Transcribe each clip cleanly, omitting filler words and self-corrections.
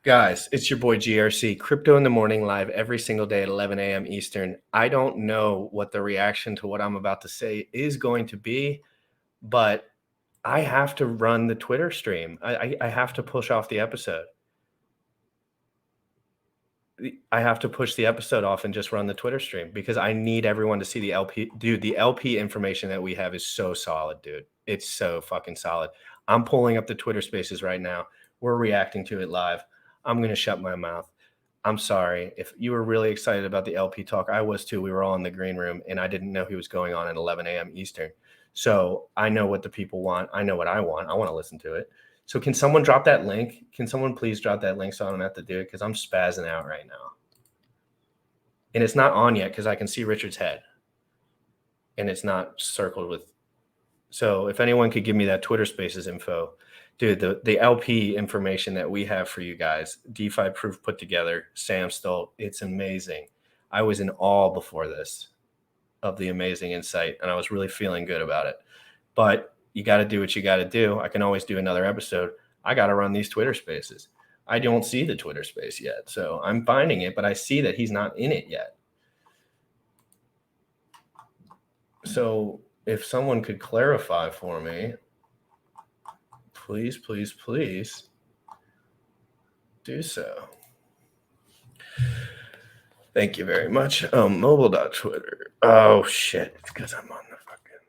Guys, it's your boy GRC, Crypto in the Morning live every single day at 11 a.m. Eastern. I don't know what the reaction to what I'm about to say is going to be, but I have to run the Twitter stream. I have to push off the episode. I have to push the episode off and just run the Twitter stream because I need everyone to see the LP. Dude, the LP information that we have is so solid, dude. It's so fucking solid. I'm pulling up the Twitter spaces right now. We're reacting to it live. I'm going to shut my mouth. I'm sorry. If you were really excited about the LP talk, I was too. We were all in the green room, and I didn't know he was going on at 11 a.m. Eastern. So I know what the people want. I know what I want. I want to listen to it. So can someone drop that link? Can someone please drop that link so I don't have to do it? Because I'm spazzing out right now. And it's not on yet because I can see Richard's head. And it's not circled with. So if anyone could give me that Twitter Spaces info. Dude, the LP information that we have for you guys, DeFi Proof put together, Sam Stolt, it's amazing. I was in awe before this of the amazing insight, and I was really feeling good about it. But you got to do what you got to do. I can always do another episode. I got to run these Twitter Spaces. I don't see the Twitter Space yet, so I'm finding it, but I see that he's not in it yet. So if someone could clarify for me, please, please, please do so. Thank you very much. Mobile.twitter. Oh, shit. It's because I'm on the fucking.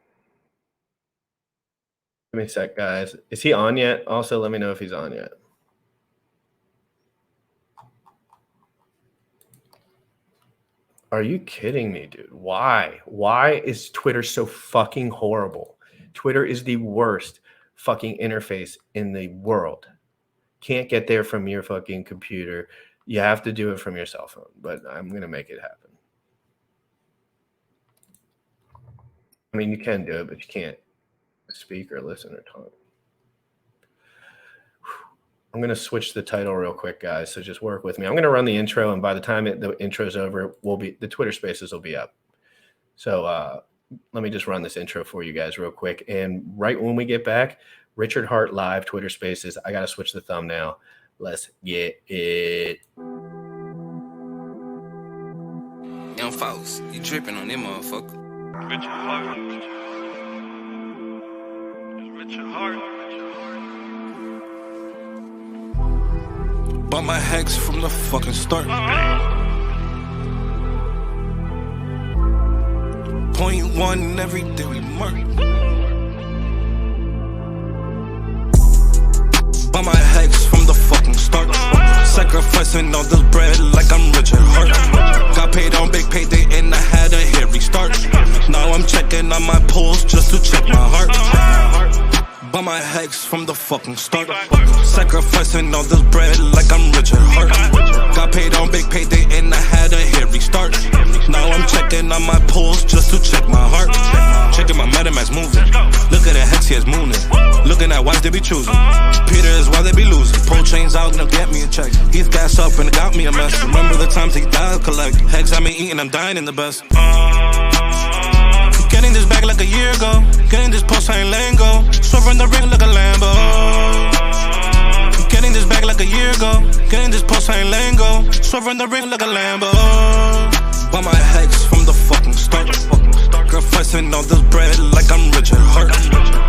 Give me a sec, guys. Is he on yet? Also, let me know if he's on yet. Are you kidding me, dude? Why? Why is Twitter so fucking horrible? Twitter is the worst fucking interface in the world. Can't get there from your fucking computer. You have to do it from your cell phone, but I'm going to make it happen. I mean, you can do it, but you can't speak or listen or talk. I'm going to switch the title real quick, guys, so just work with me. I'm going to run the intro, and by the time the intro's over, the Twitter Spaces will be up. So let me just run this intro for you guys real quick. And right when we get back, Richard Hart live Twitter Spaces. I got to switch the thumbnail. Let's get it. Young folks, you dripping on them motherfucker. Richard Hart. Richard Hart. Bought my hex from the fucking start. .1 every day we mark. Buy my hex from the fucking start. Sacrificing all this bread like I'm Richard Hart. Got paid on big payday and I had a hit restart. Now I'm checking on my pulse just to check my heart. Buy my hex from the fucking start. Sacrificing all this bread like I'm Richard Hart. Got paid on big payday and I had a hit restart. Now I'm checking on my pulse just to check my heart. Checking my MetaMask moving. Look at the hex, here's mooning. Looking at wives they be choosing. Peter is why they be losing. Pull chains out and they'll get me a check. He's gas up and it got me a mess. Remember the times he died collect. Hex I been eating, I'm dying in the best. Getting this back like a year ago. Getting this post, I ain't letting go. Swerving the ring like a Lambo. Getting this back like a year ago. Getting this post, I ain't letting go. Swerving the ring like a Lambo. Buy my hex from the fucking start. Sacrificing all this bread like I'm Richard Hart.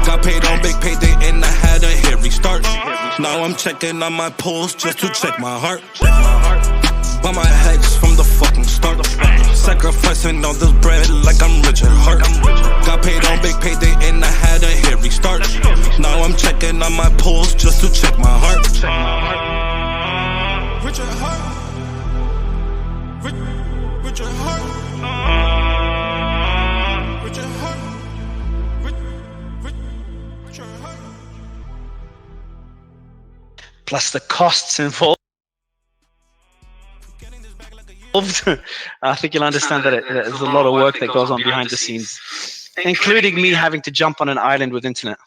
Got paid on big payday and I had a hit restart. Now I'm checking on my pulse just to check my heart. Buy my hex from the fucking start. Sacrificing all this bread like I'm Richard Hart. Got paid on big payday and I had a hit restart. Now I'm checking on my pulse just to check my heart. Richard Hart. Richard Hart. Richard Hart. Richard Hart. Plus the costs involved. I think you'll understand that there's a lot of work that goes on behind the scenes, including me having to jump on an island with internet.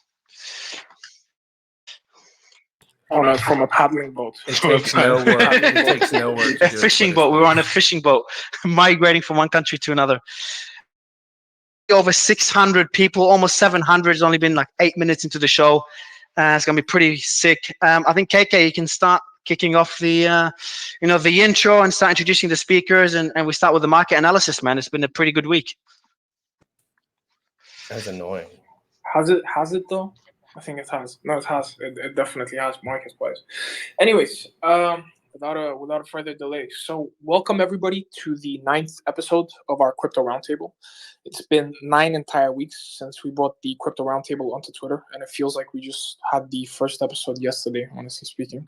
From a paddling boat. It takes no work. It takes no work. A fishing boat. We were on a fishing boat, migrating from one country to another. Over 600 people, almost 700. It's only been like 8 minutes into the show. It's going to be pretty sick. I think, KK, you can start kicking off the the intro and start introducing the speakers, and we start with the market analysis, man. It's been a pretty good week. That's annoying. Has it though? I think it has. No, it has. It definitely has marketplace. Anyways, without a further delay, so welcome everybody to the 9th episode of our Crypto Roundtable. It's been 9 entire weeks since we brought the Crypto Roundtable onto Twitter, and it feels like we just had the first episode yesterday, honestly speaking.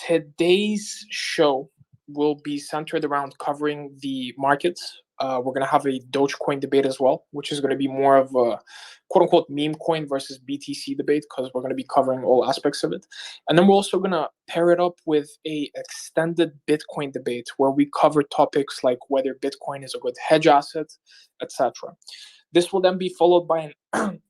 Today's show will be centered around covering the markets. We're going to have a Dogecoin debate as well, which is going to be more of a quote-unquote meme coin versus BTC debate, because we're going to be covering all aspects of it. And then we're also going to pair it up with a extended Bitcoin debate where we cover topics like whether Bitcoin is a good hedge asset, etc. This will then be followed by an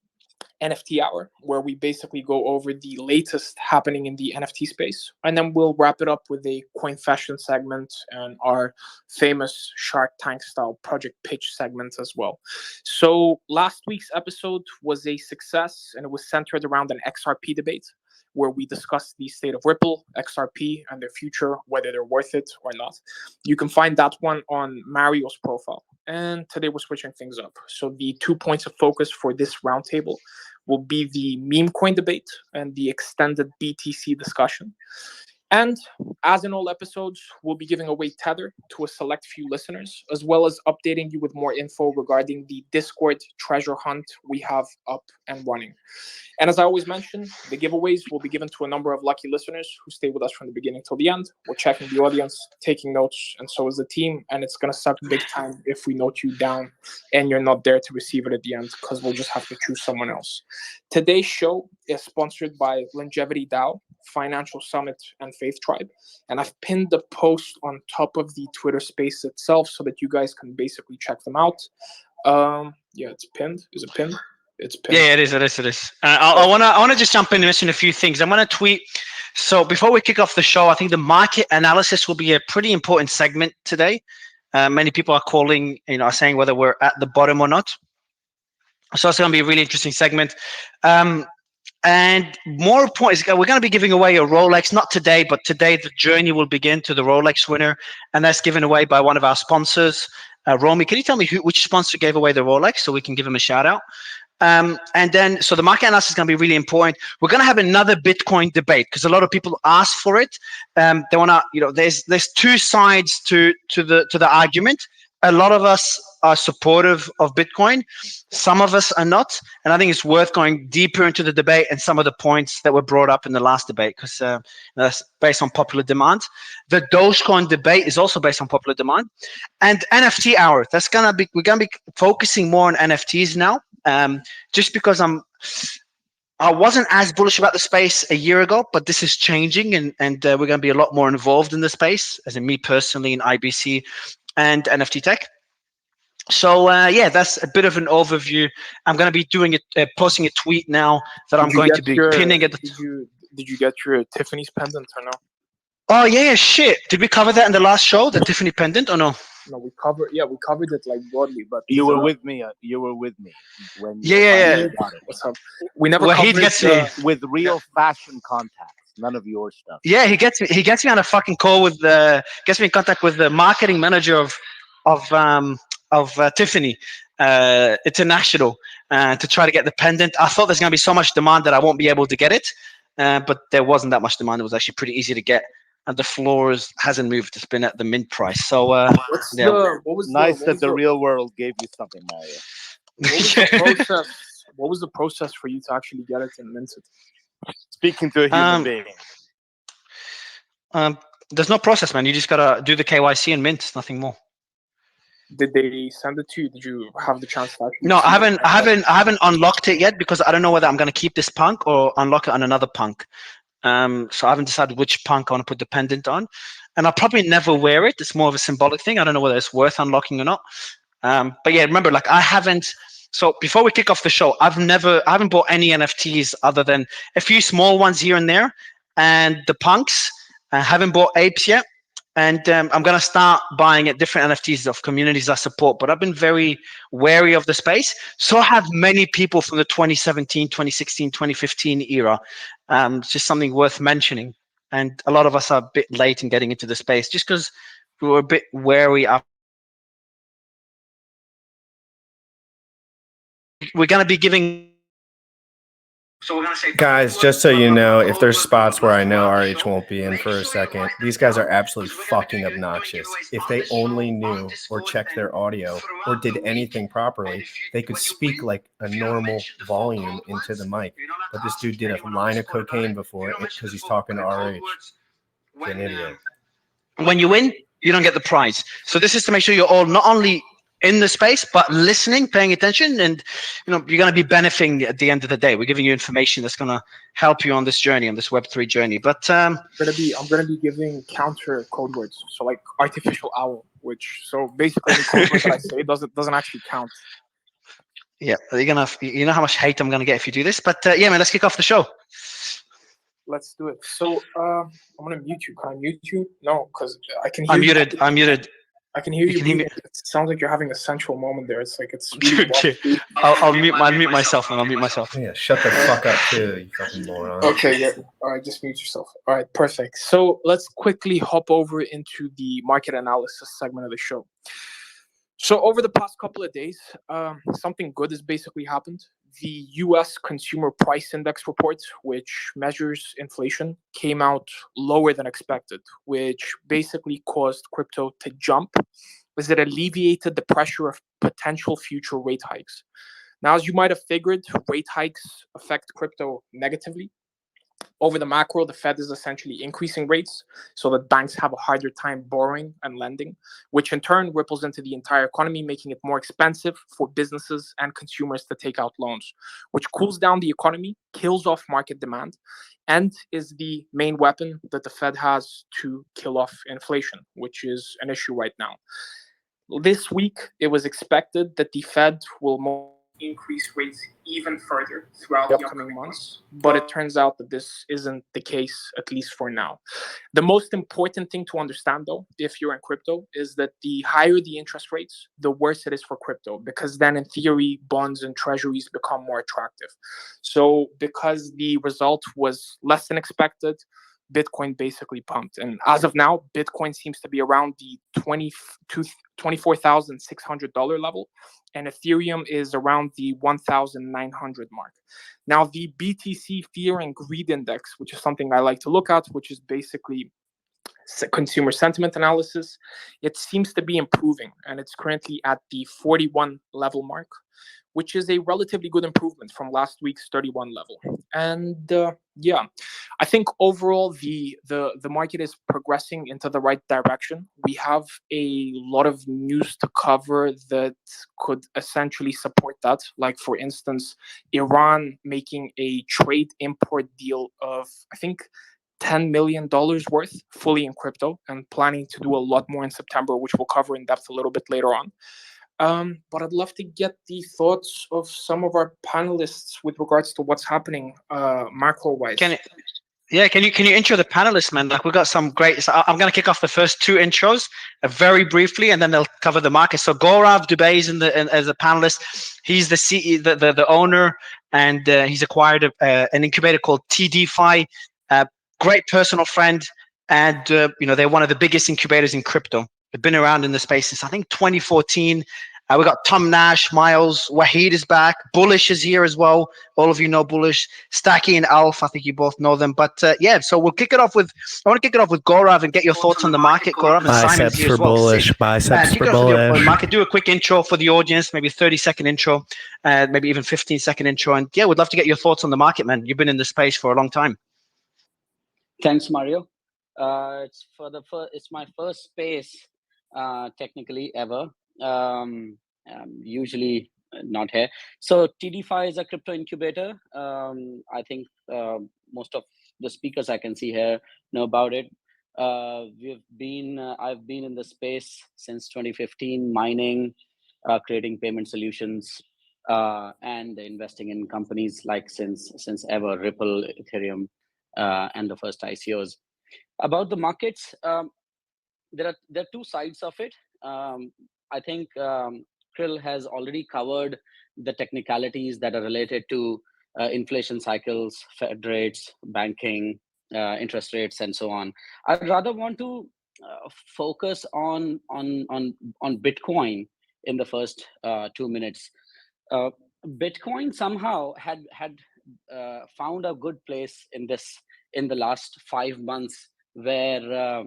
NFT hour, where we basically go over the latest happening in the NFT space. And then we'll wrap it up with a coin fashion segment and our famous Shark Tank style project pitch segment as well. So last week's episode was a success, and it was centered around an XRP debate, where we discussed the state of Ripple, XRP, and their future, whether they're worth it or not. You can find that one on Mario's profile. And today we're switching things up. So the 2 points of focus for this roundtable will be the meme coin debate and the extended BTC discussion. And as in all episodes, we'll be giving away Tether to a select few listeners, as well as updating you with more info regarding the Discord treasure hunt we have up and running. And as I always mention, the giveaways will be given to a number of lucky listeners who stay with us from the beginning till the end. We're checking the audience, taking notes, and so is the team. And it's going to suck big time if we note you down and you're not there to receive it at the end, because we'll just have to choose someone else. Today's show is sponsored by Longevity DAO, Financial Summit, and Faith Tribe. And I've pinned the post on top of the Twitter space itself so that you guys can basically check them out. Yeah, it's pinned. Is it pinned? It's pinned. Yeah, it is. I wanna just jump in and mention a few things. I'm gonna tweet. So before we kick off the show, I think the market analysis will be a pretty important segment today. Many people are calling, are saying whether we're at the bottom or not. So it's gonna be a really interesting segment. And more important is we're going to be giving away a Rolex, not today, but today the journey will begin to the Rolex winner, and that's given away by one of our sponsors. Romy, can you tell me which sponsor gave away the Rolex so we can give him a shout out? And then, so the market analysis is going to be really important. We're going to have another Bitcoin debate because a lot of people ask for it. They want to, there's two sides to the argument. A lot of us are supportive of Bitcoin. Some of us are not. And I think it's worth going deeper into the debate and some of the points that were brought up in the last debate, because that's based on popular demand. The Dogecoin debate is also based on popular demand. And NFT hour, we're going to be focusing more on NFTs now, just because I wasn't as bullish about the space a year ago, but this is changing, and we're going to be a lot more involved in the space, as in me personally in IBC and NFT Tech. So yeah, that's a bit of an overview. I'm going to be doing it, posting a tweet now that I'm going to be pinning it. Did you get your Tiffany's pendant or no? Oh yeah, shit. Did we cover that in the last show, the Tiffany pendant, or no? No, we covered it like broadly, but you were with me. You were with me when. Yeah. What's up? We never covered with real fashion contacts. None of your stuff. Yeah, he gets me on a fucking call with gets me in contact with the marketing manager of Tiffany International to try to get the pendant. I thought there's going to be so much demand that I won't be able to get it, but there wasn't that much demand. It was actually pretty easy to get, and the floors hasn't moved. It's been at the mint price. So what was the real world gave you something, Mario. What was the process for you to actually get it and mint it? Speaking to a human being. There's no process, man. You just gotta do the KYC and mint. Nothing more. Did they send it to you? Did you have the chance to actually? No, I haven't unlocked it yet because I don't know whether I'm gonna keep this punk or unlock it on another punk. So I haven't decided which punk I want to put the pendant on, and I'll probably never wear it. It's more of a symbolic thing. I don't know whether it's worth unlocking or not. But yeah, remember, like I haven't. So before we kick off the show, I haven't bought any NFTs other than a few small ones here and there, and the punks. I haven't bought apes yet, and I'm gonna start buying at different NFTs of communities I support. But I've been very wary of the space. So have many people from the 2017, 2016, 2015 era. It's just something worth mentioning. and a lot of us are a bit late in getting into the space just because we were a bit wary. We're going to be giving. So we're gonna say, guys, just so you know, if there's spots where I know RH won't be in for a second, these guys are absolutely fucking obnoxious. If they only knew or checked their audio or did anything properly, they could speak like a normal volume into the mic. But this dude did a line of cocaine before because he's talking to RH. He's an idiot. When you win, you don't get the prize. So this is to make sure you're all not only in the space but listening, paying attention, and you're going to be benefiting at the end of the day. We're giving you information that's going to help you on this journey, on this Web3 journey. But I'm gonna be giving counter code words, so like artificial owl, which so basically the code word that I say doesn't actually count. Yeah, you know how much hate I'm gonna get if you do this. But yeah, man, let's kick off the show. Let's do it. So I'm gonna mute you. Can I mute you? No, because I can hear you. I'm muted. I can hear you. It sounds like you're having a sensual moment there. It's like it's. Really I'll mute myself, and I'll mute myself. Yeah, shut the fuck up too, you fucking moron. Okay, yeah. All right, just mute yourself. All right, perfect. So let's quickly hop over into the market analysis segment of the show. So over the past couple of days, something good has basically happened. The U.S. Consumer Price Index report, which measures inflation, came out lower than expected, which basically caused crypto to jump as it alleviated the pressure of potential future rate hikes. Now, as you might have figured, rate hikes affect crypto negatively. Over the macro, the Fed is essentially increasing rates so that banks have a harder time borrowing and lending, which in turn ripples into the entire economy, making it more expensive for businesses and consumers to take out loans, which cools down the economy, kills off market demand, and is the main weapon that the Fed has to kill off inflation, which is an issue right now. This week, it was expected that the Fed will increase rates even further throughout the upcoming months, but it turns out that this isn't the case, at least for now. The most important thing to understand, though, if you're in crypto, is that the higher the interest rates, the worse it is for crypto, because then in theory, bonds and treasuries become more attractive. So because the result was less than expected, Bitcoin basically pumped. And as of now, Bitcoin seems to be around the $24,600 level, and Ethereum is around the 1,900 mark. Now, the BTC Fear and Greed Index, which is something I like to look at, which is basically consumer sentiment analysis, it seems to be improving, and it's currently at the 41 level mark, which is a relatively good improvement from last week's 31 level. And yeah, I think overall the market is progressing into the right direction. We have a lot of news to cover that could essentially support that. Like, for instance, Iran making a trade import deal of, I think, $10 million worth fully in crypto, and planning to do a lot more in September, which we'll cover in depth a little bit later on. But I'd love to get the thoughts of some of our panelists with regards to what's happening macro-wise. Can you intro the panelists, man? Like, we've got some great. So I'm going to kick off the first two intros very briefly, and then they'll cover the market. So Gaurav Dubey is as a panelist. He's the CEO, the owner, and he's acquired an incubator called TDefi. Great personal friend, and they're one of the biggest incubators in crypto. They've been around in the space since, I think, 2014. We got Tom Nash, Miles, Wahid is back. Bullish is here as well. All of you know Bullish. Stacky and Alf, I think you both know them. But yeah, so we'll kick it off with. I want to kick it off with Gaurav and get your thoughts on the market. Gaurav and Simon's here as well. Bullish. Biceps for bullish. Market. Do a quick intro for the audience, maybe 30-second intro, maybe even 15-second intro. And yeah, we'd love to get your thoughts on the market, man. You've been in the space for a long time. Thanks, Mario. It's my first space, technically ever. Usually not here. So TDefi is a crypto incubator. I think most of the speakers I can see here know about it. I've been in the space since 2015, mining, creating payment solutions, and investing in companies like since ever, Ripple, Ethereum, and the first ICOs. About the markets, there are two sides of it. I think Krill has already covered the technicalities that are related to inflation cycles, Fed rates, banking, interest rates and so on. I'd rather want to focus on Bitcoin in the first 2 minutes. Bitcoin somehow had found a good place in the last 5 months, where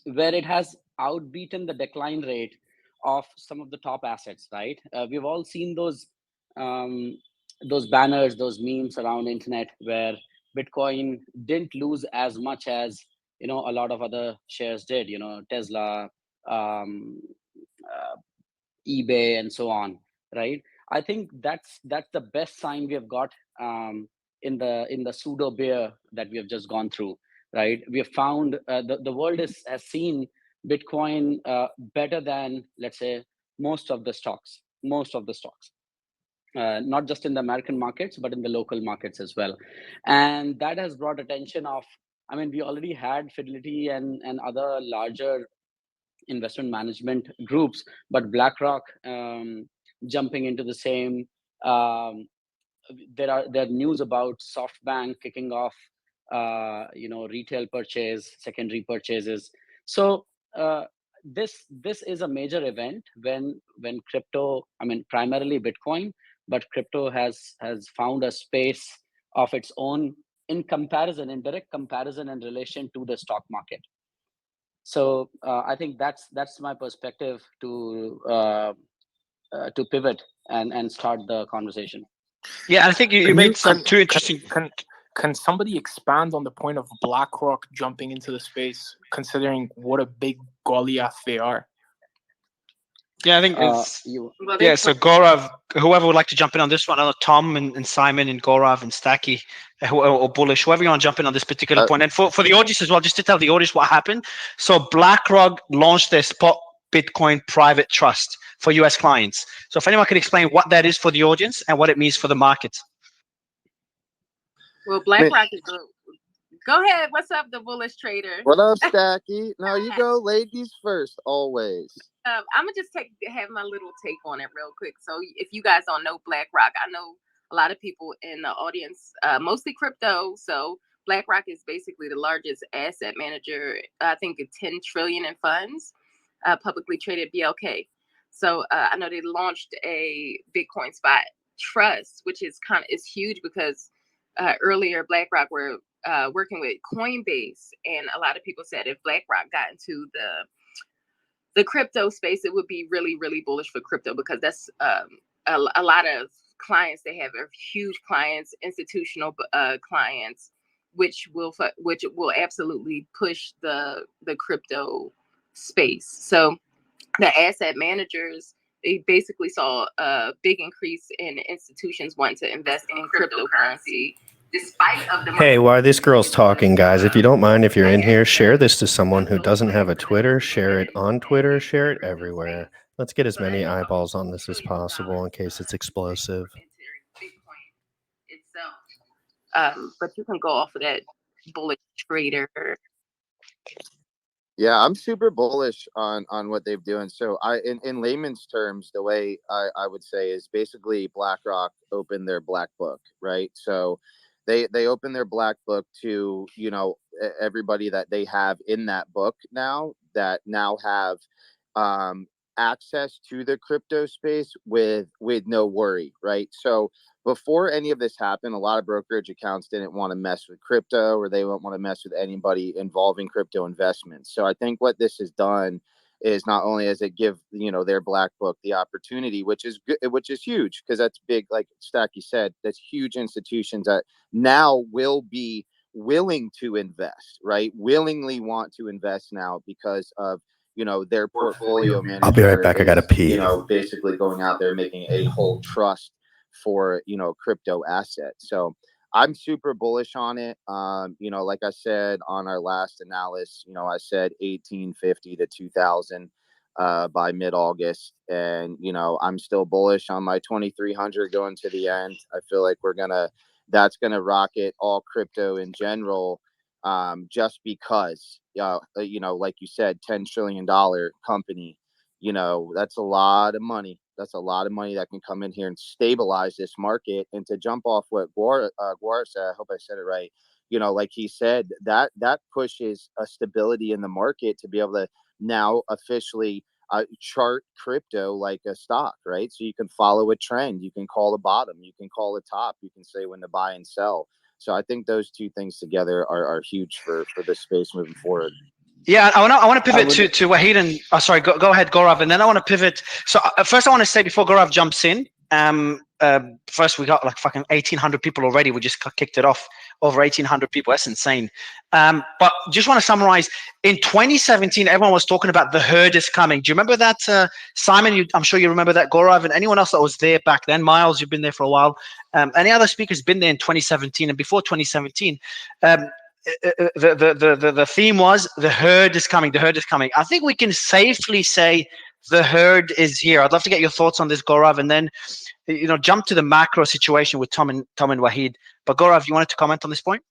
it has outbeaten the decline rate of some of the top assets. Right? We've all seen those banners, those memes around the internet where Bitcoin didn't lose as much as a lot of other shares did. Tesla, um, uh, eBay, and so on. Right? I think that's the best sign we have got in the pseudo bear that we have just gone through. Right? We have found the world has seen Bitcoin better than, let's say, most of the stocks. Not just in the American markets, but in the local markets as well. And that has brought attention of, I mean, we already had Fidelity and other larger investment management groups, but BlackRock jumping into the same. Um, there are news about SoftBank kicking off, retail purchase, secondary purchases. So this is a major event when crypto, I mean, primarily Bitcoin, but crypto has found a space of its own in direct comparison in relation to the stock market. So I think that's my perspective to pivot and start the conversation. Yeah, I think you made some two interesting. Can somebody expand on the point of BlackRock jumping into the space, considering what a big Goliath they are? Yeah, I think it's yeah. So Gaurav, whoever would like to jump in on this one, I know Tom and Simon and Gaurav and Stacky, or Bullish, whoever you want to jump in on this particular point. And for the audience as well, just to tell the audience what happened. So BlackRock launched their spot Bitcoin private trust for US clients. So if anyone could explain what that is for the audience and what it means for the market. Well, BlackRock is a... Go ahead. What's up, the bullish trader? What up, Stacky? No, you go, ladies first, always. I'm gonna just have my little take on it real quick. So, if you guys don't know BlackRock, I know a lot of people in the audience, mostly crypto. So, BlackRock is basically the largest asset manager. I think 10 trillion in funds, publicly traded BLK. So, I know they launched a Bitcoin spot trust, which is huge because earlier BlackRock were working with Coinbase, and a lot of people said if BlackRock got into the crypto space, it would be really, really bullish for crypto, because that's a lot of clients they have are huge clients, institutional clients, which will absolutely push the crypto space. So the asset managers, they basically saw a big increase in institutions wanting to invest in cryptocurrency. Hey, while this girl's talking, guys, if you don't mind, if you're in here, share this to someone who doesn't have a Twitter. Share it on Twitter. Share it everywhere. Let's get as many eyeballs on this as possible in case it's explosive. But you can go off of that bullish trader. Yeah, I'm super bullish on what they're doing. So in layman's terms, the way I would say is basically BlackRock opened their black book, right? So they open their black book to, everybody that they have in that book now, that now have access to the crypto space with no worry, right? So before any of this happened, a lot of brokerage accounts didn't want to mess with crypto, or they won't want to mess with anybody involving crypto investments. So I think what this has done is not only has it give their black book the opportunity, which is good, which is huge, because that's big, like Stacky said, that's huge institutions that now will be willing to invest, right? Willingly want to invest now because of their portfolio manager. I'll be right back. I gotta pee. Basically going out there making a whole trust for crypto assets. So I'm super bullish on it. Like I said on our last analysis, I said 1850 to 2000 by mid-August, and I'm still bullish on my 2300 going to the end. I feel like that's gonna rocket all crypto in general, just because like you said, $10 trillion company, that's a lot of money. That's a lot of money that can come in here and stabilize this market. And to jump off what Guar said, I hope I said it right. like he said, that pushes a stability in the market to be able to now officially chart crypto like a stock, right? So you can follow a trend, you can call a bottom, you can call a top, you can say when to buy and sell. So I think those two things together are huge for this space moving forward. Yeah, I want to pivot to Wahid and sorry, go ahead, Gaurav, and then I want to pivot. So first, I want to say before Gaurav jumps in, first we got like fucking 1,800 people already. We just kicked it off, over 1,800 people. That's insane. But just want to summarize. In 2017, everyone was talking about the herd is coming. Do you remember that, Simon? I'm sure you remember that, Gaurav, and anyone else that was there back then. Miles, you've been there for a while. Any other speakers been there in 2017 and before 2017? The theme was the herd is coming. The herd is coming. I think we can safely say the herd is here. I'd love to get your thoughts on this, Gaurav, and then jump to the macro situation with Tom and Wahid. But Gaurav, you wanted to comment on this point?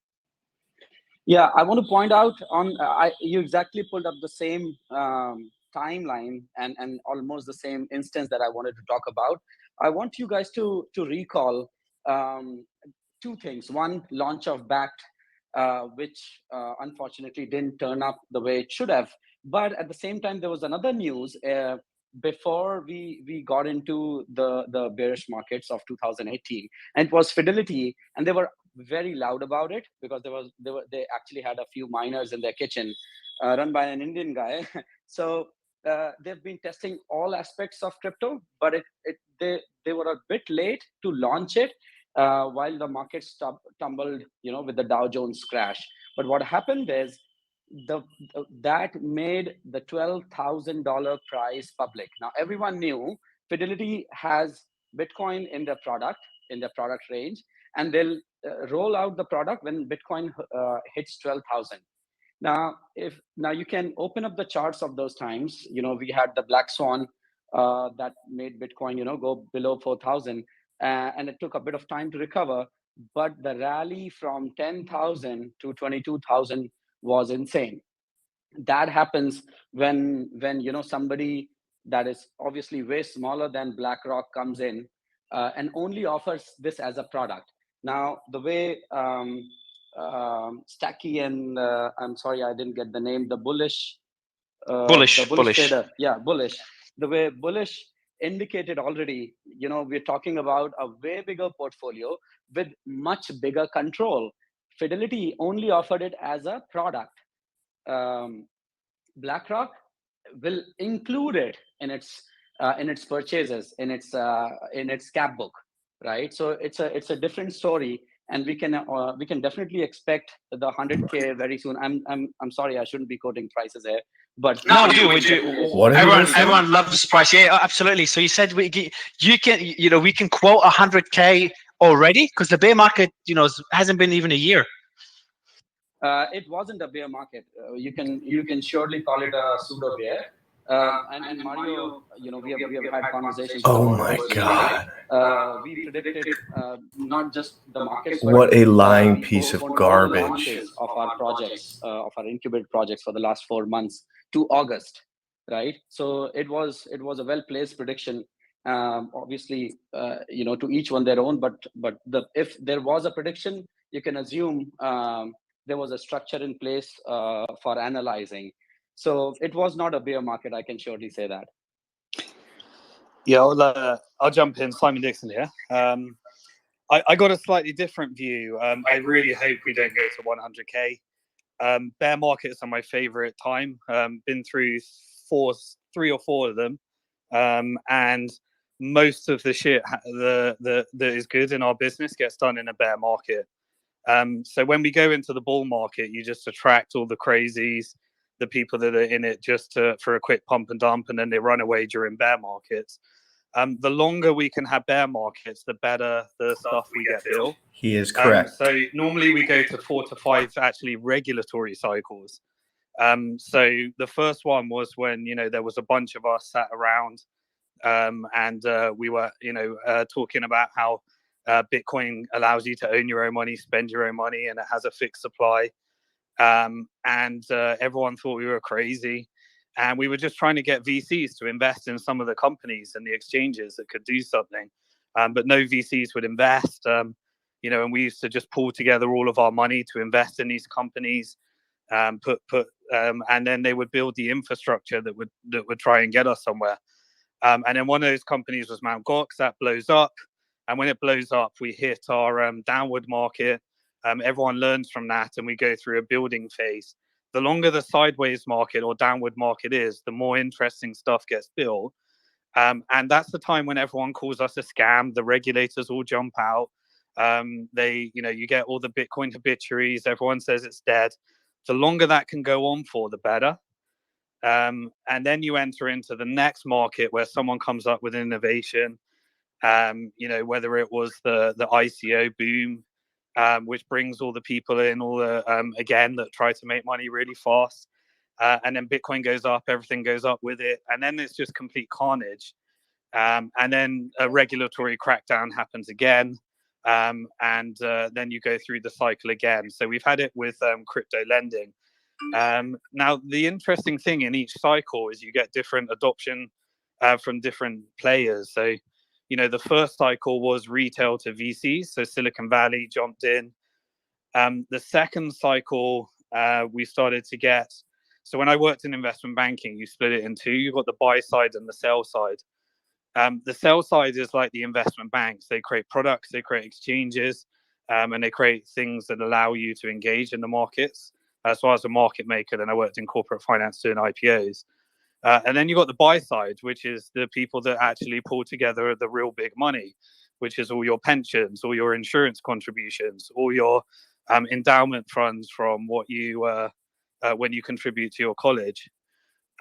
Yeah, I want to point out on you exactly pulled up the same timeline and almost the same instance that I wanted to talk about. I want you guys to recall two things. One, launch of Backed, which unfortunately didn't turn up the way it should have. But at the same time, there was another news before we got into the bearish markets of 2018, and it was Fidelity, and they were very loud about it because they actually had a few miners in their kitchen, run by an Indian guy. So they've been testing all aspects of crypto, but they were a bit late to launch it. While the market tumbled, with the Dow Jones crash. But what happened is that made the $12,000 price public. Now everyone knew Fidelity has Bitcoin in their product range, and they'll roll out the product when Bitcoin hits 12,000. Now you can open up the charts of those times. We had the black swan that made Bitcoin go below 4,000. And it took a bit of time to recover, but the rally from 10,000 to 22,000 was insane. That happens when somebody that is obviously way smaller than BlackRock comes in and only offers this as a product. Now the way Stacky and I'm sorry I didn't get the name, the bullish trader, bullish. The way Bullish indicated already, we're talking about a way bigger portfolio with much bigger control. Fidelity only offered it as a product. BlackRock will include it in its purchases, in its cap book, right? So it's a different story, and we can definitely expect the 100K very soon. I'm sorry, I shouldn't be quoting prices here, but no, we do. What everyone loves this price. Yeah, absolutely. So you said we can quote 100K already because the bear market, hasn't been even a year. It wasn't a bear market. You can surely call it a pseudo bear. And Mario, we have had conversations. Oh my God. We predicted not just the markets, but what a lying piece of garbage of our projects, of our incubated projects for the last 4 months to August, right? So it was a well-placed prediction. Obviously, to each one their own, but if there was a prediction, you can assume there was a structure in place for analyzing. So it was not a bear market, I can surely say that. Yeah, I'll jump in. Simon Dixon here. I got a slightly different view. I really hope we don't go to 100K. Bear markets are my favorite time. Been through 3 or 4 of them. And most of the shit that is good in our business gets done in a bear market. So when we go into the bull market, you just attract all the crazies, the people that are in it just for a quick pump and dump, and then they run away during bear markets. The longer we can have bear markets, the better the stuff we get built. He is correct. So normally we go to 4 to 5 actually regulatory cycles. So the first one was when there was a bunch of us sat around and we were talking about how Bitcoin allows you to own your own money, spend your own money, and it has a fixed supply. And everyone thought we were crazy. And we were just trying to get VCs to invest in some of the companies and the exchanges that could do something. But no VCs would invest. and we used to just pull together all of our money to invest in these companies, and then they would build the infrastructure that would try and get us somewhere. And then one of those companies was Mt. Gox. That blows up, and when it blows up, we hit our downward market. Everyone learns from that, and we go through a building phase. The longer the sideways market or downward market is, the more interesting stuff gets built. And that's the time when everyone calls us a scam. The regulators all jump out. You get all the Bitcoin habituaries. Everyone says it's dead. The longer that can go on for, the better. And then you enter into the next market where someone comes up with innovation. Whether it was the ICO boom, which brings all the people in, all the again that try to make money really fast. And then Bitcoin goes up, everything goes up with it, and then it's just complete carnage. And then a regulatory crackdown happens again, and then you go through the cycle again. So we've had it with crypto lending. Now, the interesting thing in each cycle is you get different adoption from different players. So, the first cycle was retail to VCs, so Silicon Valley jumped in. The second cycle, we started to get. So when I worked in investment banking, you split it in two. You've got the buy side and the sell side. The sell side is like the investment banks. They create products, they create exchanges, and they create things that allow you to engage in the markets. So I was a market maker, then I worked in corporate finance doing IPOs. And then you've got the buy side, which is the people that actually pull together the real big money, which is all your pensions, all your insurance contributions, all your endowment funds from what you when you contribute to your college.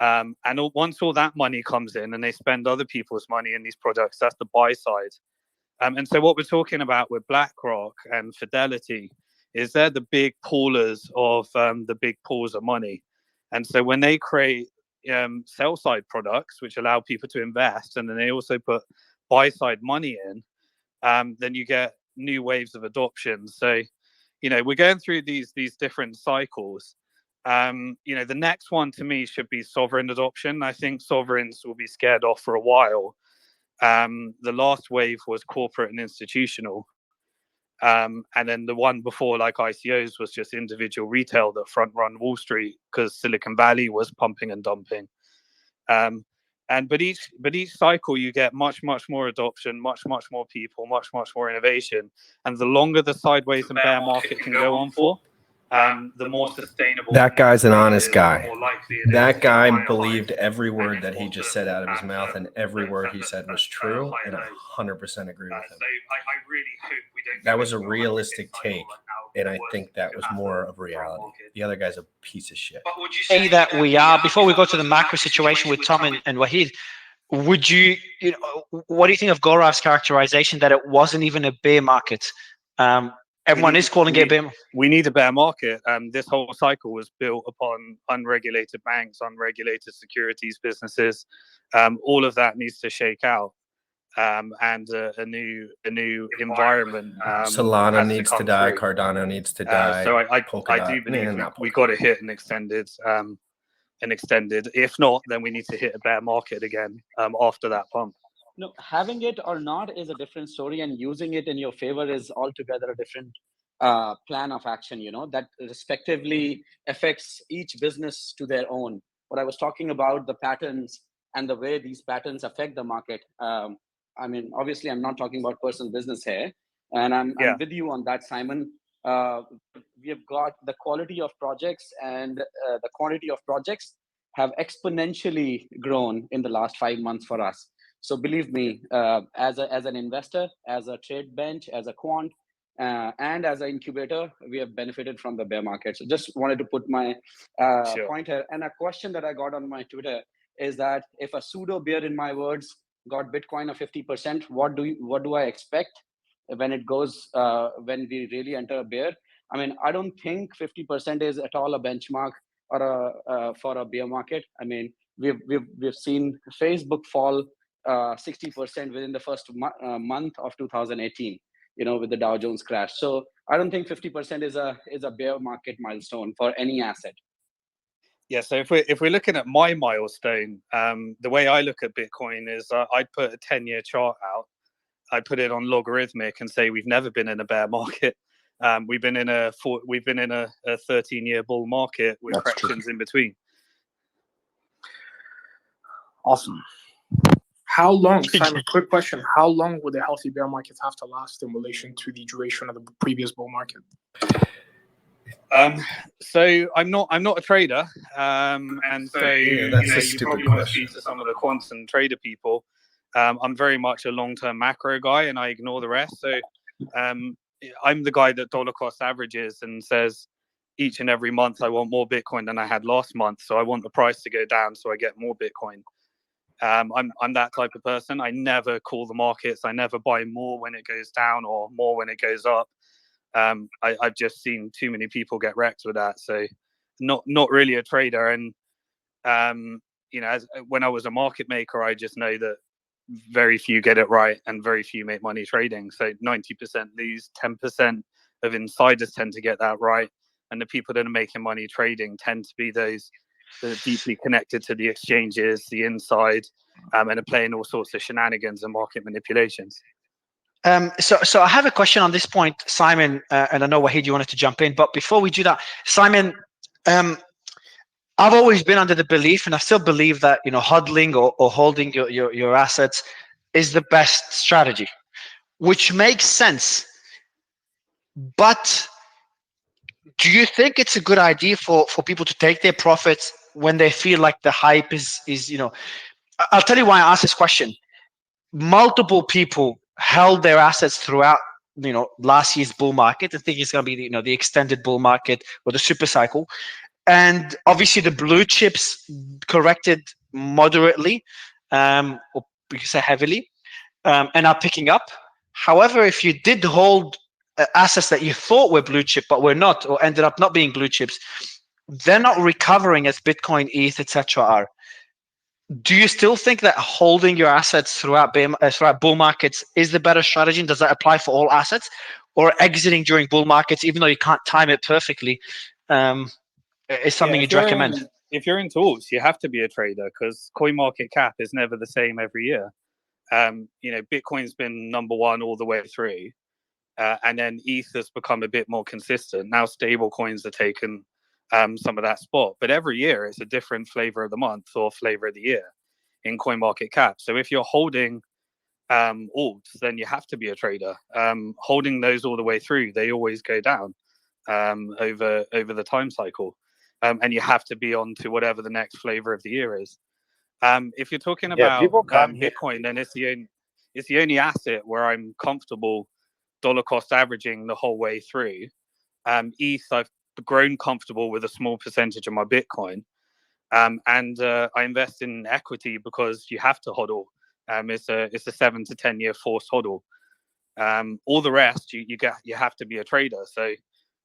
And once all that money comes in and they spend other people's money in these products, that's the buy side. And so what we're talking about with BlackRock and Fidelity is they're the big poolers of the big pools of money. And so when they create sell side products, which allow people to invest, and then they also put buy side money in, then you get new waves of adoption. So, we're going through these different cycles. The next one to me should be sovereign adoption. I think sovereigns will be scared off for a while. The last wave was corporate and institutional. And then the one before, like ICOs, was just individual retail that front run Wall Street because Silicon Valley was pumping and dumping. But each cycle you get much more adoption, much more people, much more innovation. And the longer the sideways and bear market can go on for, the more sustainable. That guy's an honest guy. That guy believed every word that he just said out of his mouth, and every word he said was true, and I 100% agree with him. That was a realistic take, and I think that was more of reality. The other guy's a piece of shit. But would you say that we are, before we go to the macro situation with Tom and Wahid, would you what do you think of Gaurav's characterization that it wasn't even a bear market? Everyone is calling it a bear. We need a bear market. This whole cycle was built upon unregulated banks, unregulated securities businesses. All of that needs to shake out, and a new environment. Solana needs to die. Cardano needs to die. So I do believe we got to hit an extended. If not, then we need to hit a bear market again after that pump. No, having it or not is a different story, and using it in your favor is altogether a different plan of action, that respectively affects each business to their own. What I was talking about, the patterns and the way these patterns affect the market. Obviously, I'm not talking about personal business here, and I'm with you on that, Simon. We have got the quality of projects and the quantity of projects have exponentially grown in the last 5 months for us. So believe me, as an investor, as a trade bench, as a quant, and as an incubator, we have benefited from the bear market. So just wanted to put my point here. And a question that I got on my Twitter is that if a pseudo bear, in my words, got Bitcoin of 50%, what do I expect when it goes when we really enter a bear? I don't think 50% is at all a benchmark or for a bear market. We've seen Facebook fall 60% within the first month of 2018, with the Dow Jones crash. So I don't think 50% is a bear market milestone for any asset. Yeah. So if we're looking at my milestone, the way I look at Bitcoin is I'd put a 10-year chart out, I put it on logarithmic and say we've never been in a bear market. We've been in a 13-year bull market with That's corrections in between. Awesome. How long, Simon, quick question. How long would a healthy bear market have to last in relation to the duration of the previous bull market? So I'm not a trader. And so that's a you stupid probably want to question. speak to some of the quants and trader people. I'm very much a long-term macro guy and I ignore the rest. So I'm the guy that dollar cost averages and says each and every month I want more Bitcoin than I had last month. So I want the price to go down so I get more Bitcoin. I'm that type of person. I never call the markets. I never buy more when it goes down or more when it goes up. I've just seen too many people get wrecked with that. So not really a trader. And, when I was a market maker, I just know that very few get it right and very few make money trading. So 90% lose, 10% of insiders tend to get that right. And the people that are making money trading tend to be those that are deeply connected to the exchanges, the inside, and are playing all sorts of shenanigans and market manipulations. So I have a question on this point, Simon, and I know Wahid, you wanted to jump in, but before we do that, Simon, I've always been under the belief, and I still believe that hodling or holding your assets is the best strategy, which makes sense. But do you think it's a good idea for people to take their profits when they feel like the hype is I'll tell you why I asked this question. Multiple people held their assets throughout last year's bull market and think it's going to be the extended bull market or the super cycle, and obviously the blue chips corrected moderately, or we could say heavily, and are picking up. However, if you did hold assets that you thought were blue chip but were not, or ended up not being blue chips, they're not recovering as Bitcoin, ETH, etc. are. Do you still think that holding your assets throughout bull markets is the better strategy? And does that apply for all assets, or exiting during bull markets, even though you can't time it perfectly, is something you'd recommend? If you're into alts, you have to be a trader because coin market cap is never the same every year. Bitcoin's been number one all the way through, and then ETH has become a bit more consistent. Now stable coins are taken some of that spot, but every year it's a different flavor of the month or flavor of the year in coin market cap. So if you're holding alts, then you have to be a trader. Holding those all the way through, they always go down over the time cycle, and you have to be on to whatever the next flavor of the year is. If you're talking about Bitcoin, then it's the only asset where I'm comfortable dollar cost averaging the whole way through. ETH, I've grown comfortable with a small percentage of my Bitcoin, and I invest in equity because you have to hodl. It's a 7 to 10 year forced hodl. All the rest you have to be a trader. So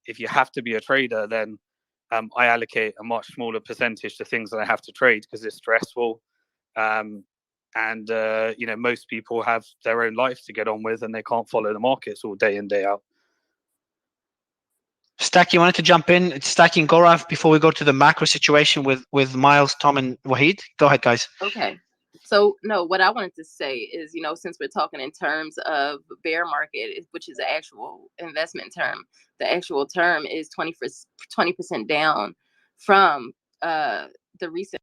if you have to be a trader, then I allocate a much smaller percentage to things that I have to trade because it's stressful. And most people have their own life to get on with and they can't follow the markets all day in, day out. Stack, you wanted to jump in? It's Stacking Gaurav before we go to the macro situation with Miles, Tom, and Wahid. Go ahead, guys. Okay. So, no, what I wanted to say is, since we're talking in terms of bear market, which is an actual investment term, the actual term is 20% down from the recent.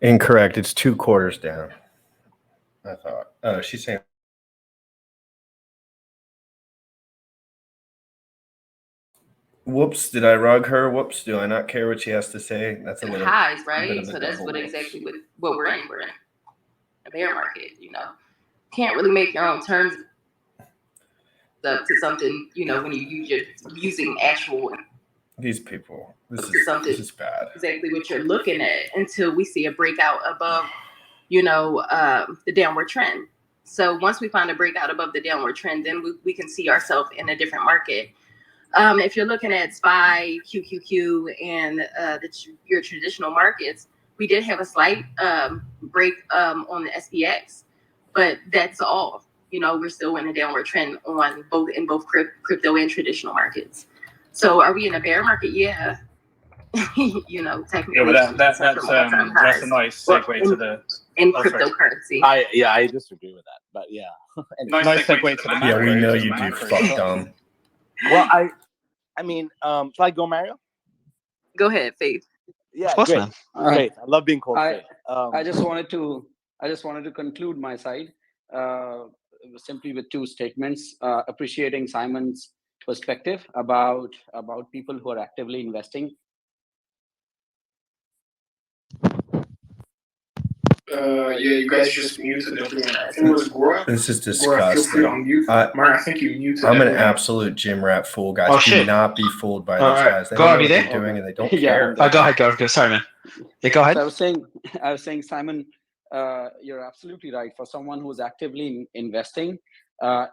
Incorrect. It's 2 quarters down. I thought. Oh, she's saying. Whoops, did I rug her? Whoops, do I not care what she has to say? That's a little highs, right? So that's what we're in. We're in a bear market, Can't really make your own terms up to something, when you're using actual. These people. This is bad. Exactly what you're looking at until we see a breakout above, the downward trend. So once we find a breakout above the downward trend, then we can see ourselves in a different market. If you're looking at SPY, QQQ, and your traditional markets, we did have a slight break on the SPX, but that's all. We're still in a downward trend on both crypto and traditional markets. So are we in a bear market? Yeah. Technically. Yeah, but that's a nice segue to the cryptocurrency. I disagree with that. But yeah, anyway. Nice segue to the Yeah, we macros. know you do, fuck dumb. Well, I mean, shall I go, Mario? Go ahead, Faith. Yeah, Of course, great. man. Great. I love being called Faith. I just wanted to conclude my side simply with two statements, appreciating Simon's perspective about people who are actively investing. Yeah, you guys just muted everyone. I think it was Gora. This is Gora, feel free to disgusting. unmute. Mara, I think you muted I'm an everyone. absolute gym rat fool, guys. Oh, Do shit. not be fooled by All these right. guys. They Go don't on, know you what there? they're doing, and they don't Yeah, care. I'm there. Go ahead, go. Sorry, man. Yeah, go ahead. So I was saying, Simon, you're absolutely right. For someone who's actively investing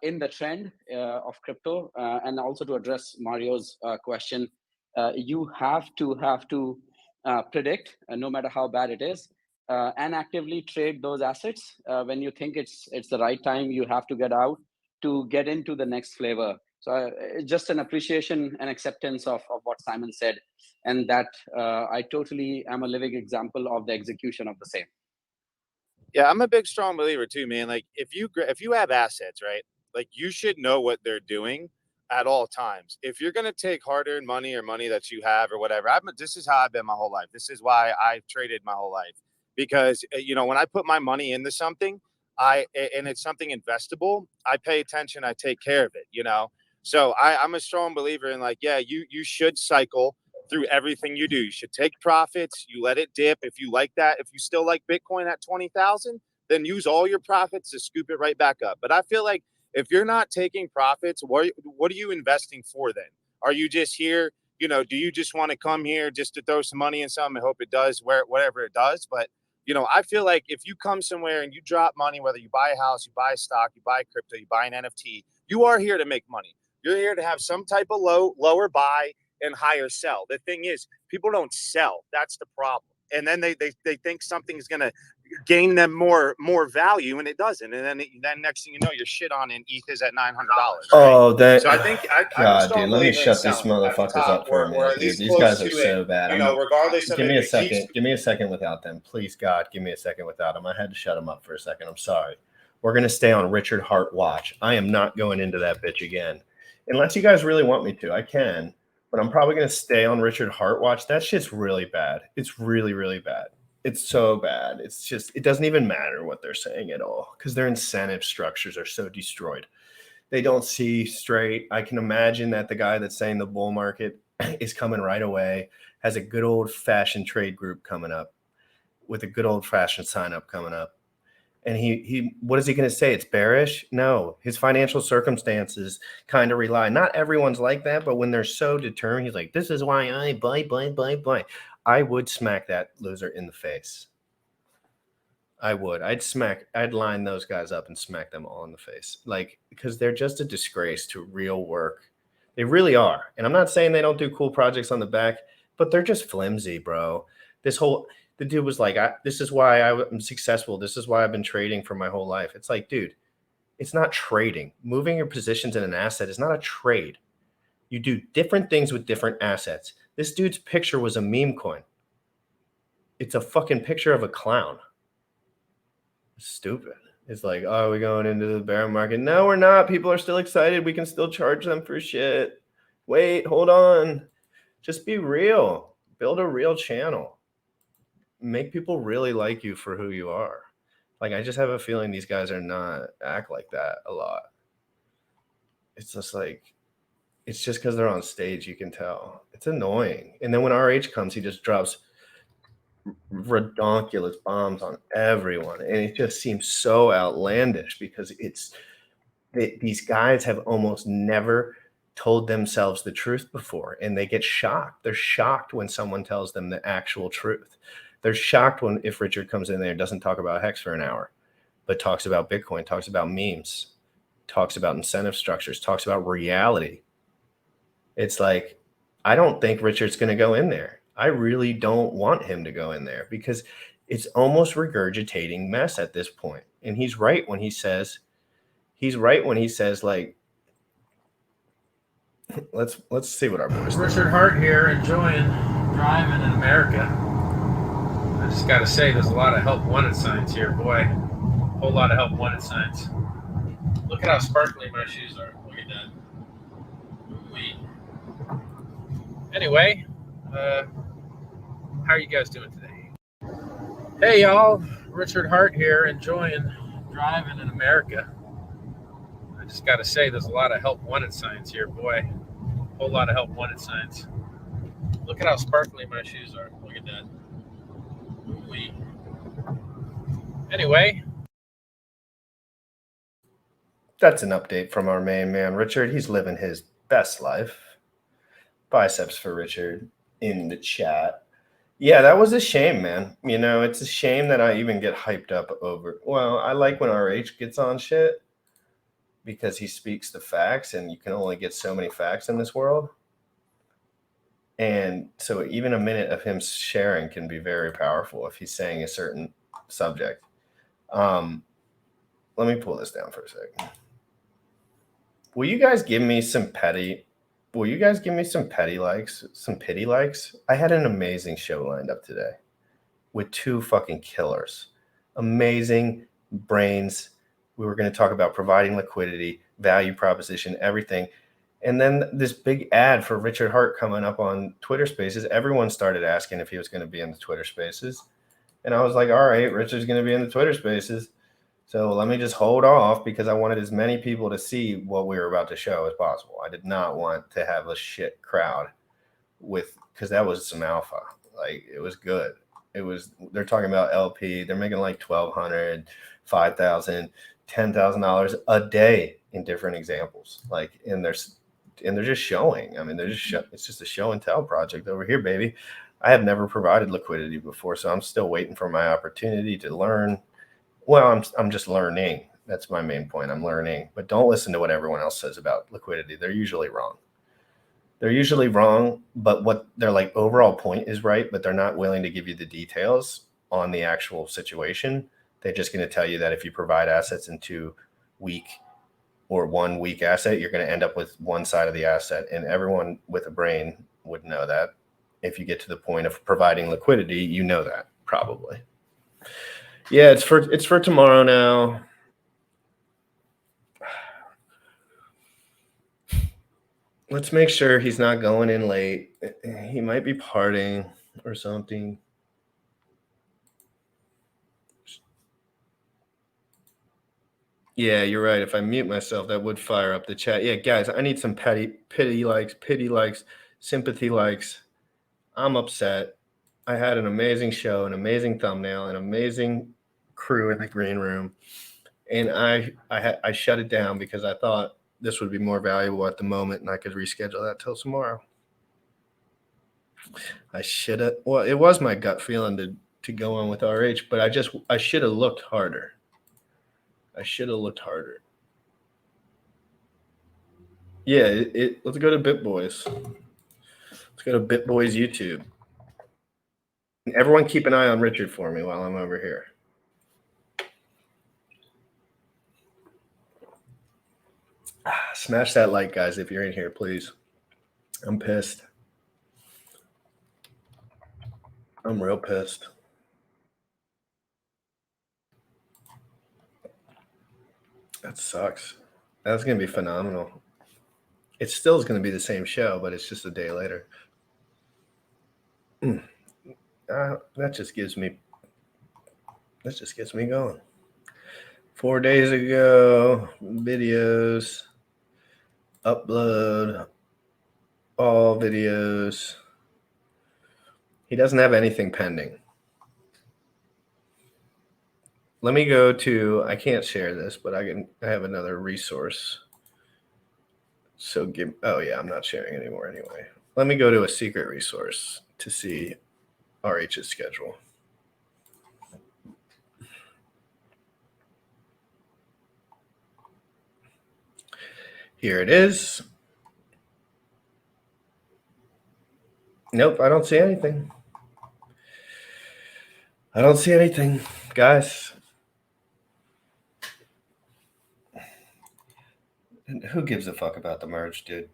in the trend of crypto, and also to address Mario's question, you have to predict, no matter how bad it is, and actively trade those assets when you think it's the right time. You have to get out to get into the next flavor. So just an appreciation and acceptance of what Simon said, and that I totally am a living example of the execution of the same. Yeah, I'm a big strong believer too, man. Like if you have assets, right? Like you should know what they're doing at all times. If you're gonna take hard-earned money or money that you have or whatever, this is how I've been my whole life. This is why I've traded my whole life, because when I put my money into something, and it's something investable, I pay attention, I take care of it. So I'm a strong believer in like, yeah, you should cycle through everything you do. You should take profits. You let it dip. If you like that, if you still like Bitcoin at 20,000, then use all your profits to scoop it right back up. But I feel like if you're not taking profits, what are you investing for then? Are you just here? Do you just want to come here just to throw some money in something and hope it does whatever it does? But I feel like if you come somewhere and you drop money, whether you buy a house, you buy a stock, you buy crypto, you buy an NFT, you are here to make money. You're here to have some type of lower buy and higher sell. The thing is, people don't sell. That's the problem. And then they think something's going to gain them more value, and it doesn't. And then next thing you know, you're shit on and ETH is at $900. Oh, that. So I think God, dude, let me shut these motherfuckers up for a minute, dude. These guys are so bad. regardless of Give me a second. Give me a second without them, please. God, give me a second without them. I had to shut them up for a second. I'm sorry. We're gonna stay on Richard Hart watch. I am not going into that bitch again, unless you guys really want me to. I can, but I'm probably gonna stay on Richard Hart watch. That shit's really bad. It's really, really bad. It's so bad. It's just, it doesn't even matter what they're saying at all because their incentive structures are so destroyed. They don't see straight. I can imagine that the guy that's saying the bull market is coming right away has a good old fashioned trade group coming up with a good old fashioned sign up coming up. And he what is he going to say? It's bearish? No, his financial circumstances kind of rely. Not everyone's like that, but when they're so determined, he's like, this is why I buy. I would smack that loser in the face. I would. I'd line those guys up and smack them all in the face. Like, because they're just a disgrace to real work. They really are. And I'm not saying they don't do cool projects on the back, but they're just flimsy, bro. The dude was like, this is why I'm successful. This is why I've been trading for my whole life. It's like, dude, it's not trading. Moving your positions in an asset is not a trade. You do different things with different assets. This dude's picture was a meme coin. It's a fucking picture of a clown. Stupid. It's like, oh, we're going into the bear market. No, we're not. People are still excited. We can still charge them for shit. Wait, hold on. Just be real. Build a real channel. Make people really like you for who you are. Like, I just have a feeling these guys are not act like that a lot. It's just like, it's just because they're on stage, you can tell. It's annoying. And then when RH comes, he just drops redonkulous bombs on everyone. And it just seems so outlandish because these guys have almost never told themselves the truth before, and they get shocked. They're shocked when someone tells them the actual truth. They're shocked if Richard comes in there and doesn't talk about Hex for an hour, but talks about Bitcoin, talks about memes, talks about incentive structures, talks about reality. It's like, I don't think Richard's going to go in there. I really don't want him to go in there because it's almost regurgitating mess at this point. And he's right when he says, like, let's see what our boys Richard Hart here, enjoying driving in America. I just got to say, there's a lot of help wanted signs here, boy. A whole lot of help wanted signs. Look at how sparkly my shoes are. Look at that. Ooh-wee. Anyway, how are you guys doing today? Hey, y'all. Richard Hart here, enjoying driving in America. I just got to say, there's a lot of help wanted signs here, boy. A whole lot of help wanted signs. Look at how sparkly my shoes are. Look at that. Ooh-wee. Anyway. That's an update from our main man, Richard. He's living his best life. Biceps for Richard in the chat. Yeah, that was a shame, man. You know, it's a shame that I even get hyped up over. Well, I like when RH gets on shit because he speaks the facts, and you can only get so many facts in this world. And so even a minute of him sharing can be very powerful if he's saying a certain subject. Let me pull this down for a second. Will you guys give me some petty likes, some pity likes? I had an amazing show lined up today with two fucking killers. Amazing brains. We were going to talk about providing liquidity, value proposition, everything. And then this big ad for Richard Hart coming up on Twitter Spaces. Everyone started asking if he was going to be in the Twitter Spaces. And I was like, all right, Richard's going to be in the Twitter Spaces. So let me just hold off because I wanted as many people to see what we were about to show as possible. I did not want to have a shit crowd because that was some alpha. Like, it was good. They're talking about LP. They're making like $1,200, $5,000, $10,000 a day in different examples. Like, and they're just showing. I mean, it's just a show and tell project over here, baby. I have never provided liquidity before, so I'm still waiting for my opportunity to learn. Well, I'm just learning. That's my main point. I'm learning. But don't listen to what everyone else says about liquidity. They're usually wrong. But what their like overall point is right, but they're not willing to give you the details on the actual situation. They're just going to tell you that if you provide assets into weak or 1 weak asset, you're going to end up with one side of the asset. And everyone with a brain would know that. If you get to the point of providing liquidity, you know that probably. Yeah, it's for tomorrow now. Let's make sure he's not going in late. He might be partying or something. Yeah, you're right. If I mute myself, that would fire up the chat. Yeah, guys, I need some pity likes, sympathy likes. I'm upset. I had an amazing show, an amazing thumbnail, an amazing crew in the green room. And I shut it down because I thought this would be more valuable at the moment and I could reschedule that till tomorrow. I should have. Well, it was my gut feeling to go on with RH, but I should have looked harder. Yeah, let's go to BitBoys. Let's go to BitBoys YouTube. Everyone keep an eye on Richard for me while I'm over here. Smash that like, guys, if you're in here, please. I'm pissed. I'm real pissed. That sucks. That's going to be phenomenal. It still is going to be the same show, but it's just a day later. That just gets me going. 4 days ago, videos, upload, all videos. He doesn't have anything pending. Let me go to, I can't share this, but I have another resource. So oh yeah, I'm not sharing anymore anyway. Let me go to a secret resource to see RH's schedule. Here it is. Nope, I don't see anything. Guys. Who gives a fuck about the merge, dude?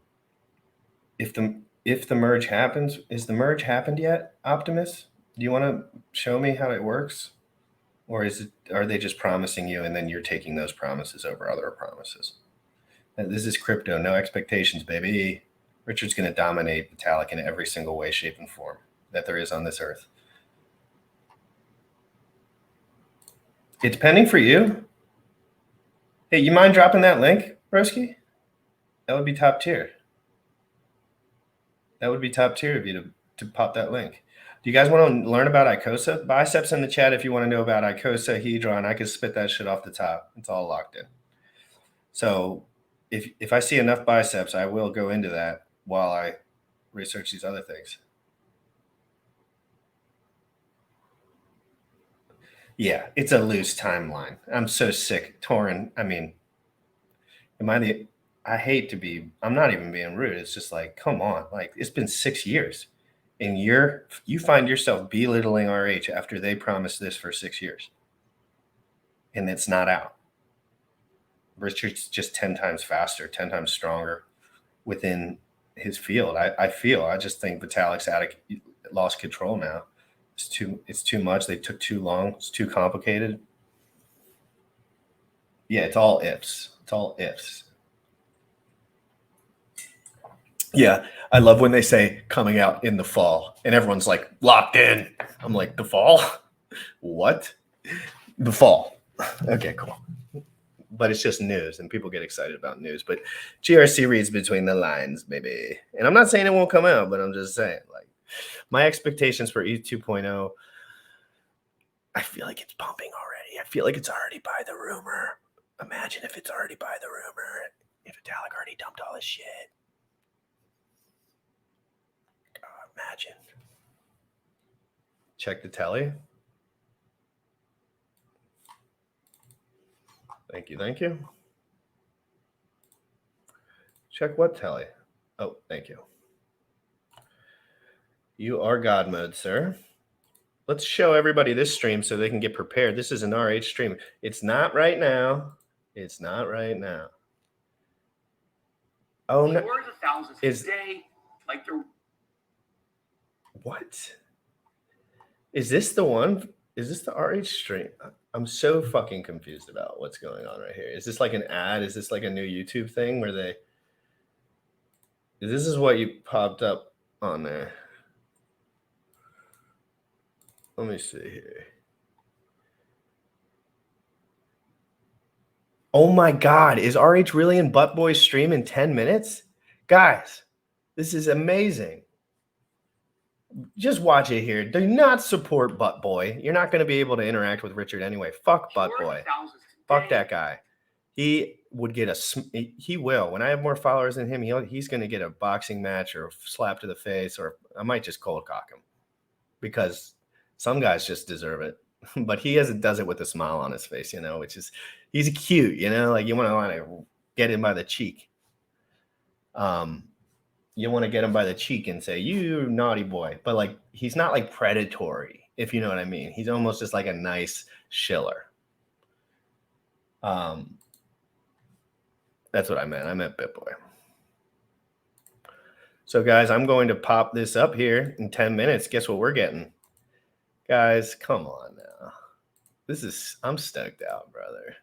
If the merge happens, is the merge happened yet, Optimus? Do you want to show me how it works? Or are they just promising you and then you're taking those promises over other promises? And this is crypto, no expectations, baby. Richard's going to dominate Vitalik in every single way, shape, and form that there is on this earth. It's pending for you. Hey, you mind dropping that link, Broski? That would be top tier. That would be top tier of you to pop that link. Do you guys want to learn about ICOSA? Biceps in the chat if you want to know about ICOSA, Hedron. I can spit that shit off the top. It's all locked in. So if I see enough biceps, I will go into that while I research these other things. Yeah, it's a loose timeline. I'm so sick. Torin, I mean, I hate to be, I'm not even being rude. It's just like, come on. Like, it's been 6 years. And you find yourself belittling RH after they promised this for 6 years. And it's not out. Richard's just 10 times faster, 10 times stronger within his field. I just think Vitalik's lost control now. It's too much. They took too long. It's too complicated. Yeah, it's all ifs. It's all ifs. Yeah, I love when they say coming out in the fall and everyone's like locked in. I'm like, the fall? What? The fall. Okay, cool. But it's just news and people get excited about news. But GRC reads between the lines, baby. And I'm not saying it won't come out, but I'm just saying, like, my expectations for ETH 2.0, I feel like it's pumping already. I feel like it's already by the rumor. Imagine if it's already by the rumor. If Vitalik already dumped all his shit. Imagine. Check the telly. Thank you. Thank you. Check what telly? Oh, thank you. You are God mode, sir. Let's show everybody this stream so they can get prepared. This is an RH stream. It's not right now. It's not right now. Oh, no. Is today, like the what? Is this the one? Is this the RH stream? I'm so fucking confused about what's going on right here. Is this like an ad? Is this like a new YouTube thing where they... This is what you popped up on there. Let me see here. Oh my God. Is RH really in Butt Boy's stream in 10 minutes? Guys, this is amazing. Just watch it here. Do not support Butt Boy. You're not going to be able to interact with Richard anyway. Fuck Butt Boy. Fuck that guy. He would get he will. When I have more followers than him, he's going to get a boxing match or a slap to the face, or I might just cold cock him because some guys just deserve it. But he does it with a smile on his face, you know, which is, he's cute, you know, like you want to get him by the cheek. You want to get him by the cheek and say, you naughty boy. But like, he's not like predatory, if you know what I mean. He's almost just like a nice shiller. That's what I meant. I meant BitBoy. So guys, I'm going to pop this up here in 10 minutes. Guess what we're getting? Guys, come on now. I'm stoked out, brother.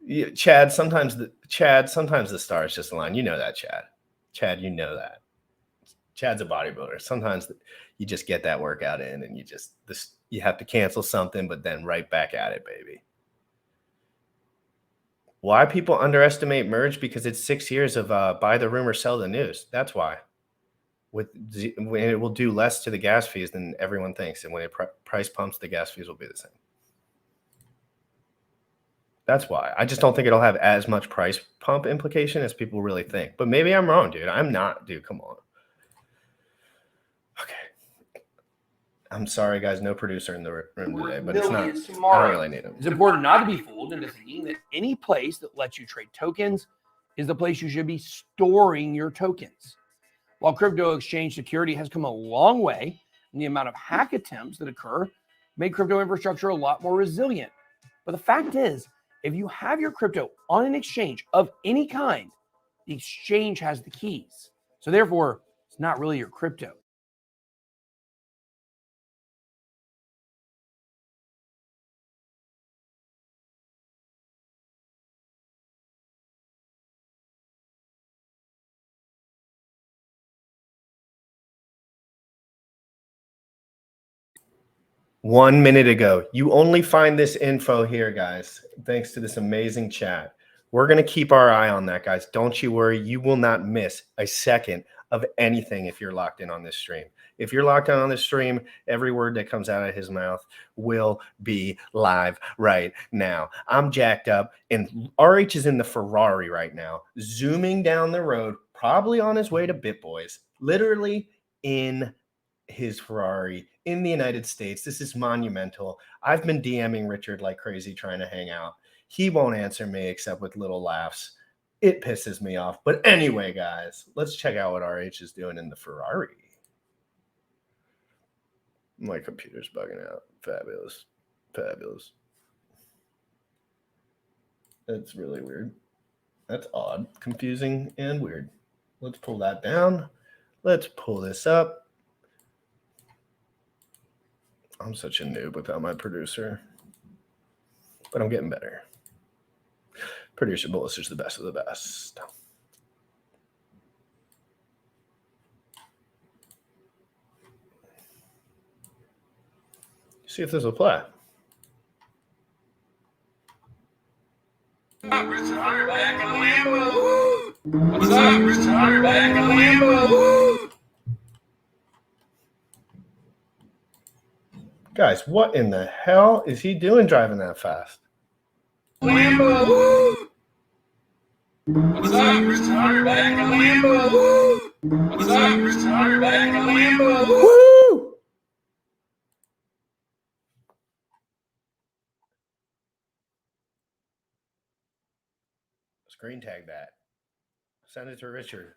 Yeah, Chad, sometimes the stars just align. You know that, Chad. Chad, you know that. Chad's a bodybuilder. Sometimes you just get that workout in and you have to cancel something, but then right back at it, baby. Why people underestimate merge? Because it's 6 years of buy the rumor, sell the news. That's why. When it will do less to the gas fees than everyone thinks, and when it price pumps, the gas fees will be the same. That's why. I just don't think it'll have as much price pump implication as people really think. But maybe I'm wrong, dude. I'm not, dude. Come on. Okay. I'm sorry, guys. No producer in the room today, but it's not. I don't really need him. It's important not to be fooled into thinking that any place that lets you trade tokens is the place you should be storing your tokens. While crypto exchange security has come a long way, and the amount of hack attempts that occur make crypto infrastructure a lot more resilient. But the fact is, if you have your crypto on an exchange of any kind, the exchange has the keys. So therefore, it's not really your crypto. 1 minute ago. You only find this info here, guys, thanks to this amazing chat. We're going to keep our eye on that, guys. Don't you worry. You will not miss a second of anything if you're locked in on this stream. If you're locked in on this stream, every word that comes out of his mouth will be live right now. I'm jacked up, and RH is in the Ferrari right now, zooming down the road, probably on his way to BitBoys, literally in his Ferrari in the United States. This is monumental. I've been DMing Richard like crazy trying to hang out. He won't answer me except with little laughs. It pisses me off. But anyway, guys, let's check out what RH is doing in the Ferrari. My computer's bugging out. Fabulous. Fabulous. That's really weird. That's odd, confusing, and weird. Let's pull that down. Let's pull this up. I'm such a noob without my producer, but I'm getting better. Producer Bullis is the best of the best. See if this will play. What's up, Richard Hunter back in the Lambo? What's up, Richard Hunter back in the Lambo? Guys, what in the hell is he doing driving that fast? Lambo. What's up, Richard Hunter back in the Lambo? What's up, Richard Hunter back in the Lambo? Woo! Screen tag that. Send it to Richard.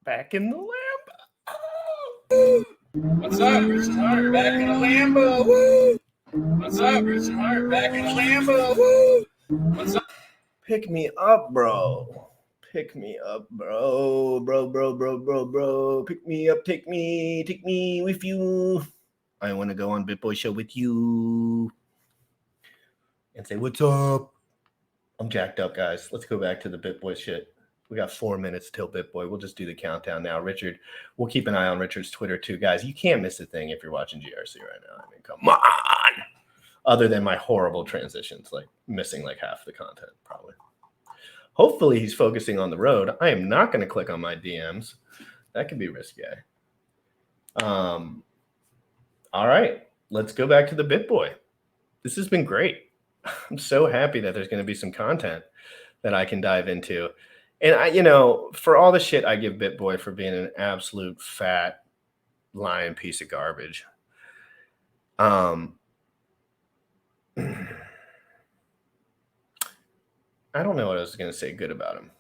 Back in the Lambo. What's up, Richard Hunter back in the Lambo? What's up, Richard Hunter back in the Lambo? What's up? Pick me up, bro. Pick me up, bro. Bro. Pick me up, take me with you. I want to go on BitBoy Show with you. And say, what's up? I'm jacked up, guys. Let's go back to the BitBoy shit. We got 4 minutes till BitBoy. We'll just do the countdown now. Richard, we'll keep an eye on Richard's Twitter too, guys. You can't miss a thing if you're watching GRC right now. I mean, come on. Other than my horrible transitions, like missing like half the content, probably. Hopefully he's focusing on the road. I am not going to click on my DMs. That could be risky. All right, let's go back to the BitBoy. This has been great. I'm so happy that there's going to be some content that I can dive into. And I, for all the shit I give BitBoy for being an absolute fat lying piece of garbage. I don't know what I was going to say good about him.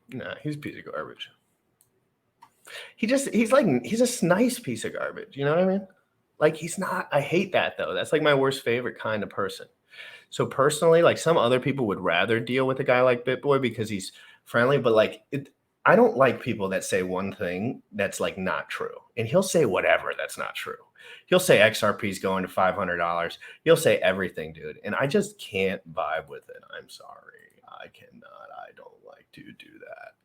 Nah, he's a piece of garbage. He's a nice piece of garbage. You know what I mean? Like he's not, I hate that though. That's like my worst favorite kind of person. So personally, like some other people would rather deal with a guy like BitBoy because he's friendly, but like I don't like people that say one thing that's like not true. And he'll say whatever that's not true. He'll say XRP is going to $500. He'll say everything, dude. And I just can't vibe with it. I'm sorry. I cannot. I don't like to do that.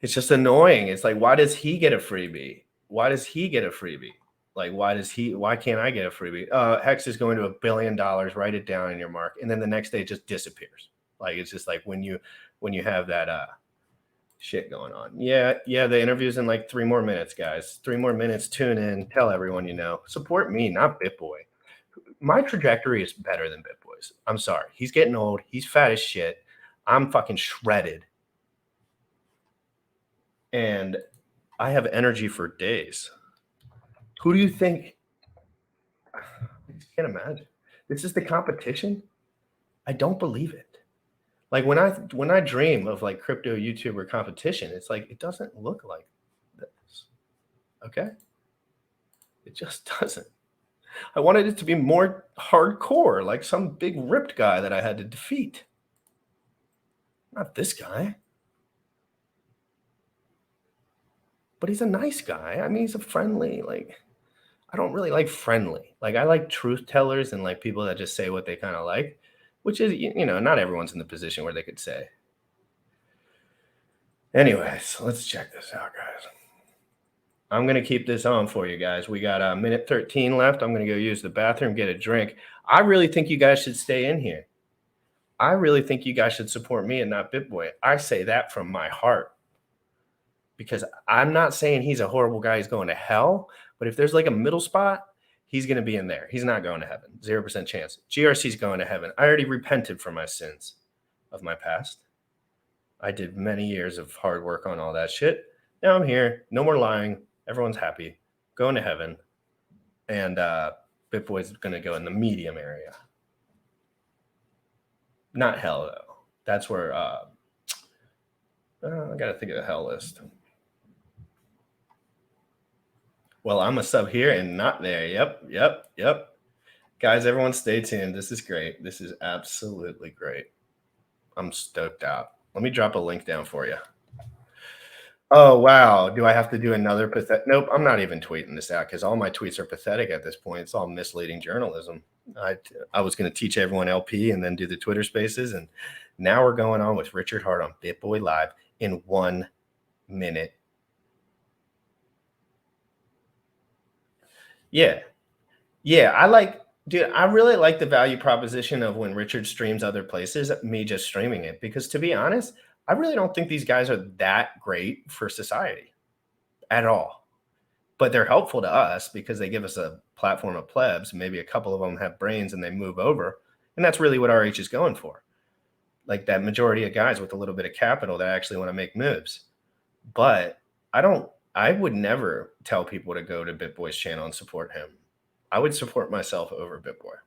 It's just annoying. It's like, why does he get a freebie? Why does he get a freebie? Like, why can't I get a freebie? Hex is going to $1 billion. Write it down in your mark. And then the next day it just disappears. Like, it's just like when you have that shit going on. Yeah. The interview's in like 3 more minutes, guys. 3 more minutes. Tune in. Tell everyone you know. Support me, not BitBoy. My trajectory is better than BitBoy's. I'm sorry. He's getting old. He's fat as shit. I'm fucking shredded. And I have energy for days. Who do you think? I just can't imagine. This is the competition? I don't believe it. Like when I dream of like crypto YouTuber competition, it's like it doesn't look like this. Okay? It just doesn't. I wanted it to be more hardcore, like some big ripped guy that I had to defeat. Not this guy. But he's a nice guy. I mean, he's a friendly, like, I don't really like friendly. Like, I like truth tellers and like people that just say what they kind of like, which is, not everyone's in the position where they could say. Anyways, let's check this out, guys. I'm going to keep this on for you guys. We got a minute 13 left. I'm going to go use the bathroom, get a drink. I really think you guys should stay in here. I really think you guys should support me and not BitBoy. I say that from my heart, because I'm not saying he's a horrible guy. He's going to hell. But if there's like a middle spot, he's going to be in there. He's not going to heaven. 0% chance. GRC's going to heaven. I already repented for my sins of my past. I did many years of hard work on all that shit. Now I'm here. No more lying. Everyone's happy. Going to heaven. And BitBoy's going to go in the medium area. Not hell, though. That's where I got to think of the hell list. Well, I'm a sub here and not there. Yep. Guys, everyone stay tuned. This is great. This is absolutely great. I'm stoked out. Let me drop a link down for you. Oh, wow. Do I have to do another pathetic? Nope, I'm not even tweeting this out because all my tweets are pathetic at this point. It's all misleading journalism. I was going to teach everyone LP and then do the Twitter spaces. And now we're going on with Richard Hart on BitBoy Live in 1 minute. Yeah. I really like the value proposition of when Richard streams other places, me just streaming it. Because to be honest, I really don't think these guys are that great for society at all. But they're helpful to us because they give us a platform of plebs. Maybe a couple of them have brains and they move over. And that's really what RH is going for. Like that majority of guys with a little bit of capital that actually want to make moves. But I would never tell people to go to BitBoy's channel and support him. I would support myself over BitBoy.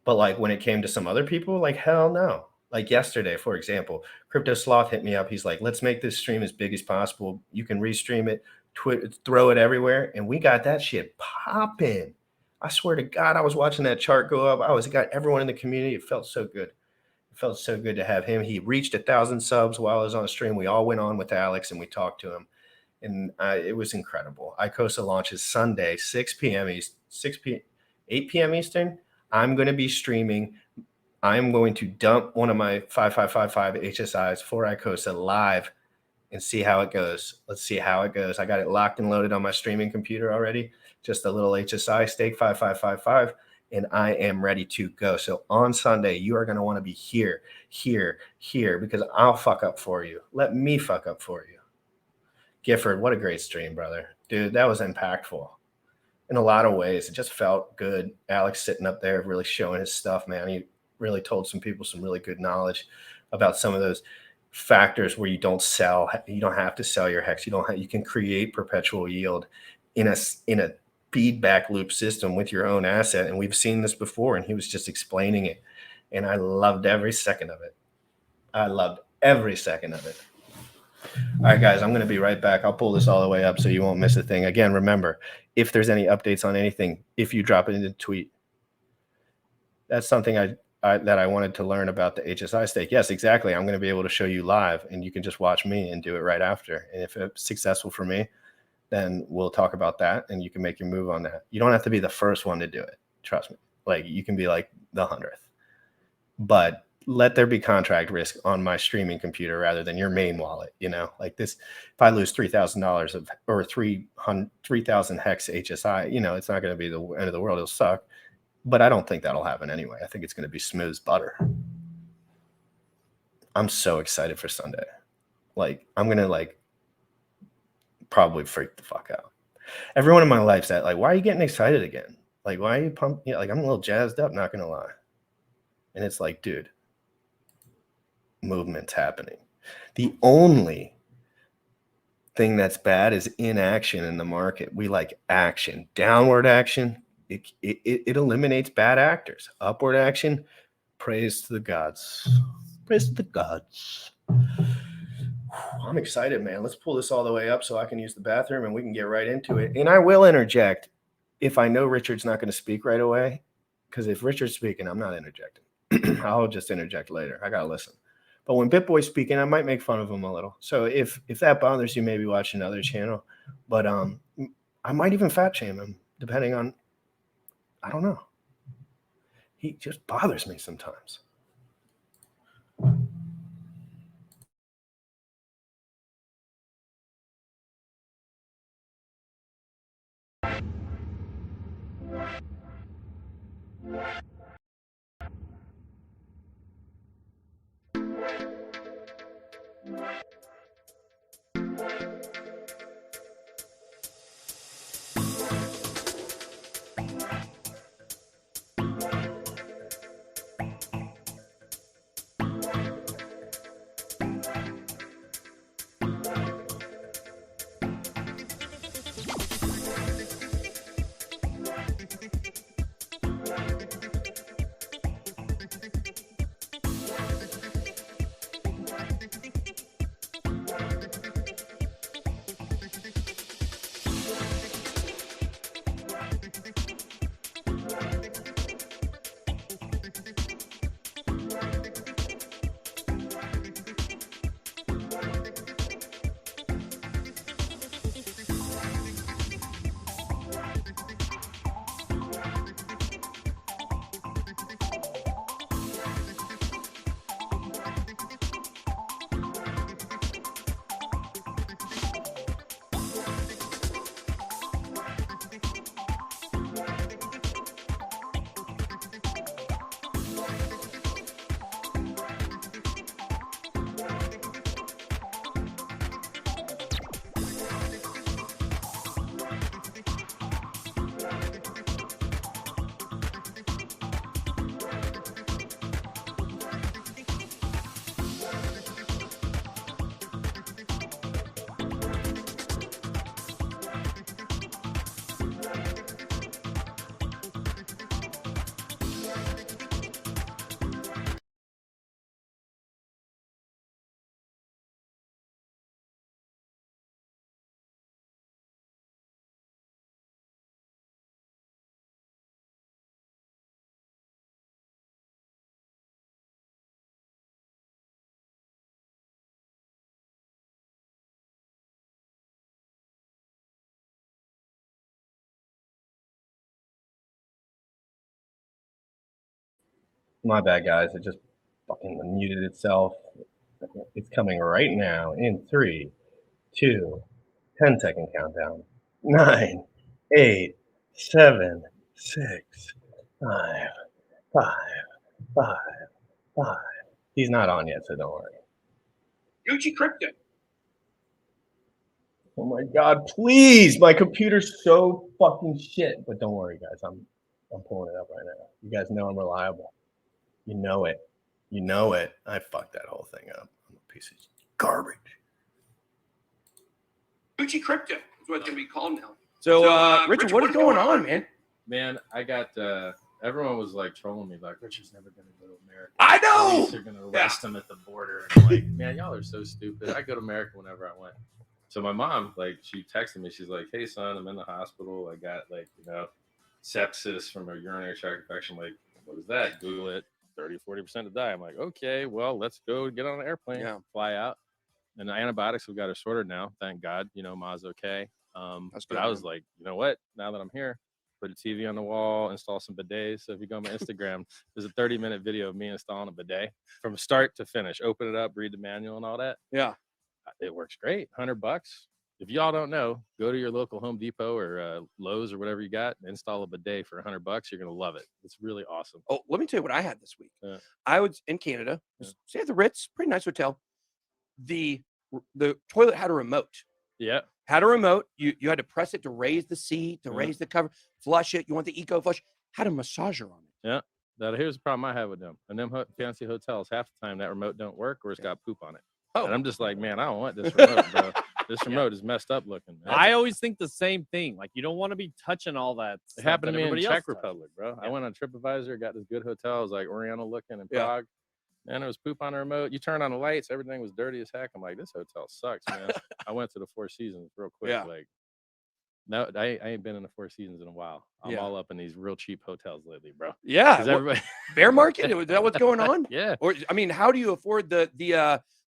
But like when it came to some other people, like hell no. Like yesterday, for example, Crypto Sloth hit me up. He's like, let's make this stream as big as possible. You can restream it, throw it everywhere. And we got that shit popping. I swear to God, I was watching that chart go up. I got everyone in the community. It felt so good. It felt so good to have him. He reached 1,000 subs while I was on stream. We all went on with Alex and we talked to him. And it was incredible. ICOSA launches Sunday, 8 p.m. Eastern. I'm going to be streaming. I'm going to dump one of my 5555 HSIs for ICOSA live and see how it goes. Let's see how it goes. I got it locked and loaded on my streaming computer already. Just a little HSI stake 5555, and I am ready to go. So on Sunday, you are going to want to be here, because I'll fuck up for you. Let me fuck up for you. Gifford, what a great stream, brother. Dude, that was impactful in a lot of ways. It just felt good. Alex sitting up there really showing his stuff, man. He really told some people some really good knowledge about some of those factors where you don't sell. You don't have to sell your hex. You can create perpetual yield in a feedback loop system with your own asset. And we've seen this before, and he was just explaining it. And I loved every second of it. All right, guys, I'm going to be right back. I'll pull this all the way up so you won't miss a thing. Again, remember, if there's any updates on anything, if you drop it in the tweet, that's something that I wanted to learn about the HSI stake. Yes, exactly. I'm going to be able to show you live, and you can just watch me and do it right after. And if it's successful for me, then we'll talk about that, and you can make your move on that. You don't have to be the first one to do it. Trust me. Like, you can be like the 100th. But let there be contract risk on my streaming computer rather than your main wallet. Like this, if I lose $3,000 or 3,000 hex HSI, it's not going to be the end of the world. It'll suck, but I don't think that'll happen anyway. I think it's going to be smooth as butter. I'm so excited for Sunday. Like, I'm going to probably freak the fuck out. Everyone in my life's at why are you getting excited again? Like, why are you pumped? I'm a little jazzed up, not going to lie. And it's like, dude, movement's happening. The only thing that's bad is inaction in the market. We like action. Downward action, it eliminates bad actors. Upward action, praise to the gods. Praise to the gods. I'm excited, man. Let's pull this all the way up so I can use the bathroom and we can get right into it. And I will interject if I know Richard's not going to speak right away, because if Richard's speaking, I'm not interjecting. I'll just interject later. I got to listen. But when BitBoy's speaking, I might make fun of him a little. So if that bothers you, maybe watch another channel. But I might even fat shame him, depending on, I don't know. He just bothers me sometimes. My bad, guys. It just fucking muted itself. It's coming right now in 3, 2, 10-second countdown. 9, 8, 7, 6, 5, 5, 5, 5. He's not on yet, so don't worry. Gucci Crypto. Oh my god, please! My computer's so fucking shit. But don't worry, guys. I'm pulling it up right now. You guys know I'm reliable. You know it. You know it. I fucked that whole thing up. I'm a piece of garbage. Gucci Crypto is what it's going to be called now. So, Richard, what is going on, man? Man, I got everyone was like trolling me, like Richard's never gonna go to America. I know. They're gonna arrest him at the border. And I'm like, man, y'all are so stupid. I go to America whenever I went. So my mom, like, she texted me. She's like, hey son, I'm in the hospital. I got sepsis from a urinary tract infection. I'm like, what is that? Google it. 30-40% to die. I'm like, okay, well, let's go get on an airplane, fly out. And the antibiotics have got her sorted now. Thank God. Ma's okay. But I was like, you know what? Now that I'm here, put a TV on the wall, install some bidets. So if you go on my Instagram, there's a 30-minute video of me installing a bidet from start to finish. Open it up, read the manual and all that. Yeah. It works great. $100. If y'all don't know, go to your local Home Depot or Lowe's or whatever you got and install a bidet for $100. You're going to love it. It's really awesome. Oh, let me tell you what I had this week. I was in Canada, stay at the Ritz, pretty nice hotel. The toilet had a remote. Yeah. Had a remote. You had to press it to raise the seat, to raise the cover, flush it. You want the eco flush. Had a massager on it. Yeah. Here's the problem I have with them. And them fancy hotels, half the time that remote don't work or it's got poop on it. Oh. And I'm just like, man, I don't want this remote, bro. This remote is messed up looking. Man. I always think the same thing. Like, you don't want to be touching all that stuff. It happened to me in Czech Republic, bro. Yeah. I went on TripAdvisor, got this good hotel. It was like Oriental looking in Prague. And there was poop on the remote. You turn on the lights, everything was dirty as heck. I'm like, this hotel sucks, man. I went to the Four Seasons real quick. Yeah. Like, no, I ain't been in the Four Seasons in a while. I'm all up in these real cheap hotels lately, bro. Yeah. Everybody... Bear market? Is that what's going on? Yeah. Or, I mean, how do you afford the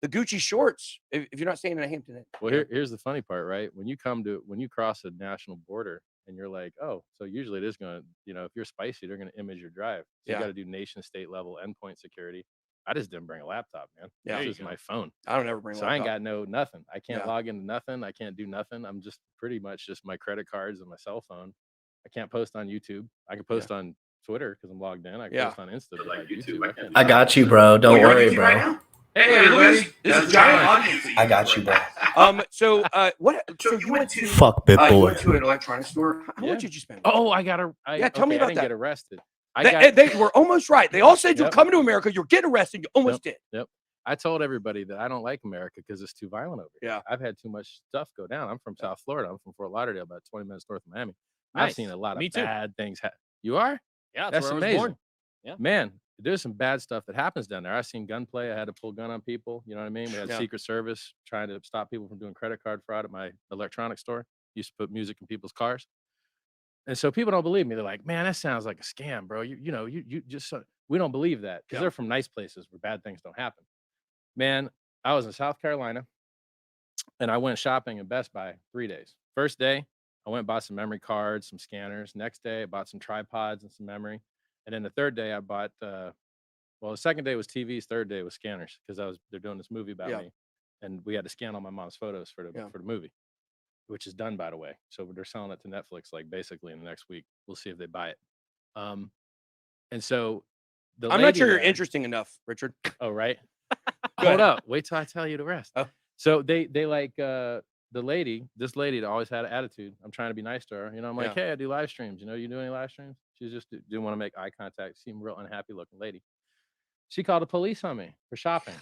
Gucci shorts if you're not staying in a Hampton Inn? Well, here's the funny part, right? When you cross a national border and you're like, oh, so usually it is going to, if you're spicy, they're going to image your drive. So you got to do nation state level endpoint security. I just didn't bring a laptop, man. Yeah, this is my phone. I don't ever bring a laptop. So I ain't got nothing. I can't log into nothing. I can't do nothing. I'm just pretty much just my credit cards and my cell phone. I can't post on YouTube. I can post on Twitter because I'm logged in. I Yeah. post on Insta, but like YouTube, I can't. I got you, bro. Don't worry, bro. Right hey, look at this is a giant audience. I got you, bro. So what? So you went to Fuck Bit you Boy. went to an electronics store. How much did you spend? Oh, I got a. Yeah, tell me about I didn't that. get arrested. They were almost right. They all said you're coming to America. You're getting arrested. You almost did. Yep. I told everybody that I don't like America because it's too violent over here. Yeah. I've had too much stuff go down. I'm from South Florida. I'm from Fort Lauderdale, about 20 minutes north of Miami. I've Nice. seen a lot Me of too. bad things happen. You are? Yeah, that's where I was amazing. born. Yeah. Man, there's some bad stuff that happens down there. I've seen gunplay. I had to pull gun on people. You know what I mean? We had Yeah. Secret Service trying to stop people from doing credit card fraud at my electronics store. Used to put music in people's cars. And so people don't believe me. They're like, man, that sounds like a scam, bro. You just, we don't believe that because they're from nice places where bad things don't happen. Man, I was in South Carolina and I went shopping in Best Buy 3 days. First day, I went and bought some memory cards, some scanners. Next day, I bought some tripods and some memory. And then the third day, I bought, the second day was TVs. Third day was scanners because they're doing this movie about me. And we had to scan all my mom's photos for the movie, which is done, by the way. So they're selling it to Netflix, like basically in the next week. We'll see if they buy it. And so I'm not sure you're interesting enough, Richard. Oh, right. Hold up. Wait till I tell you the rest. Oh. So they like this lady that always had an attitude. I'm trying to be nice to her. I'm like, hey, I do live streams. You do any live streams? She just didn't want to make eye contact. Seemed real unhappy looking lady. She called the police on me for shopping.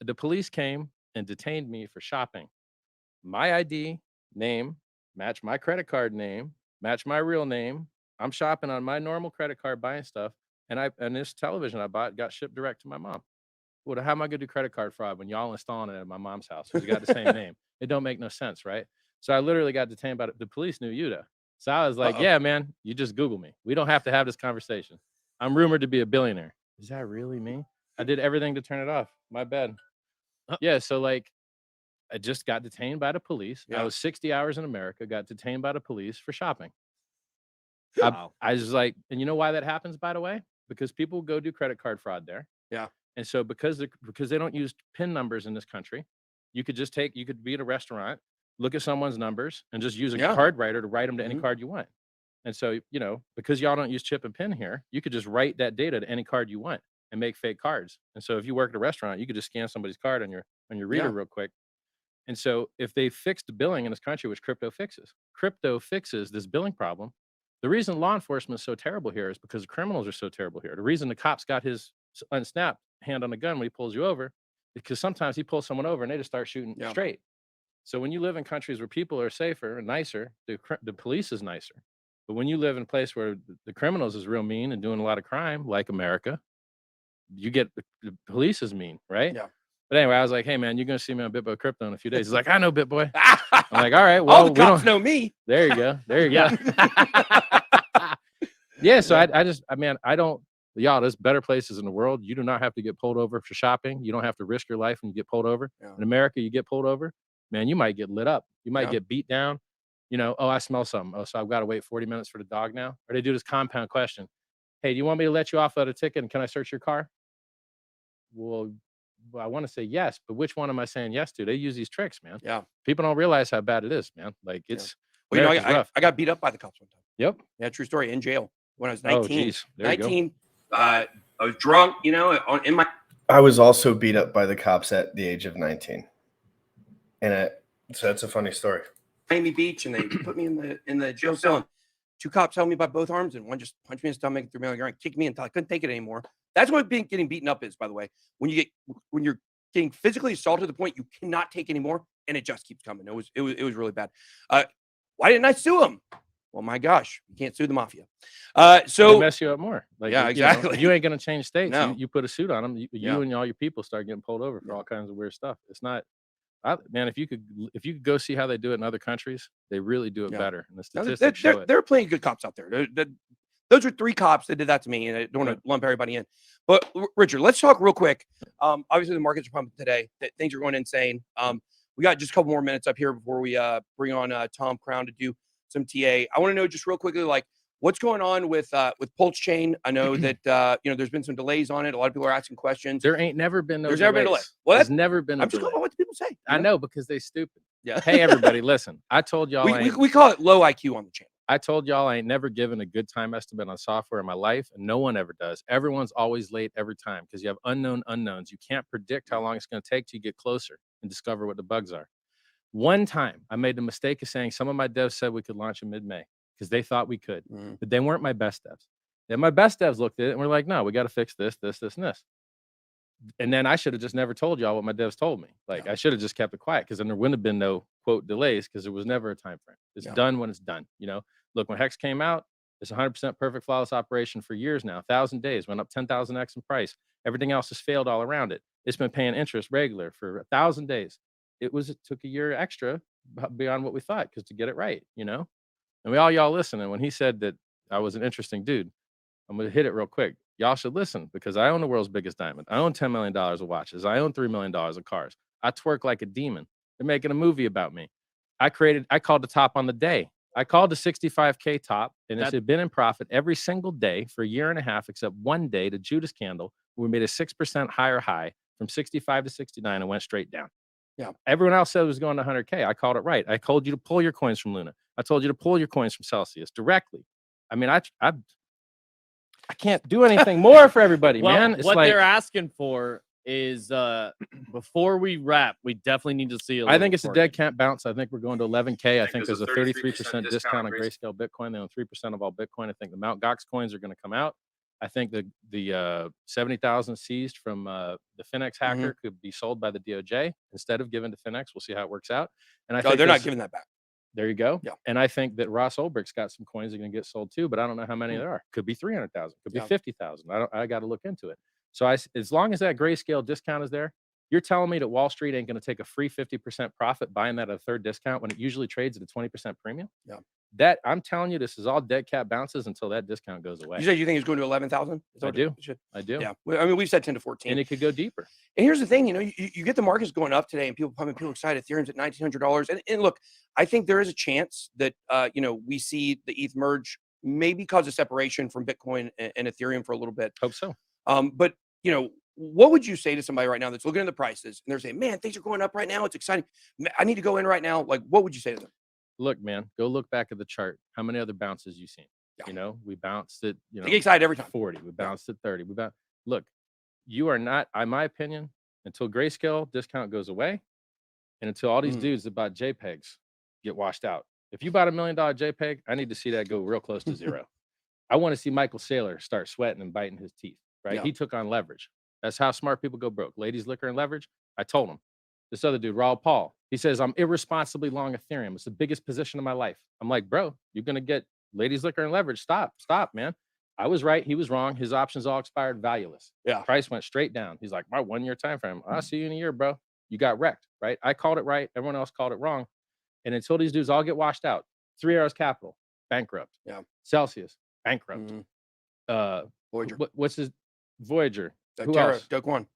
The police came and detained me for shopping. My ID name matched my credit card name, matched my real name. I'm shopping on my normal credit card, buying stuff. And this television I bought got shipped direct to my mom. Well, how am I going to do credit card fraud when y'all installing it at my mom's house? Because you got the same name. It don't make no sense, right? So I literally got detained by the police knew Yuta. So I was like, yeah, man, you just Google me. We don't have to have this conversation. I'm rumored to be a billionaire. Is that really me? I did everything to turn it off. My bad. Yeah, so like I just got detained by the police. I was 60 hours in America, got detained by the police for shopping. Wow. I was like, and you know why that happens, by the way? Because people go do credit card fraud there. Yeah. And so because they don't use PIN numbers in this country, you could be at a restaurant, look at someone's numbers and just use a card writer to write them to any card you want. And so, because y'all don't use chip and PIN here, you could just write that data to any card you want and make fake cards. And so if you work at a restaurant, you could just scan somebody's card on your reader real quick. And so if they fixed the billing in this country, which crypto fixes this billing problem, the reason law enforcement is so terrible here is because the criminals are so terrible here. The reason the cops got his unsnapped hand on a gun when he pulls you over is because sometimes he pulls someone over and they just start shooting straight. So when you live in countries where people are safer and nicer, the police is nicer. But when you live in a place where the criminals is real mean and doing a lot of crime, like America, you get the police is mean, right? Yeah. But anyway, I was like, hey, man, you're going to see me on BitBoy Crypto in a few days. He's like, I know BitBoy. I'm like, all right, well, all the cops know me. There you go. There you go. Yeah, so y'all, there's better places in the world. You do not have to get pulled over for shopping. You don't have to risk your life when you get pulled over. Yeah. In America, you get pulled over, man, you might get lit up. You might get beat down. Oh, I smell something. Oh, so I've got to wait 40 minutes for the dog now? Or they do this compound question. Hey, do you want me to let you off without a ticket and can I search your car? Well, I want to say yes, but which one am I saying yes to? They use these tricks, man. Yeah. People don't realize how bad it is, man. Like it's well, I got beat up by the cops one time. Yep. Yeah, true story. In jail when I was 19. Oh, geez. 19. I was drunk, in my. I was also beat up by the cops at the age of 19. And so that's a funny story. Miami Beach, and they put me in the jail cell. And 2 cops held me by both arms, and one just punched me in the stomach and threw me on the ground, kicked me until I couldn't take it anymore. That's what getting beaten up is, by the way. When you're getting physically assaulted to the point you cannot take anymore, and it just keeps coming. It was really bad. Why didn't I sue him? Well, my gosh, you can't sue the mafia. So they mess you up more. Like, yeah, exactly. You ain't gonna change states. No. You put a suit on them. You and all your people start getting pulled over for all kinds of weird stuff. It's not. Man, if you could go see how they do it in other countries, they really do it better. And the statistics show it. There are plenty of good cops out there. Those are 3 cops that did that to me, and I don't want to lump everybody in. But Richard, let's talk real quick. Obviously, the markets are pumping today. Things are going insane. We got just a couple more minutes up here before we bring on Tom Crown to do some TA. I want to know just real quickly, like, what's going on with Pulse Chain? I know that there's been some delays on it. A lot of people are asking questions. There ain't never been There's never been a delay. Well, there's never been a I'm just delay. going by what people say. I know because they stupid. Yeah. Hey, everybody, listen. I told y'all we call it low IQ on the channel. I told y'all I ain't never given a good time estimate on software in my life, and no one ever does. Everyone's always late every time because you have unknown unknowns. You can't predict how long it's going to take till you get closer and discover what the bugs are. One time, I made the mistake of saying some of my devs said we could launch in mid-May because they thought we could, but they weren't my best devs. Then my best devs looked at it and were like, no, we got to fix this, this, this, and this. And then I should have just never told y'all what my devs told me. Like I should have just kept it quiet because then there wouldn't have been no quote delays because there was never a time frame. It's done when it's done. You know, look, when Hex came out, it's 100% perfect flawless operation for years now. 1,000 days, went up 10,000x in price. Everything else has failed all around it. It's been paying interest regular for 1,000 days. It took a year extra beyond what we thought because to get it right, you know. And y'all listen. And when he said that I was an interesting dude, I'm going to hit it real quick. Y'all should listen because I own the world's biggest diamond. I own $10 million of watches. I own $3 million of cars. I twerk like a demon. They're making a movie about me. I called the top on the day. I called the 65K top, and it had been in profit every single day for a year and a half, except one day, the Judas candle, we made a 6% higher high from 65 to 69 and went straight down. Yeah. Everyone else said it was going to 100K. I called it right. I told you to pull your coins from Luna. I told you to pull your coins from Celsius directly. I mean, I can't do anything more for everybody, man. It's what like, they're asking for is before we wrap, we definitely need to see I think it's a dead cat bounce. I think we're going to 11K. I think there's a 33% discount on Grayscale Bitcoin. They own 3% of all Bitcoin. I think the Mt. Gox coins are going to come out. I think the 70,000 seized from the Finex hacker could be sold by the DOJ instead of given to Finex. We'll see how it works out. And I think they're not giving that back. There you go. Yeah. And I think that Ross Ulbricht's got some coins that are going to get sold too, but I don't know how many there are. Could be 300,000, could be 50,000. I got to look into it. So as long as that Grayscale discount is there, you're telling me that Wall Street ain't going to take a free 50% profit buying that at a third discount when it usually trades at a 20% premium? Yeah. That I'm telling you, this is all dead cat bounces until that discount goes away. You said you think it's going to 11,000? I do. Yeah. I mean, we've said 10 to 14. And it could go deeper. And here's the thing, you know, you get the markets going up today and people excited. Ethereum's at $1,900. And look, I think there is a chance that, you know, we see the ETH merge maybe cause a separation from Bitcoin and Ethereum for a little bit. Hope so. But, you know, what would you say to somebody right now that's looking at the prices and they're saying, man, things are going up right now. It's exciting. I need to go in right now. Like, what would you say to them? Look, man, go look back at the chart. How many other bounces you seen? Yeah. You know, we bounced it, you know, they get excited every time. 40. We bounced at 30. Look, you are not, in my opinion, until Grayscale discount goes away and until all these dudes that bought JPEGs get washed out. If you bought $1 million JPEG, I need to see that go real close to zero. I want to see Michael Saylor start sweating and biting his teeth, right? Yeah. He took on leverage. That's how smart people go broke. Ladies, liquor, and leverage. I told him. This other dude, Raul Paul, he says, I'm irresponsibly long Ethereum. It's the biggest position of my life. I'm like, bro, you're going to get ladies, liquor, and leverage. Stop, man. I was right. He was wrong. His options all expired valueless. Yeah. Price went straight down. He's like, my 1 year time frame. I'll see you in a year, bro. You got wrecked, right? I called it right. Everyone else called it wrong. And until these dudes all get washed out, 3 Arrows Capital, bankrupt. Yeah. Celsius, bankrupt. Voyager. What's his Voyager? Who Terra, else? Doke One.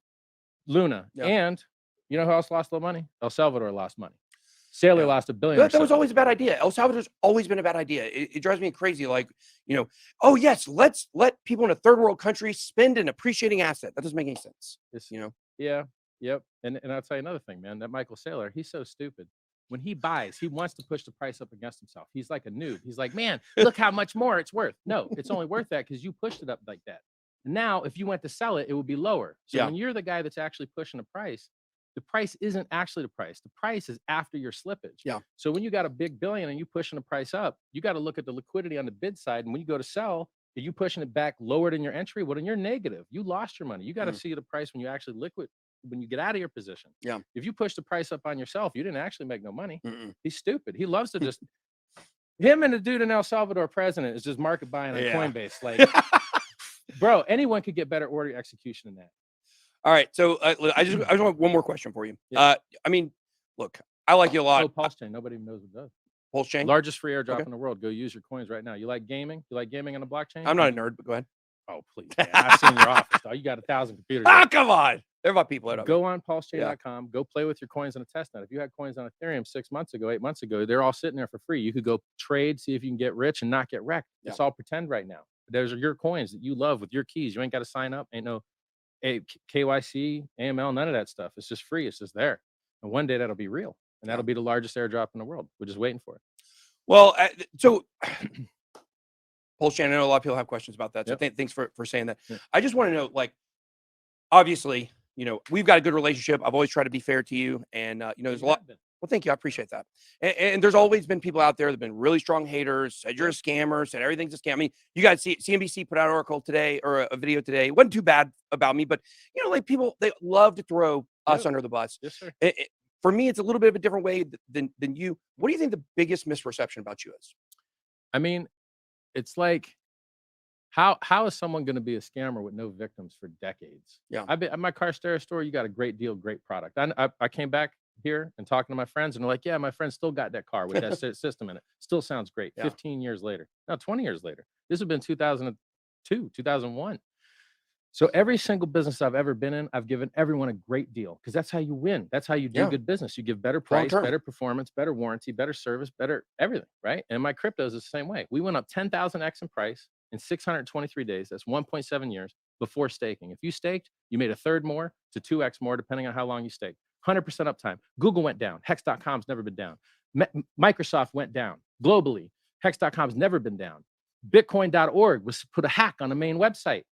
Luna. Yeah. And you know who else lost a little money? El Salvador lost money. Saylor lost $1 billion. That was always a bad idea. El Salvador's always been a bad idea. It drives me crazy. Like, you know, oh yes, let's let people in a third world country spend an appreciating asset. That doesn't make any sense. You know? Yeah. Yep. And I'll tell you another thing, man. That Michael Saylor, he's so stupid. When he buys, he wants to push the price up against himself. He's like a noob. He's like, man, look how much more it's worth. No, it's only worth that because you pushed it up like that. Now, if you went to sell it, it would be lower. So when you're the guy that's actually pushing the price isn't actually the price. The price is after your slippage. Yeah. So when you got a big billion and you pushing the price up, you got to look at the liquidity on the bid side. And when you go to sell, are you pushing it back lower than your entry? Well, then you're negative. You lost your money. You got to see the price when you actually liquid, when you get out of your position. Yeah. If you push the price up on yourself, you didn't actually make no money. He's stupid. He loves to just, him and the dude in El Salvador president is just market buying on Coinbase. Like, bro, anyone could get better order execution than that. All right, so I just want one more question for you. Yeah. I mean, look, I like you a lot. Oh, Pulse Chain. Nobody even knows what it does. Pulse Chain, largest free airdrop in the world. Go use your coins right now. You like gaming? You like gaming on the blockchain? I'm not a nerd, but go ahead. Oh, please, man. I've seen your office. Dog. You got 1,000 computers. Oh, come on. They're about people. Go on pulsechain.com. Go play with your coins on a testnet. If you had coins on Ethereum 6 months ago, 8 months ago, they're all sitting there for free. You could go trade, see if you can get rich and not get wrecked. Yeah. It's all pretend right now. Those are your coins that you love with your keys. You ain't got to sign up. Ain't no KYC, AML, none of that stuff. It's just free. It's just there. And one day that'll be real. And that'll be the largest airdrop in the world. We're just waiting for it. Well, so Paul Shannon, I know a lot of people have questions about that. So thanks for saying that. Yeah. I just want to know, like, obviously, we've got a good relationship. I've always tried to be fair to you. And, there's a lot. Well, thank you. I appreciate that. And there's always been people out there that have been really strong haters, said you're a scammer, said everything's a scam. I mean, you guys see CNBC put out an article today or a video today. It wasn't too bad about me, but, like people, they love to throw us under the bus. Yes, sir. For me, it's a little bit of a different way than you. What do you think the biggest misperception about you is? I mean, it's like, how is someone going to be a scammer with no victims for decades? Yeah. I've been at my car stereo store. You got a great deal, great product. I came back here and talking to my friends, and they're like, yeah, my friend still got that car with that system in it. Still sounds great. Yeah. 15 years later. No, 20 years later. This has been 2002, 2001. So every single business I've ever been in, I've given everyone a great deal because that's how you win. That's how you do good business. You give better price, better performance, better warranty, better service, better everything, right? And my cryptos is the same way. We went up 10,000x in price in 623 days. That's 1.7 years before staking. If you staked, you made a third more to 2x more, depending on how long you staked. 100% uptime. Google went down. Hex.com's never been down. Microsoft went down globally. Hex.com's never been down. Bitcoin.org was put a hack on the main website.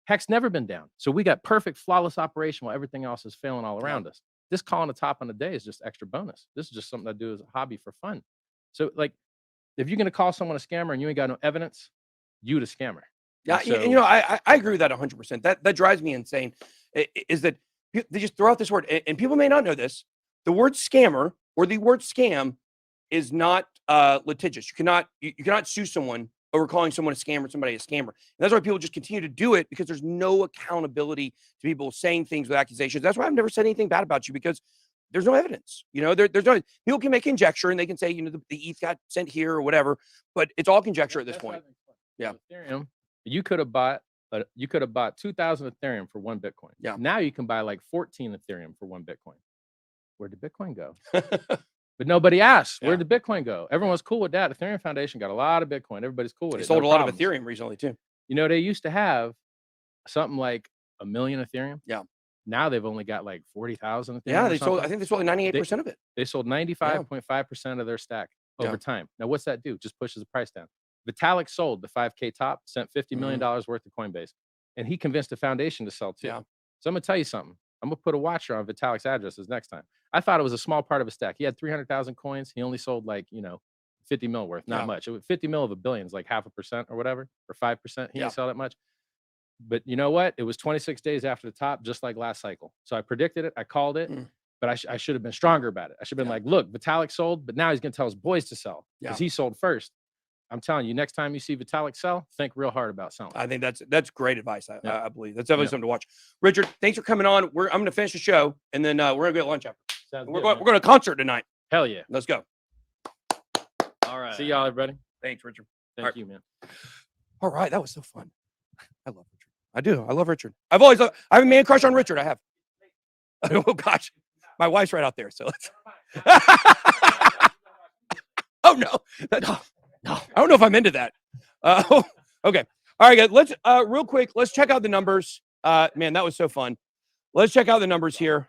Hex never been down. So we got perfect, flawless operation while everything else is failing all around us. This calling the top on the day is just extra bonus. This is just something I do as a hobby for fun. So, like, if you're going to call someone a scammer and you ain't got no evidence, you the scammer. Yeah, so, I agree with that 100%. That drives me insane. Is that they just throw out this word, and people may not know this. The word scammer or the word scam is not litigious. You cannot sue someone over calling someone a scammer, somebody a scammer. And that's why people just continue to do it, because there's no accountability to people saying things with accusations. That's why I've never said anything bad about you, because there's no evidence. There's no, people can make conjecture and they can say, the ETH got sent here or whatever, but it's all conjecture at this point. Yeah. Ethereum, you could have bought 2,000 Ethereum for one Bitcoin. Yeah. Now you can buy like 14 Ethereum for one Bitcoin. Where did Bitcoin go? But nobody asked, where did Bitcoin go? Everyone's cool with that. Ethereum Foundation got a lot of Bitcoin. Everybody's cool with They it. sold No a lot problems. of Ethereum recently too. They used to have something like 1 million Ethereum. Yeah. Now they've only got like 40,000 Ethereum. Yeah, I think they sold 98% of it. They sold 95.5% of their stack over time. Now, what's that do? Just pushes the price down. Vitalik sold the 5K top, sent $50 million worth to Coinbase, and he convinced the foundation to sell too. Yeah. So I'm gonna tell you something. I'm gonna put a watcher on Vitalik's addresses next time. I thought it was a small part of a stack. He had 300,000 coins. He only sold like 50 mil worth, not much. It was 50 mil of a billion is like 0.5% or whatever, or 5%. He didn't sell that much. But you know what? It was 26 days after the top, just like last cycle. So I predicted it. I called it. But I should have been stronger about it. I should have been like, look, Vitalik sold, but now he's going to tell his boys to sell because he sold first. I'm telling you, next time you see Vitalik sell, think real hard about selling. I think that's great advice. I believe that's definitely something to watch. Richard, thanks for coming on. I'm going to finish the show, and then we're going to go to lunch after. We're going to concert tonight. Hell yeah. Let's go. All right. See y'all, everybody. Thanks, Richard. Thank you, man. All right. That was so fun. I love Richard. I do. I love Richard. I have a man crush on Richard. I have. Oh, gosh. My wife's right out there. So let's. Oh, no. No. I don't know if I'm into that. Okay. All right, guys. Let's real quick. Let's check out the numbers. Man, that was so fun. Let's check out the numbers here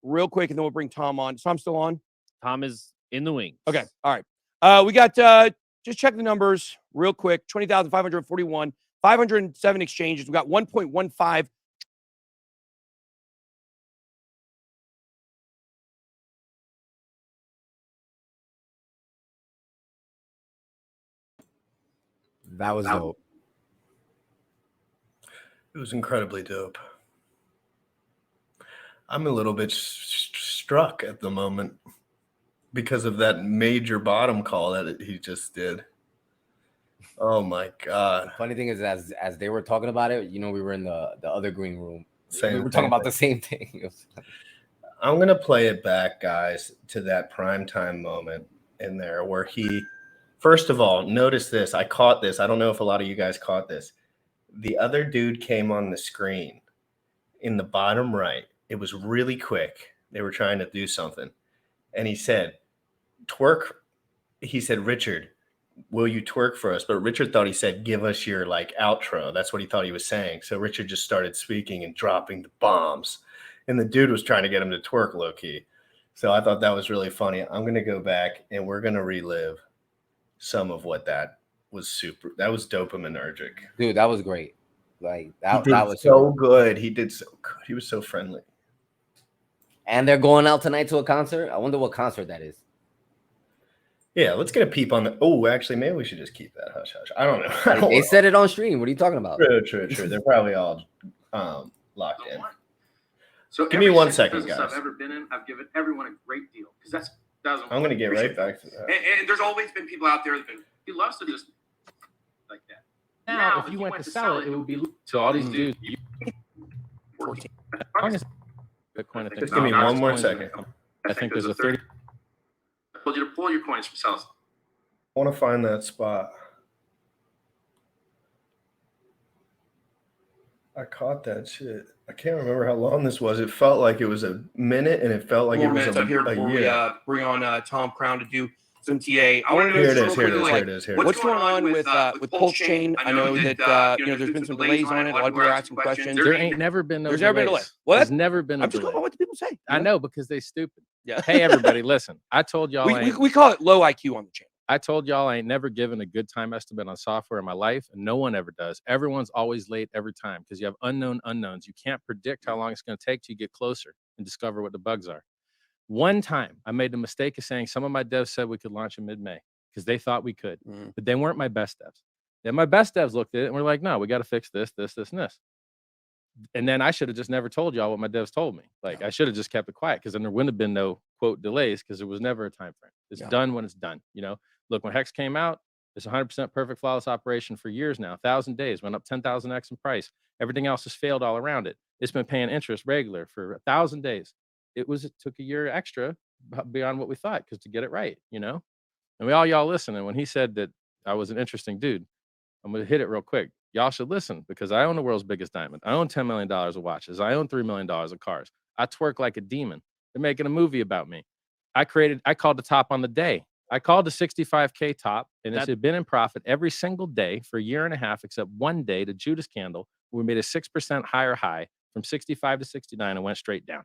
real quick, and then we'll bring Tom on. Is Tom still on? Tom is in the wings. Okay. All right. We got just check the numbers real quick. 20,541, 507 exchanges. We got 1.15. That was dope. It was incredibly dope. I'm a little bit struck at the moment because of that major bottom call that he just did. Oh my God. The funny thing is, as they were talking about it, we were in the other green room. We were talking about the same thing. I'm going to play it back, guys, to that primetime moment in there where he, first of all, notice this. I caught this. I don't know if a lot of you guys caught this. The other dude came on the screen in the bottom right. It was really quick. They were trying to do something. And he said, twerk. He said, Richard, will you twerk for us? But Richard thought he said, give us your outro. That's what he thought he was saying. So Richard just started speaking and dropping the bombs. And the dude was trying to get him to twerk low key. So I thought that was really funny. I'm going to go back and we're going to relive some of what that was dopaminergic. Dude, that was great. Like that He did was so good. He did so good. He was so friendly. And they're going out tonight to a concert. I wonder what concert that is. Yeah, let's get a peep on the. Oh, actually, maybe we should just keep that hush hush. I don't know. They said it on stream. What are you talking about? True. They're probably all locked in. So give me 1 second, guys. I've ever been in, I've given everyone a great deal because I'm going to get right back to that. And there's always been people out there that he loves to just like that. Now, if you went to sell it, it would be so all these dudes. 14. Bitcoin. Just give me 1 more second. I think there's a 30. I told you to pull your coins from sales. I want to find that spot. I caught that shit. I can't remember how long this was. It felt like it was a minute, and it felt like it was a here before we bring on Tom Crown to do some TA. I want to know here it is. What's going on with Pulse Chain? I know that there's been some delays on it. A lot of people are asking questions. There ain't never been no. There's never been a delay. What? There's never been a delay. I'm just going by what the people say. I know because they stupid. Yeah. Hey everybody, listen. I told y'all we call it low IQ on the channel. I told y'all I ain't never given a good time estimate on software in my life, and no one ever does. Everyone's always late every time because you have unknown unknowns. You can't predict how long it's going to take till you get closer and discover what the bugs are. One time, I made the mistake of saying some of my devs said we could launch in mid-May because they thought we could, but they weren't my best devs. Then my best devs looked at it and were like, no, we got to fix this, and this. And then I should have just never told y'all what my devs told me. Like I should have just kept it quiet because then there wouldn't have been no quote delays because there was never a time frame. It's done when it's done. You know, look, when Hex came out, it's 100% perfect flawless operation for years now. 1,000 days, went up 10,000x in price. Everything else has failed all around it. It's been paying interest regular for 1,000 days. It took a year extra beyond what we thought because to get it right, you know. And we all y'all listen. And when he said that I was an interesting dude, I'm gonna hit it real quick. Y'all should listen because I own the world's biggest diamond. I own $10 million of watches. I own $3 million of cars. I twerk like a demon. They're making a movie about me. I called the top on the day. I called the 65K top, and it had been in profit every single day for a year and a half, except one day, the Judas candle, we made a 6% higher high from 65 to 69 and went straight down.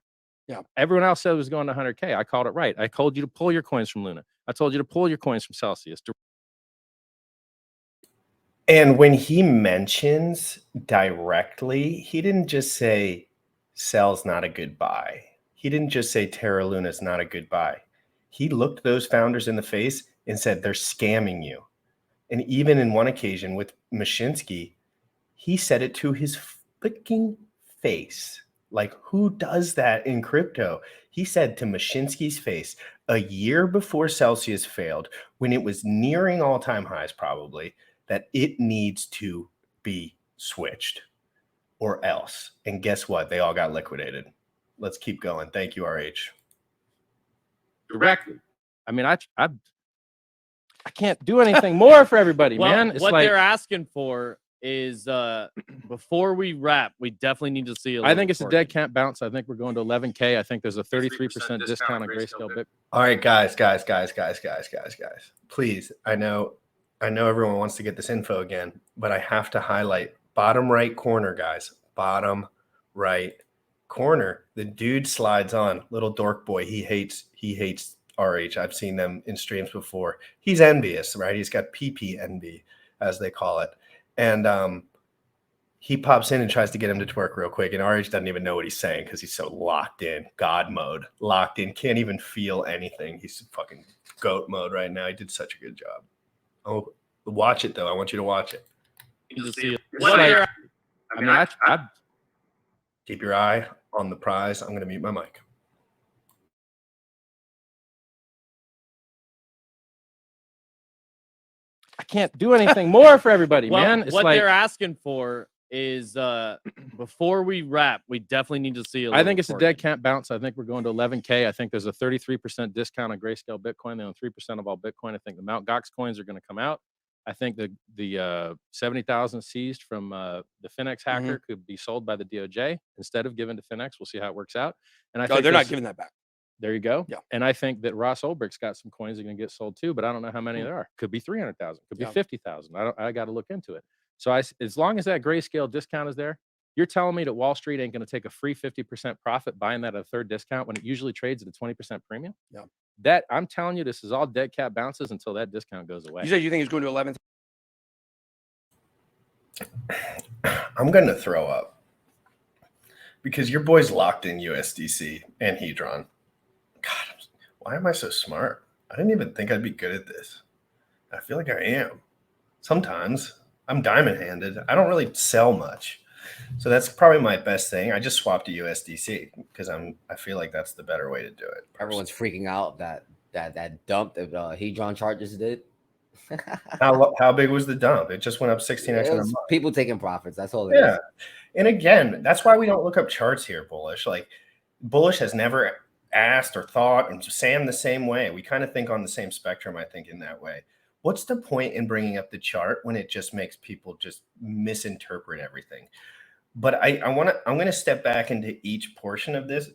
Yeah. Everyone else said it was going to 100K. I called it right. I told you to pull your coins from Luna. I told you to pull your coins from Celsius. And when he mentions directly, he didn't just say Cell's not a good buy. He didn't just say Terra Luna's not a good buy. He looked those founders in the face and said, they're scamming you. And even in one occasion with Mashinsky, he said it to his freaking face. Like, who does that in crypto? He said to Mashinsky's face a year before Celsius failed, when it was nearing all-time highs probably, that it needs to be switched or else. And guess what? They all got liquidated. Let's keep going. Thank you, RH. Directly. I mean, I can't do anything more for everybody, well, man. It's what like, they're asking for is before we wrap, we definitely need to see I think it's a dead cat bounce. I think we're going to 11K. I think there's a 33% discount on Grayscale Bitcoin. All right, guys. Please, I know everyone wants to get this info again, but I have to highlight bottom right corner, guys. Bottom right corner. The dude slides on. Little dork boy. He hates RH. I've seen them in streams before. He's envious, right? He's got PP envy, as they call it. And he pops in and tries to get him to twerk real quick. And RH doesn't even know what he's saying because he's so locked in, God mode, locked in, can't even feel anything. He's fucking goat mode right now. He did such a good job. Oh, watch it though. I want you to watch it. I keep your eye on the prize. I'm going to mute my mic. I can't do anything more for everybody, well, man. It's what like, they're asking for is before we wrap, we definitely need to see I think it's a dead cat bounce. I think we're going to 11K. I think there's a 33% discount on Grayscale Bitcoin. They own 3% of all Bitcoin. I think the Mt. Gox coins are going to come out. I think the 70,000 seized from the Finex hacker could be sold by the DOJ instead of given to Finex. We'll see how it works out. And I think they're not giving that back. There you go. Yeah. And I think that Ross Ulbricht's got some coins that are going to get sold too, but I don't know how many there are. Could be 300,000, could be 50,000. I got to look into it. So as long as that Grayscale discount is there, you're telling me that Wall Street ain't going to take a free 50% profit buying that at a third discount when it usually trades at a 20% premium? Yeah. That I'm telling you, this is all dead cat bounces until that discount goes away. You said you think it's going to 11. I'm gonna throw up because your boy's locked in USDC and Hedron. God, why am I so smart? I didn't even think I'd be good at this. I feel like I am. Sometimes I'm diamond handed. I don't really sell much. So that's probably my best thing. I just swapped to USDC because I feel like that's the better way to do it. Everyone's freaking out that dump that Hedron charges did. How big was the dump? It just went up 16x in a month. People taking profits. That's all it Yeah. is. And again, that's why we don't look up charts here, Bullish. Like Bullish has never asked or thought, and Sam the same way. We kind of think on the same spectrum, I think, in that way. What's the point in bringing up the chart when it just makes people just misinterpret everything? But I'm going to step back into each portion of this,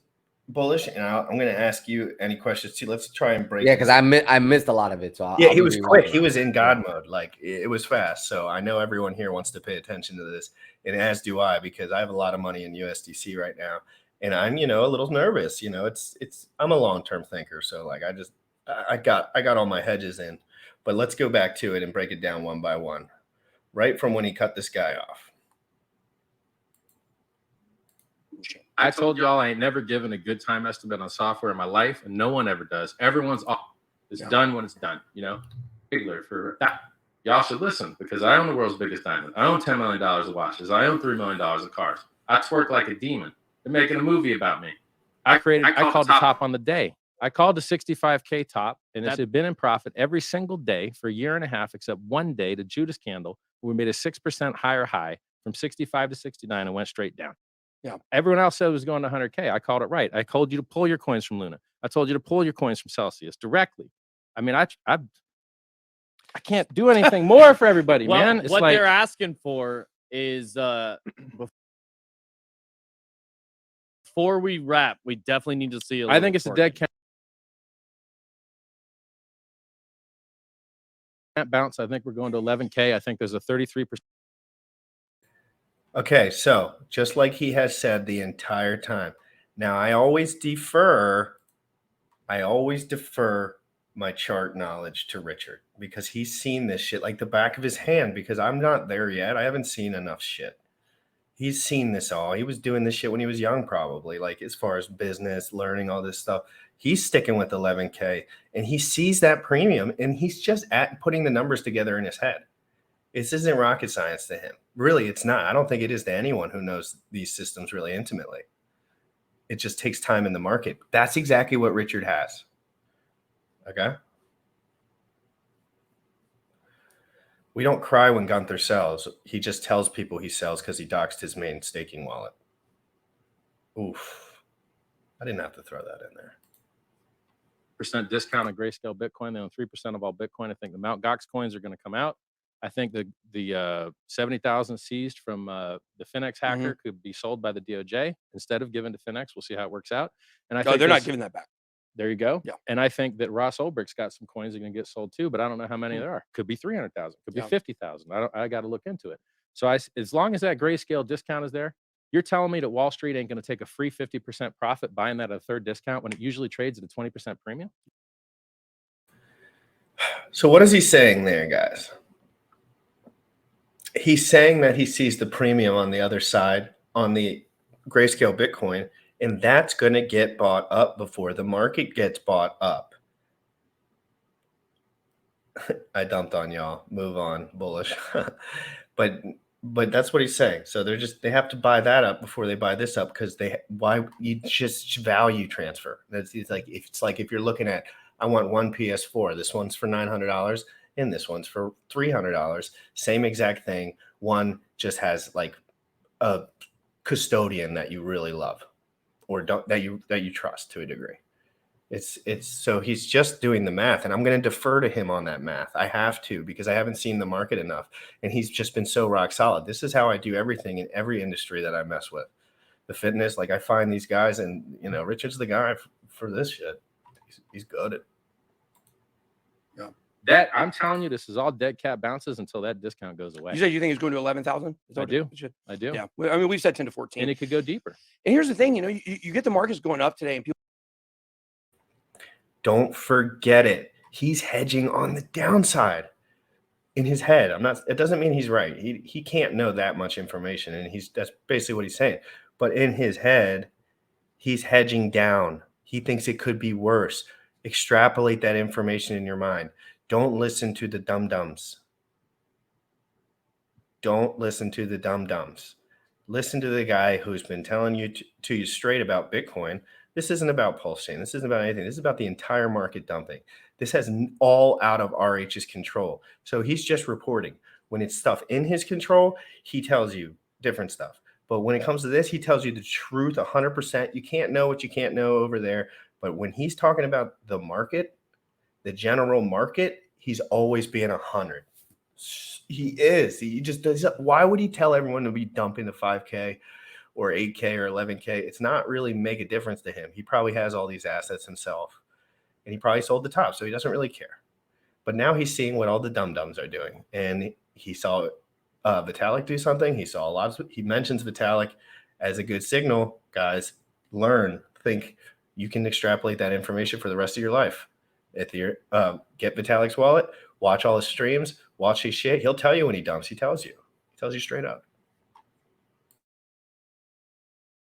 Bullish, and I'm going to ask you any questions too. Let's try and break. Yeah, because I missed a lot of it. So he was quick. He was in God mode. Like it was fast. So I know everyone here wants to pay attention to this, and as do I, because I have a lot of money in USDC right now, and I'm a little nervous. I'm a long-term thinker, so like I got all my hedges in. But let's go back to it and break it down one by one, right from when he cut this guy off. I told y'all I ain't never given a good time estimate on software in my life, and no one ever does. Everyone's off. It's done when it's done, Big alert for that. Y'all should listen because I own the world's biggest diamond. I own $10 million of watches. I own $3 million of cars. I twerk like a demon. They're making a movie about me. I called the top on the day. I called the 65K top, and it had been in profit every single day for a year and a half, except one day, the Judas candle, we made a 6% higher high from 65 to 69 and went straight down. Yeah. Everyone else said it was going to 100K. I called it right. I told you to pull your coins from Luna. I told you to pull your coins from Celsius directly. I mean, I can't do anything more for everybody, man. It's what they're asking for is before we wrap, we definitely need to see. I think it's a dead cat bounce. I think we're going to 11K. I think there's a 33%. Okay, so just like he has said the entire time. Now, I always defer my chart knowledge to Richard because he's seen this shit like the back of his hand because I'm not there yet. I haven't seen enough shit. He's seen this all. He was doing this shit when he was young, probably, like as far as business, learning all this stuff. He's sticking with 11K and he sees that premium and he's just putting the numbers together in his head. This isn't rocket science to him. Really, it's not. I don't think it is to anyone who knows these systems really intimately. It just takes time in the market. That's exactly what Richard has. Okay? We don't cry when Gunther sells. He just tells people he sells because he doxed his main staking wallet. Oof. I didn't have to throw that in there. % discount on Grayscale Bitcoin. They own 3% of all Bitcoin. I think the Mt. Gox coins are going to come out. I think the 70,000 seized from the Finex hacker could be sold by the DOJ instead of given to Finex. We'll see how it works out. And I think they're not giving that back. There you go. Yeah. And I think that Ross Ulbricht's got some coins that are going to get sold too, but I don't know how many there are. Could be 300,000. Could be 50,000. I got to look into it. So as long as that Grayscale discount is there, you're telling me that Wall Street ain't going to take a free 50% profit buying that at a third discount when it usually trades at a 20% premium? So what is he saying there, guys? He's saying that he sees the premium on the other side on the Grayscale Bitcoin, and that's going to get bought up before the market gets bought up. I dumped on y'all. Move on, Bullish. but that's what he's saying. So they have to buy that up before they buy this up because why you just value transfer. It's like if you're looking at, I want one PS4. This one's for $900. And this one's for $300. Same exact thing. One just has like a custodian that you really love or that you trust to a degree. It's so he's just doing the math, and I'm going to defer to him on that math. I have to because I haven't seen the market enough, and he's just been so rock solid. This is how I do everything in every industry that I mess with. The fitness, like I find these guys, and Richard's the guy for this shit. He's good at. That I'm telling you, this is all dead cat bounces until that discount goes away. You said you think it's going to 11,000? I do. Yeah. I mean, we've said 10 to 14. And it could go deeper. And here's the thing, you get the markets going up today and people. Don't forget it. He's hedging on the downside in his head. It doesn't mean he's right. He can't know that much information, and that's basically what he's saying. But in his head, he's hedging down. He thinks it could be worse. Extrapolate that information in your mind. Don't listen to the dum-dums. Don't listen to the dum-dums. Listen to the guy who's been telling you to you straight about Bitcoin. This isn't about Pulse Chain. This isn't about anything. This is about the entire market dumping. This has all out of RH's control. So he's just reporting. When it's stuff in his control, he tells you different stuff. But when it comes to this, he tells you the truth 100%. You can't know what you can't know over there. But when he's talking about the market, the general market, he's always being 100. He is. He just does. Why would he tell everyone to be dumping the 5K or 8K or 11K? It's not really make a difference to him. He probably has all these assets himself, and he probably sold the top, so he doesn't really care. But now he's seeing what all the dum-dums are doing, and he saw Vitalik do something. He saw a lot of. He mentions Vitalik as a good signal. Guys, learn, think. You can extrapolate that information for the rest of your life. If you get Vitalik's wallet, watch all his streams, watch his shit. He'll tell you when he dumps. He tells you straight up.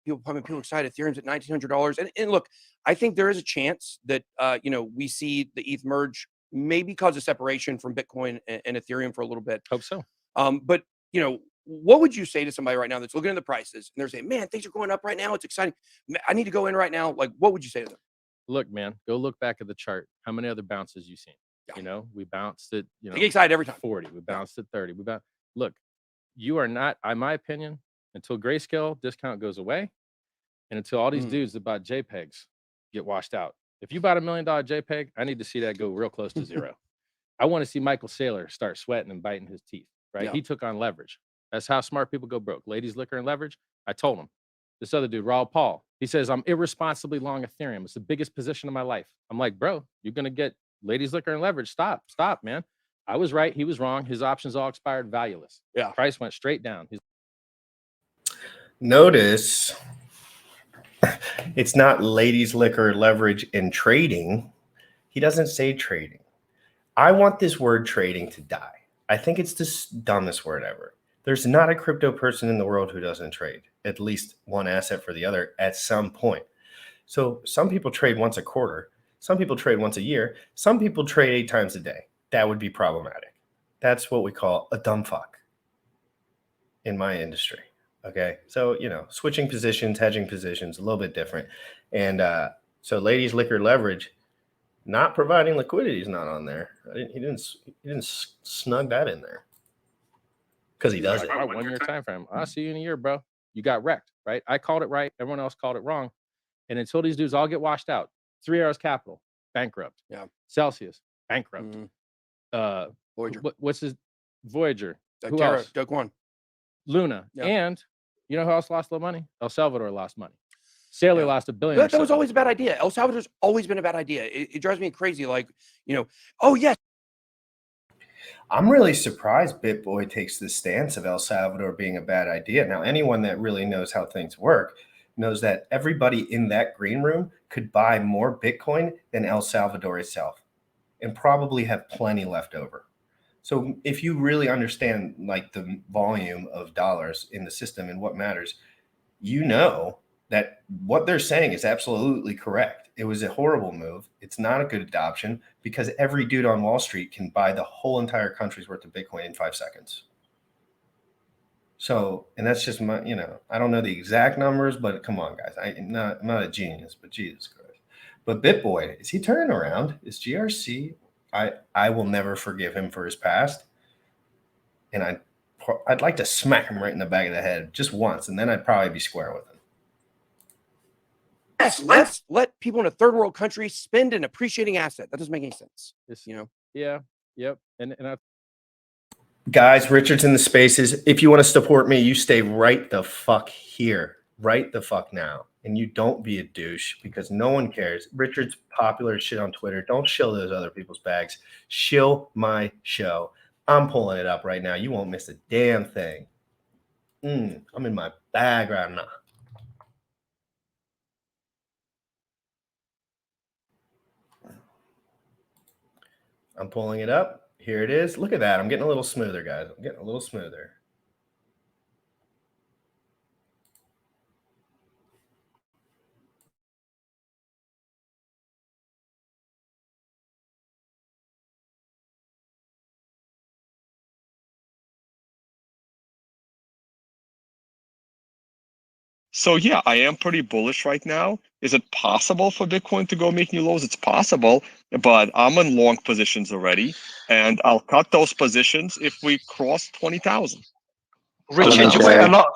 People excited. Ethereum's at $1,900, and look, I think there is a chance that we see the ETH merge, maybe cause a separation from Bitcoin and Ethereum for a little bit. Hope so. But what would you say to somebody right now that's looking at the prices and they're saying, "Man, things are going up right now. It's exciting. I need to go in right now." Like, what would you say to them? Look, man, go look back at the chart. How many other bounces you seen? Yeah. We bounced at I get excited every time. 40. We bounced at 30. Look, you are not, in my opinion, until grayscale discount goes away, and until all these dudes that bought JPEGs get washed out. If you bought $1 million JPEG, I need to see that go real close to zero. I want to see Michael Saylor start sweating and biting his teeth. Right? Yeah. He took on leverage. That's how smart people go broke. Ladies, liquor, and leverage. I told him. This other dude, Raul Paul, he says, I'm irresponsibly long Ethereum. It's the biggest position of my life. I'm like, bro, you're going to get ladies, liquor, and leverage. Stop, man. I was right. He was wrong. His options all expired valueless. Yeah. Price went straight down. Notice it's not ladies, liquor, leverage, and trading. He doesn't say trading. I want this word trading to die. I think it's the dumbest word ever. There's not a crypto person in the world who doesn't trade at least one asset for the other at some point. So some people trade once a quarter. Some people trade once a year. Some people trade 8 times a day. That would be problematic. That's what we call a dumb fuck in my industry. Okay. So, switching positions, hedging positions, a little bit different. And so ladies, liquor, leverage, not providing liquidity is not on there. He didn't snug that in there. Because he does it. 1 year time frame. I'll see you in a year, bro. You got wrecked, right? I called it right. Everyone else called it wrong. And until these dudes all get washed out, 3 Hours Capital, bankrupt. Yeah. Celsius, bankrupt. Mm-hmm. Voyager. What's his Voyager? Who Terra, else? Duck One. Luna. Yeah. And you know who else lost a little money? El Salvador lost money. Sailor lost $1 billion. That was always a bad idea. El Salvador's always been a bad idea. It drives me crazy. Like, oh, yes. I'm really surprised BitBoy takes the stance of El Salvador being a bad idea. Now, anyone that really knows how things work knows that everybody in that green room could buy more Bitcoin than El Salvador itself and probably have plenty left over. So if you really understand like the volume of dollars in the system and what matters, that what they're saying is absolutely correct. It was a horrible move. It's not a good adoption because every dude on Wall Street can buy the whole entire country's worth of Bitcoin in 5 seconds. So, and that's just my, I don't know the exact numbers, but come on, guys. I'm not a genius, but Jesus Christ. But BitBoy, is he turning around? Is GRC? I will never forgive him for his past. And I'd like to smack him right in the back of the head just once, and then I'd probably be square with him. Yes, let's let people in a third world country spend an appreciating asset. That doesn't make any sense. Yeah. Yep. And guys, Richard's in the spaces. If you want to support me, you stay right the fuck here. Right the fuck now. And you don't be a douche because no one cares. Richard's popular as shit on Twitter. Don't shill those other people's bags. Shill my show. I'm pulling it up right now. You won't miss a damn thing. I'm in my bag right now. I'm pulling it up. Here it is. Look at that. I'm getting a little smoother, guys. I'm getting a little smoother. So yeah, I am pretty bullish right now. Is it possible for Bitcoin to go make new lows? It's possible, but I'm in long positions already, and I'll cut those positions if we cross 20,000. Richard, you were a lot.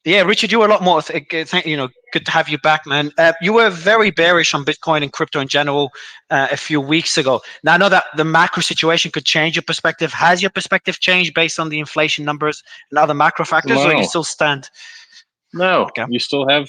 Yeah, Richard, you were a lot more. Good to have you back, man. You were very bearish on Bitcoin and crypto in general a few weeks ago. Now I know that the macro situation could change your perspective. Has your perspective changed based on the inflation numbers and other macro factors, or you No. still stand? No, Okay. you still have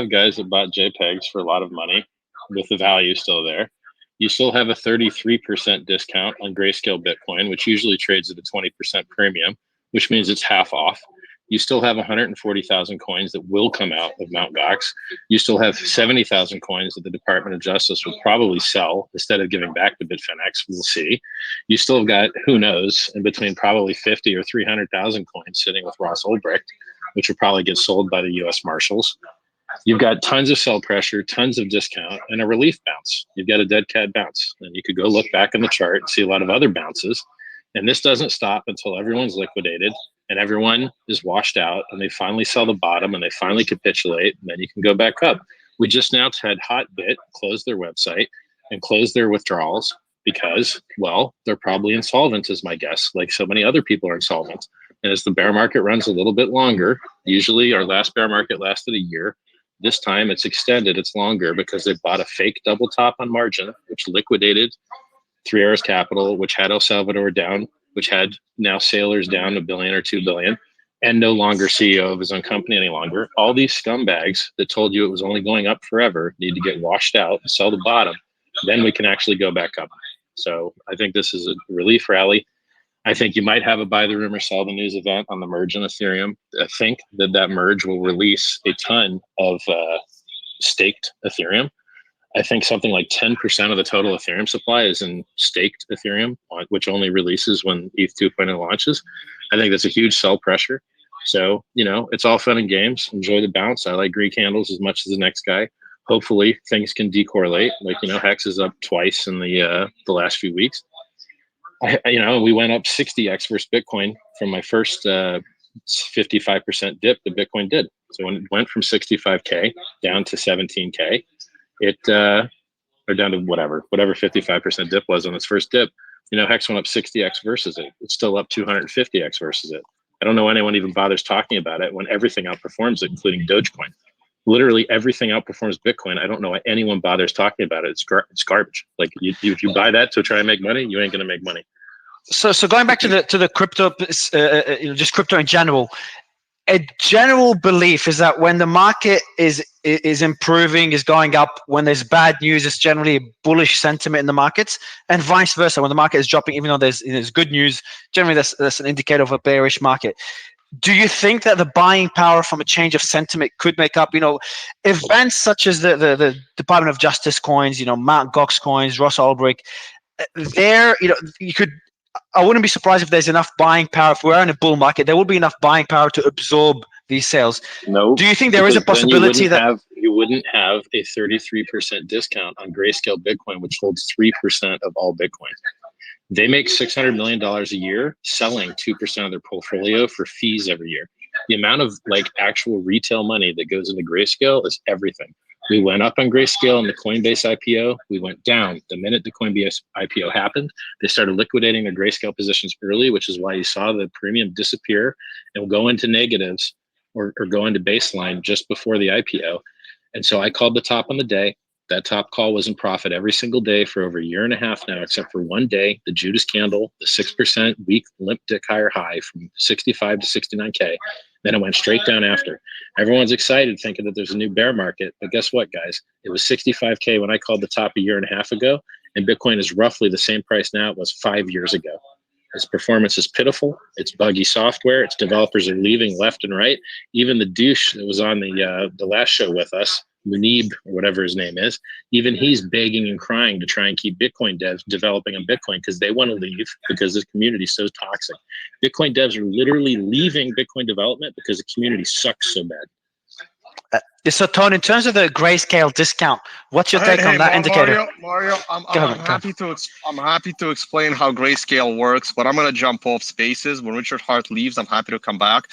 guys that bought JPEGs for a lot of money with the value still there. You still have a 33% discount on Grayscale Bitcoin, which usually trades at a 20% premium, which means it's half off. You still have 140,000 coins that will come out of Mt. Gox. You still have 70,000 coins that the Department of Justice will probably sell instead of giving back to Bitfinex. We'll see. You still have got, who knows, in between probably 50 or 300,000 coins sitting with Ross Ulbricht, which will probably get sold by the U.S. Marshals. You've got tons of sell pressure, tons of discount, and a relief bounce. You've got a dead cat bounce. And you could go look back in the chart and see a lot of other bounces. And this doesn't stop until everyone's liquidated and everyone is washed out and they finally sell the bottom and they finally capitulate, and then you can go back up. We just now had Hotbit close their website and close their withdrawals because, well, they're probably insolvent, is my guess, like so many other people are insolvent. And as the bear market runs a little bit longer, usually our last bear market lasted a year. This time it's extended, it's longer because they bought a fake double top on margin, which liquidated 3 Arrows Capital, which had El Salvador down, which had now Sailors down $1 billion or $2 billion, and no longer CEO of his own company any longer. All these scumbags that told you it was only going up forever need to get washed out and sell the bottom. Then we can actually go back up. So I think this is a relief rally. I think you might have a buy the rumor, sell the news event on the merge in Ethereum. I think that merge will release a ton of staked Ethereum. I think something like 10% of the total Ethereum supply is in staked Ethereum, which only releases when ETH 2.0 launches. I think that's a huge sell pressure. So, it's all fun and games. Enjoy the bounce. I like Greek candles as much as the next guy. Hopefully things can decorrelate. Like, Hex is up twice in the last few weeks. We went up 60x versus Bitcoin from my first 55% dip that Bitcoin did. So when it went from 65K down to 17K, or down to whatever 55% dip was on its first dip, Hex went up 60x versus it. It's still up 250x versus it. I don't know why anyone even bothers talking about it when everything outperforms it, including Dogecoin. Literally everything outperforms Bitcoin. I don't know why anyone bothers talking about it. It's garbage. Like if you buy that to try and make money, you ain't gonna make money. So going back to the crypto, just crypto in general, a general belief is that when the market is improving, is going up, when there's bad news, it's generally a bullish sentiment in the markets, and vice versa. When the market is dropping, even though there's good news, generally that's an indicator of a bearish market. Do you think that the buying power from a change of sentiment could make up, events such as the Department of Justice coins, Mt. Gox coins, Ross Ulbricht, I wouldn't be surprised if there's enough buying power. If we're in a bull market, there will be enough buying power to absorb these sales. No. Do you think there is a possibility that you wouldn't have a 33% discount on Grayscale Bitcoin, which holds 3% of all Bitcoin? They make $600 million a year selling 2% of their portfolio for fees every year. The amount of actual retail money that goes into Grayscale is everything. We went up on Grayscale in the Coinbase IPO. We went down the minute the Coinbase IPO happened. They started liquidating their Grayscale positions early, which is why you saw the premium disappear and go into negatives or go into baseline just before the IPO. And so I called the top on the day. That top call was in profit every single day for over a year and a half now, except for one day, the Judas candle, the 6% weak limp tick higher high from 65 to 69K. Then it went straight down after. Everyone's excited thinking that there's a new bear market. But guess what, guys? It was 65K when I called the top a year and a half ago, and Bitcoin is roughly the same price now it was 5 years ago. Its performance is pitiful. It's buggy software. Its developers are leaving left and right. Even the douche that was on the last show with us Munib, or whatever his name is, even he's begging and crying to try and keep Bitcoin devs developing on Bitcoin because they want to leave because this community is so toxic. Bitcoin devs are literally leaving Bitcoin development because the community sucks so bad. So, Tony, in terms of the grayscale discount, what's your take on that indicator? Mario, I'm happy to explain how grayscale works, but I'm gonna jump off spaces. When Richard Hart leaves, I'm happy to come back.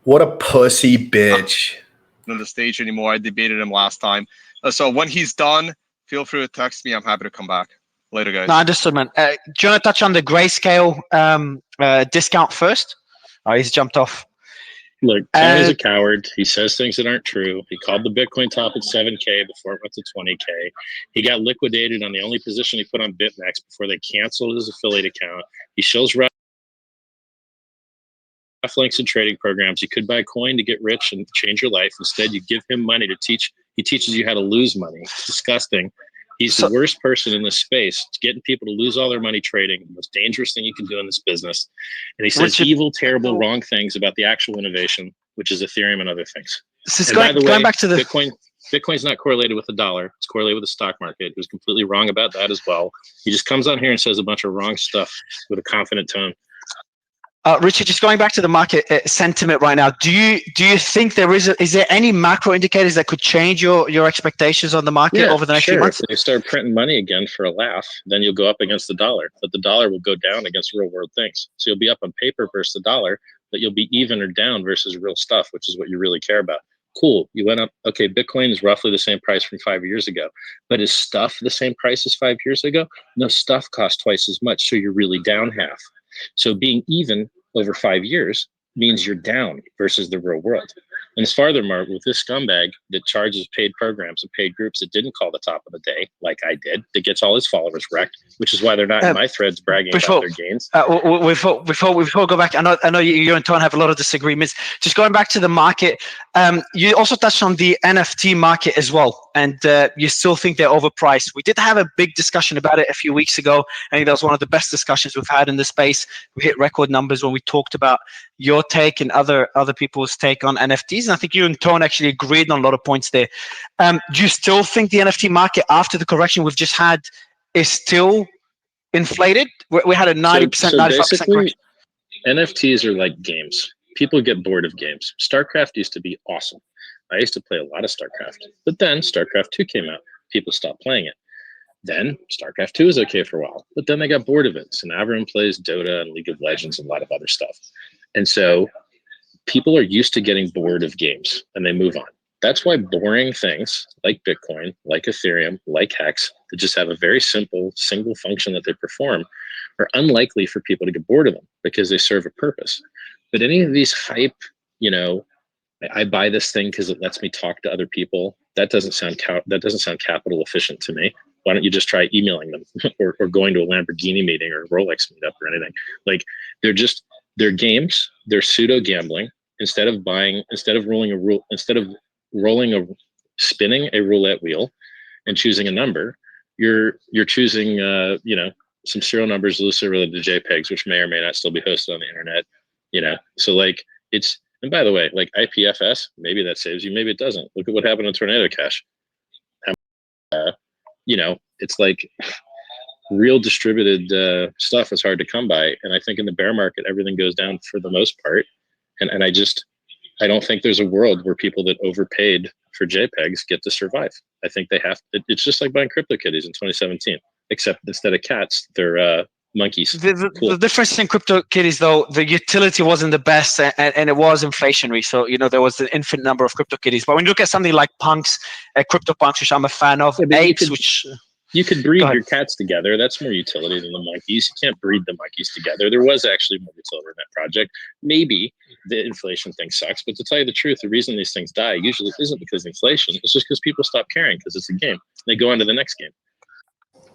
What a pussy bitch. On the stage anymore. I debated him last time. So when he's done, feel free to text me. I'm happy to come back. Later, guys. No, understood, man. Do you want to touch on the grayscale discount first? Oh, he's jumped off. Look, Tony's a coward. He says things that aren't true. He called the Bitcoin top at 7K before it went to 20K. He got liquidated on the only position he put on BitMEX before they canceled his affiliate account. He shows links and trading programs. You could buy coin to get rich and change your life. Instead, you give him money to teach. He teaches you how to lose money. It's disgusting. He's the worst person in this space. It's getting people to lose all their money trading, the most dangerous thing you can do in this business. And he says evil, terrible, wrong things about the actual innovation, which is Ethereum and other things. And by the way, back to the Bitcoin's not correlated with the dollar. It's correlated with the stock market. He was completely wrong about that as well. He just comes on here and says a bunch of wrong stuff with a confident tone. Richard, just going back to the market sentiment right now, do you think is there any macro indicators that could change your expectations on the market over the next few months? If they start printing money again for a laugh, then you'll go up against the dollar, but the dollar will go down against real world things. So you'll be up on paper versus the dollar, but you'll be even or down versus real stuff, which is what you really care about. Cool, you went up. Okay, Bitcoin is roughly the same price from 5 years ago, but is stuff the same price as 5 years ago? No, stuff costs twice as much, so you're really down half. So being even over 5 years means you're down versus the real world. And furthermore, with this scumbag that charges paid programs and paid groups that didn't call the top of the day, like I did, that gets all his followers wrecked, which is why they're not in my threads bragging about their gains. Before we go back, I know you and Ton have a lot of disagreements. Just going back to the market, you also touched on the NFT market as well, and you still think they're overpriced. We did have a big discussion about it a few weeks ago. I think that was one of the best discussions we've had in the space. We hit record numbers when we talked about your take and other people's take on NFTs. And I think you and Tone actually agreed on a lot of points there. Do you still think the NFT market, after the correction we've just had, is still inflated? We had a 90%, 95% correction. NFTs are like games. People get bored of games. StarCraft used to be awesome. I used to play a lot of StarCraft. But then StarCraft 2 came out. People stopped playing it. Then StarCraft 2 was okay for a while. But then they got bored of it. So now everyone plays Dota and League of Legends and a lot of other stuff. And so people are used to getting bored of games and they move on. That's why boring things like Bitcoin, like Ethereum, like Hex, that just have a very simple single function that they perform, are unlikely for people to get bored of them because they serve a purpose. But any of these hype, I buy this thing because it lets me talk to other people, that doesn't sound capital efficient to me. Why don't you just try emailing them or going to a Lamborghini meeting or a Rolex meetup or anything? Like they're games, they're pseudo gambling. Instead of spinning a roulette wheel and choosing a number, you're choosing some serial numbers loosely related to JPEGs, which may or may not still be hosted on the internet. So like and by the way, like IPFS, maybe that saves you, maybe it doesn't. Look at what happened in Tornado Cash. It's like real distributed stuff is hard to come by. And I think in the bear market, everything goes down for the most part. And I don't think there's a world where people that overpaid for JPEGs get to survive. I think they have. It's just like buying CryptoKitties in 2017, except instead of cats, they're monkeys. The difference in CryptoKitties, though, the utility wasn't the best, and it was inflationary. So there was an infinite number of CryptoKitties. But when you look at something like Punks, CryptoPunks, which I'm a fan of, Apes, which you could breed your cats together. That's more utility than the monkeys. You can't breed the monkeys together. There was actually more utility in that project. Maybe the inflation thing sucks, but to tell you the truth, the reason these things die usually isn't because of inflation. It's just because people stop caring because it's a game. They go on to the next game.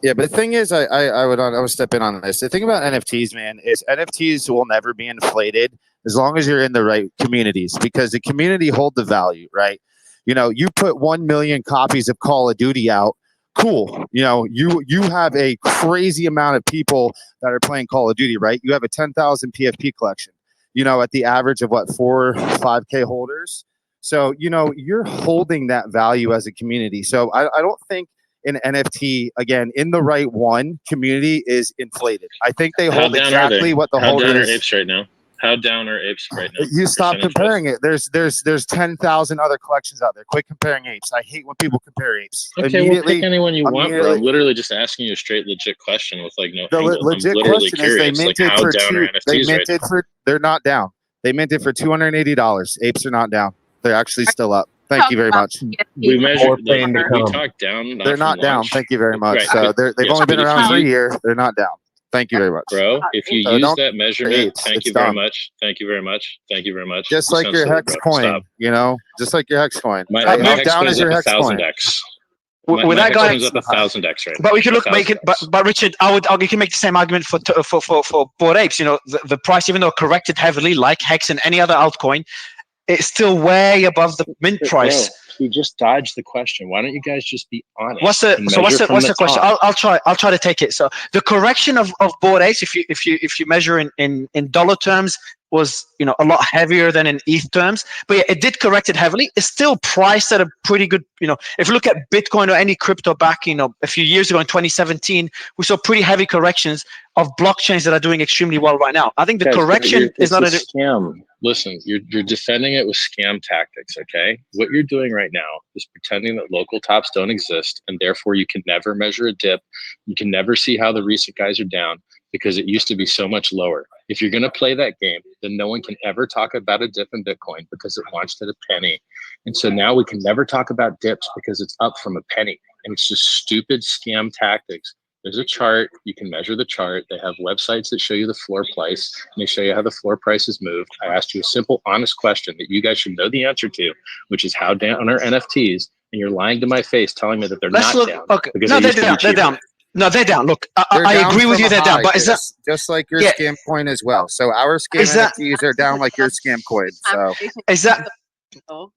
Yeah, but the thing is, I would step in on this. The thing about NFTs, man, is NFTs will never be inflated as long as you're in the right communities, because the community hold the value, right? You put 1 million copies of Call of Duty out. Cool. You have a crazy amount of people that are playing Call of Duty, right? You have a 10,000 PFP collection, at the average of 4 or 5K holders. So, you know, you're holding that value as a community. So I don't think an NFT, again, in the right one community is inflated. I think they How hold down are exactly they? what the How down are holders. apes right now? How down are apes right now? You stop percentage-wise? comparing it. There's 10,000 other collections out there. Quit comparing apes. I hate when people compare apes. Okay, well, pick anyone you want, bro. I'm literally just asking you a straight, legit question with like no The angle. legit I'm literally question is they curious, like minted how for down are they NFTs right minted now? for they're not down. They minted for $280. Apes are not down. They're actually still up. Thank you very much. We measure, like, pain to we come. talk down, not They're from not down. launch. Thank you very much. Right, So but- they've yes, only been but if around you for a use- year. They're not down. Thank you very much. Bro, if you So use don't that measurement, apes. thank It's you very dumb. much. Thank you very much. Thank you very much. Just You like sound your silly, hex bro. coin, Stop. you know, just like your hex coin. My How hex down coin's is your up hex coin? 1,000x. With My that hex guy, coin's up 1,000x right now. but we can look, 1,000x. but Richard, you can make the same argument for Bored Apes. You know, the price, even though corrected heavily, like Hex and any other altcoin, it's still way above the mint price. Bro, you just dodged the question. Why don't you guys just be honest? What's and measure from the question? top? I'll try to take it. So the correction of Bored Apes, if you measure in dollar terms, was, you know, a lot heavier than in ETH terms, but yeah, it did correct it heavily. It's still priced at a pretty good, you know, if you look at Bitcoin or any crypto back, you know, a few years ago in 2017, we saw pretty heavy corrections of blockchains that are doing extremely well right now. I think the Guys, correction is it's not a scam. Listen, you're defending it with scam tactics, okay? What you're doing right now is pretending that local tops don't exist, and therefore you can never measure a dip. You can never see how the recent guys are down because it used to be so much lower. If you're going to play that game, then no one can ever talk about a dip in Bitcoin because it launched at a penny. And so now we can never talk about dips because it's up from a penny. And it's just stupid scam tactics. There's a chart. You can measure the chart. They have websites that show you the floor price, and they show you how the floor price has moved. I asked you a simple, honest question that you guys should know the answer to, which is how down are NFTs, and you're lying to my face telling me that they're not down. Okay. Because No, they they're used to be down. They're cheaper. down. No, they're down. Look, They're I down agree with from you. a They're down, high, but is that just like your Yeah. scam coin as well. So our scam Is that- NFTs are down like your scam coin. So is that so?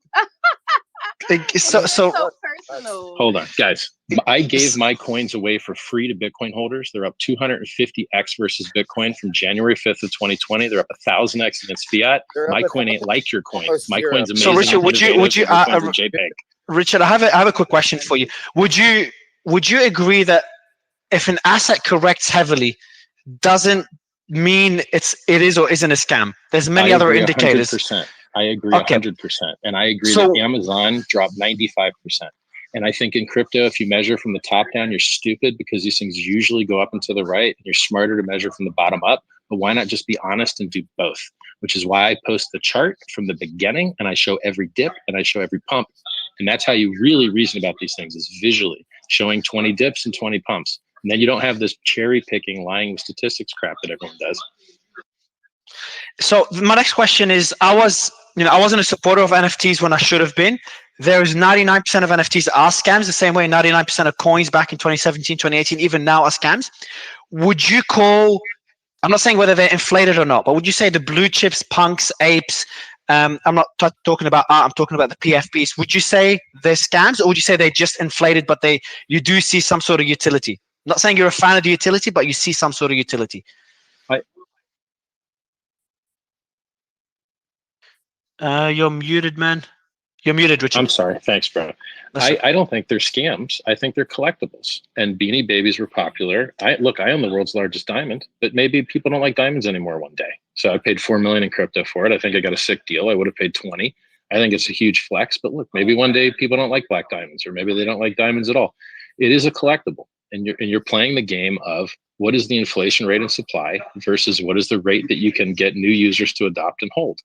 Personal. Hold on, guys. I gave my coins away for free to Bitcoin holders. They're up 250x versus Bitcoin from January 5th of 2020. They're up 1,000x against fiat. They're up My a coin ain't like your coin. almost My zero. coin's amazing. So Richard, and would you innovative, and your coin's a JPEG. Richard, I have a quick question for you. Would you agree that if an asset corrects heavily, doesn't mean it is or isn't a scam? There's many I other agree indicators. 100%. I agree Okay. 100%. And I agree So- that Amazon dropped 95%. And I think in crypto, if you measure from the top down, you're stupid because these things usually go up and to the right. You're smarter to measure from the bottom up. But why not just be honest and do both? Which is why I post the chart from the beginning and I show every dip and I show every pump. And that's how you really reason about these things, is visually showing 20 dips and 20 pumps. And then you don't have this cherry picking, lying with statistics crap that everyone does. So my next question is, I wasn't a supporter of NFTs when I should have been. There's 99% of NFTs are scams, the same way 99% of coins back in 2017, 2018, even now are scams. Would you call, I'm not saying whether they're inflated or not, but would you say the blue chips, punks, apes, I'm not talking about art, I'm talking about the PFPs. Would you say they're scams, or would you say they're just inflated, but you do see some sort of utility? I'm not saying you're a fan of the utility, but you see some sort of utility. You're muted, man. You're muted, Richard. I'm sorry. Thanks, bro. I don't think they're scams. I think they're collectibles. And Beanie Babies were popular. I own the world's largest diamond, but maybe people don't like diamonds anymore one day. So I paid $4 million in crypto for it. I think I got a sick deal. I would have paid 20. I think it's a huge flex, but look, maybe one day people don't like black diamonds, or maybe they don't like diamonds at all. It is a collectible, and you're playing the game of what is the inflation rate and supply versus what is the rate that you can get new users to adopt and hold.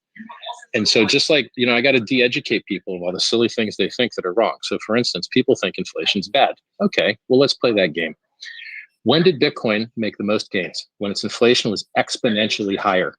And so just like, I got to de-educate people of all the silly things they think that are wrong. So for instance, people think inflation's bad. Okay, well, let's play that game. When did Bitcoin make the most gains? When its inflation was exponentially higher,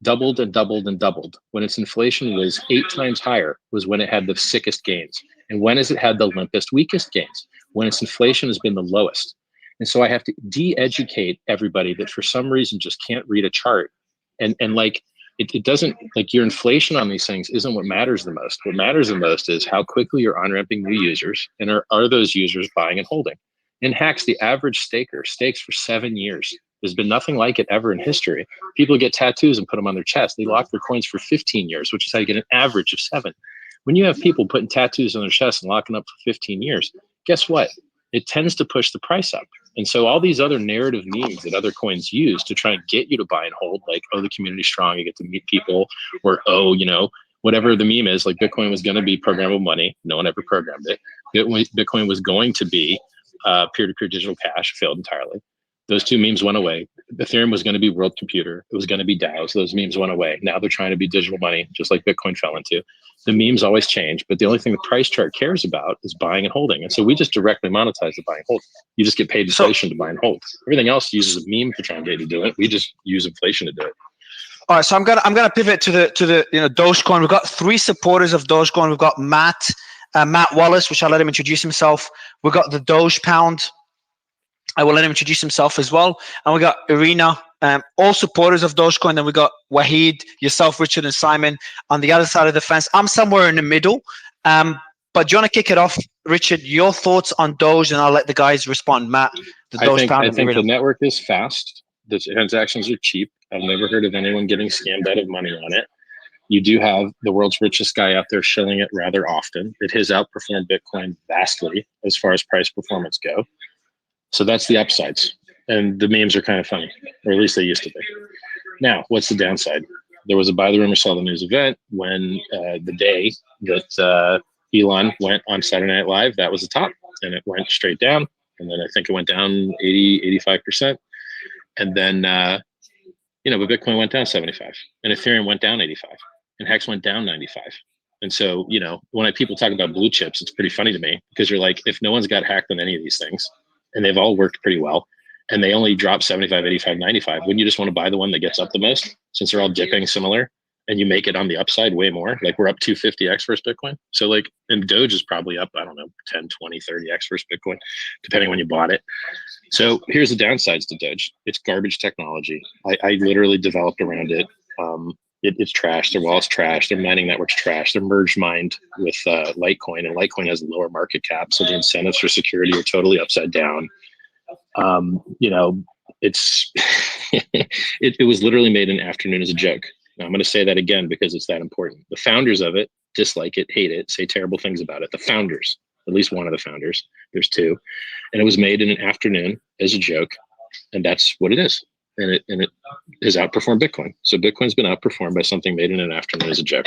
doubled and doubled and doubled. When its inflation was 8 times higher was when it had the sickest gains. And when has it had the limpest, weakest gains? When its inflation has been the lowest. And so I have to de-educate everybody that for some reason just can't read a chart. And like, it doesn't, like, your inflation on these things isn't what matters the most. What matters the most is how quickly you're on-ramping new users, and are those users buying and holding. In Hacks, the average staker stakes for 7 years. There's been nothing like it ever in history. People get tattoos and put them on their chest. They lock their coins for 15 years, which is how you get an average of 7. When you have people putting tattoos on their chest and locking up for 15 years, guess what? It tends to push the price up. And so all these other narrative means that other coins use to try and get you to buy and hold, like, oh, the community's strong, you get to meet people, or, oh, you know, whatever the meme is, like Bitcoin was going to be programmable money. No one ever programmed it. Bitcoin was going to be peer-to-peer digital cash, failed entirely. Those two memes went away. Ethereum was going to be world computer. It was going to be DAOs. Those memes went away. Now they're trying to be digital money, just like Bitcoin fell into. The memes always change, but the only thing the price chart cares about is buying and holding. And so we just directly monetize the buy and hold. You just get paid inflation to buy and hold. Everything else uses a meme to try and get you to do it. We just use inflation to do it. All right, so I'm gonna pivot to the Dogecoin. We've got 3 supporters of Dogecoin. We've got Matt Wallace, which I'll let him introduce himself. We've got the Doge Pound. I will let him introduce himself as well. And we got Irina, all supporters of Dogecoin. Then we got Wahid, yourself, Richard, and Simon on the other side of the fence. I'm somewhere in the middle. But do you want to kick it off, Richard? Your thoughts on Doge, and I'll let the guys respond. Matt, the Doge Pound. I think the network is fast. The transactions are cheap. I've never heard of anyone getting scammed out of money on it. You do have the world's richest guy out there shilling it rather often. It has outperformed Bitcoin vastly as far as price performance go. So that's the upsides. And the memes are kind of funny, or at least they used to be. Now, what's the downside? There was a buy the rumor, sell the news event when the day that Elon went on Saturday Night Live, that was the top, and it went straight down. And then I think it went down 80, 85%. And then, but Bitcoin went down 75, and Ethereum went down 85, and Hex went down 95. And so, when people talk about blue chips, it's pretty funny to me, because you're like, if no one's got hacked on any of these things, and they've all worked pretty well, and they only drop 75, 85, 95, wouldn't you just want to buy the one that gets up the most, since they're all dipping similar, and you make it on the upside way more? Like, we're up 250x versus Bitcoin. So like, and Doge is probably up, I don't know, 10, 20, 30x versus Bitcoin, depending when you bought it. So here's the downsides to Doge. It's garbage technology. I literally developed around it. It's trash. Their wallet's trash. Their mining network's trash. They're merge mined with Litecoin, and Litecoin has a lower market cap, so the incentives for security are totally upside down. It's it was literally made in an afternoon as a joke. Now, I'm going to say that again because it's that important. The founders of it dislike it, hate it, say terrible things about it. The founders, at least one of the founders, there's 2, and it was made in an afternoon as a joke, and that's what it is. And it has outperformed Bitcoin. So Bitcoin's been outperformed by something made in an afternoon as a joke.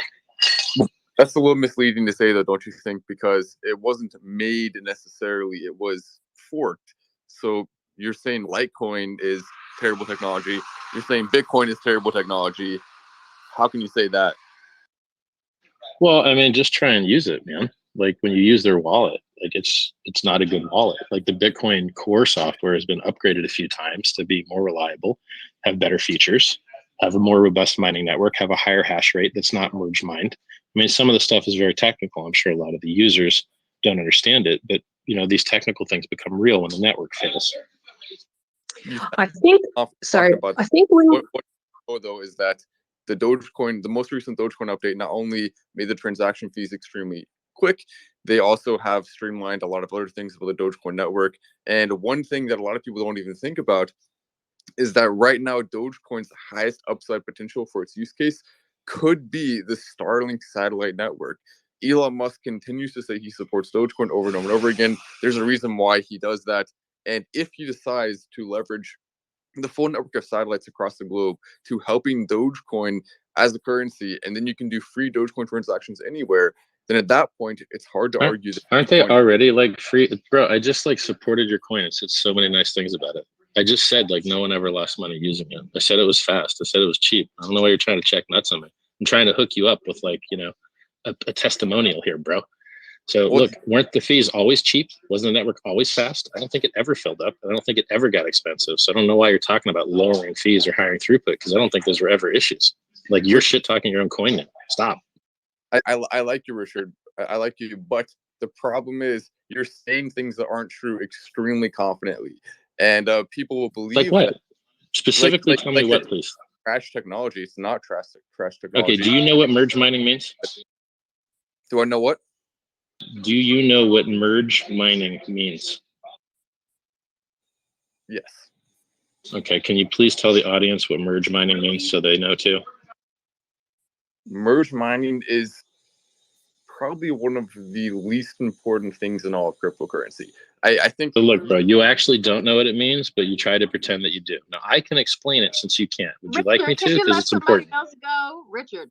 That's a little misleading to say, though, don't you think? Because it wasn't made necessarily; it was forked. So you're saying Litecoin is terrible technology. You're saying Bitcoin is terrible technology. How can you say that? Well, I mean, just try and use it, man. Like, when you use their wallet, like, it's not a good wallet. Like, the Bitcoin core software has been upgraded a few times to be more reliable, have better features, have a more robust mining network, have a higher hash rate that's not merge mined. I mean, some of the stuff is very technical. I'm sure a lot of the users don't understand it, but these technical things become real when the network fails. I think. Sorry, I think when. What though is that the Dogecoin, the most recent Dogecoin update, not only made the transaction fees extremely quick, they also have streamlined a lot of other things for the Dogecoin network. And one thing that a lot of people don't even think about is that right now Dogecoin's highest upside potential for its use case could be the Starlink satellite network. Elon Musk continues to say he supports Dogecoin over and over and over again. There's a reason why he does that. And if he decides to leverage the full network of satellites across the globe to helping Dogecoin as a currency, and then you can do free Dogecoin transactions anywhere, then at that point, it's hard to argue that aren't they already like free? Bro, I just supported your coin and said so many nice things about it. I just said no one ever lost money using it. I said it was fast. I said it was cheap. I don't know why you're trying to check nuts on me. I'm trying to hook you up with a testimonial here, bro. So look, weren't the fees always cheap? Wasn't the network always fast? I don't think it ever filled up. I don't think it ever got expensive. So I don't know why you're talking about lowering fees or higher throughput, because I don't think those were ever issues. Like, you're shit talking your own coin now. Stop. I like you, Richard. I like you, but the problem is you're saying things that aren't true extremely confidently, and people will believe. Like what? Specifically, tell me what, please. Trash technology. It's not trash technology. Okay. Do you know what merge mining means? Do I know what? Do you know what merge mining means? Yes. Okay. Can you please tell the audience what merge mining means so they know too? Merge mining is probably one of the least important things in all of cryptocurrency. I think. So look, bro, you actually don't know what it means, but you try to pretend that you do. Now, I can explain it since you can't. Would you like me to? Because it's important. Go, Richard.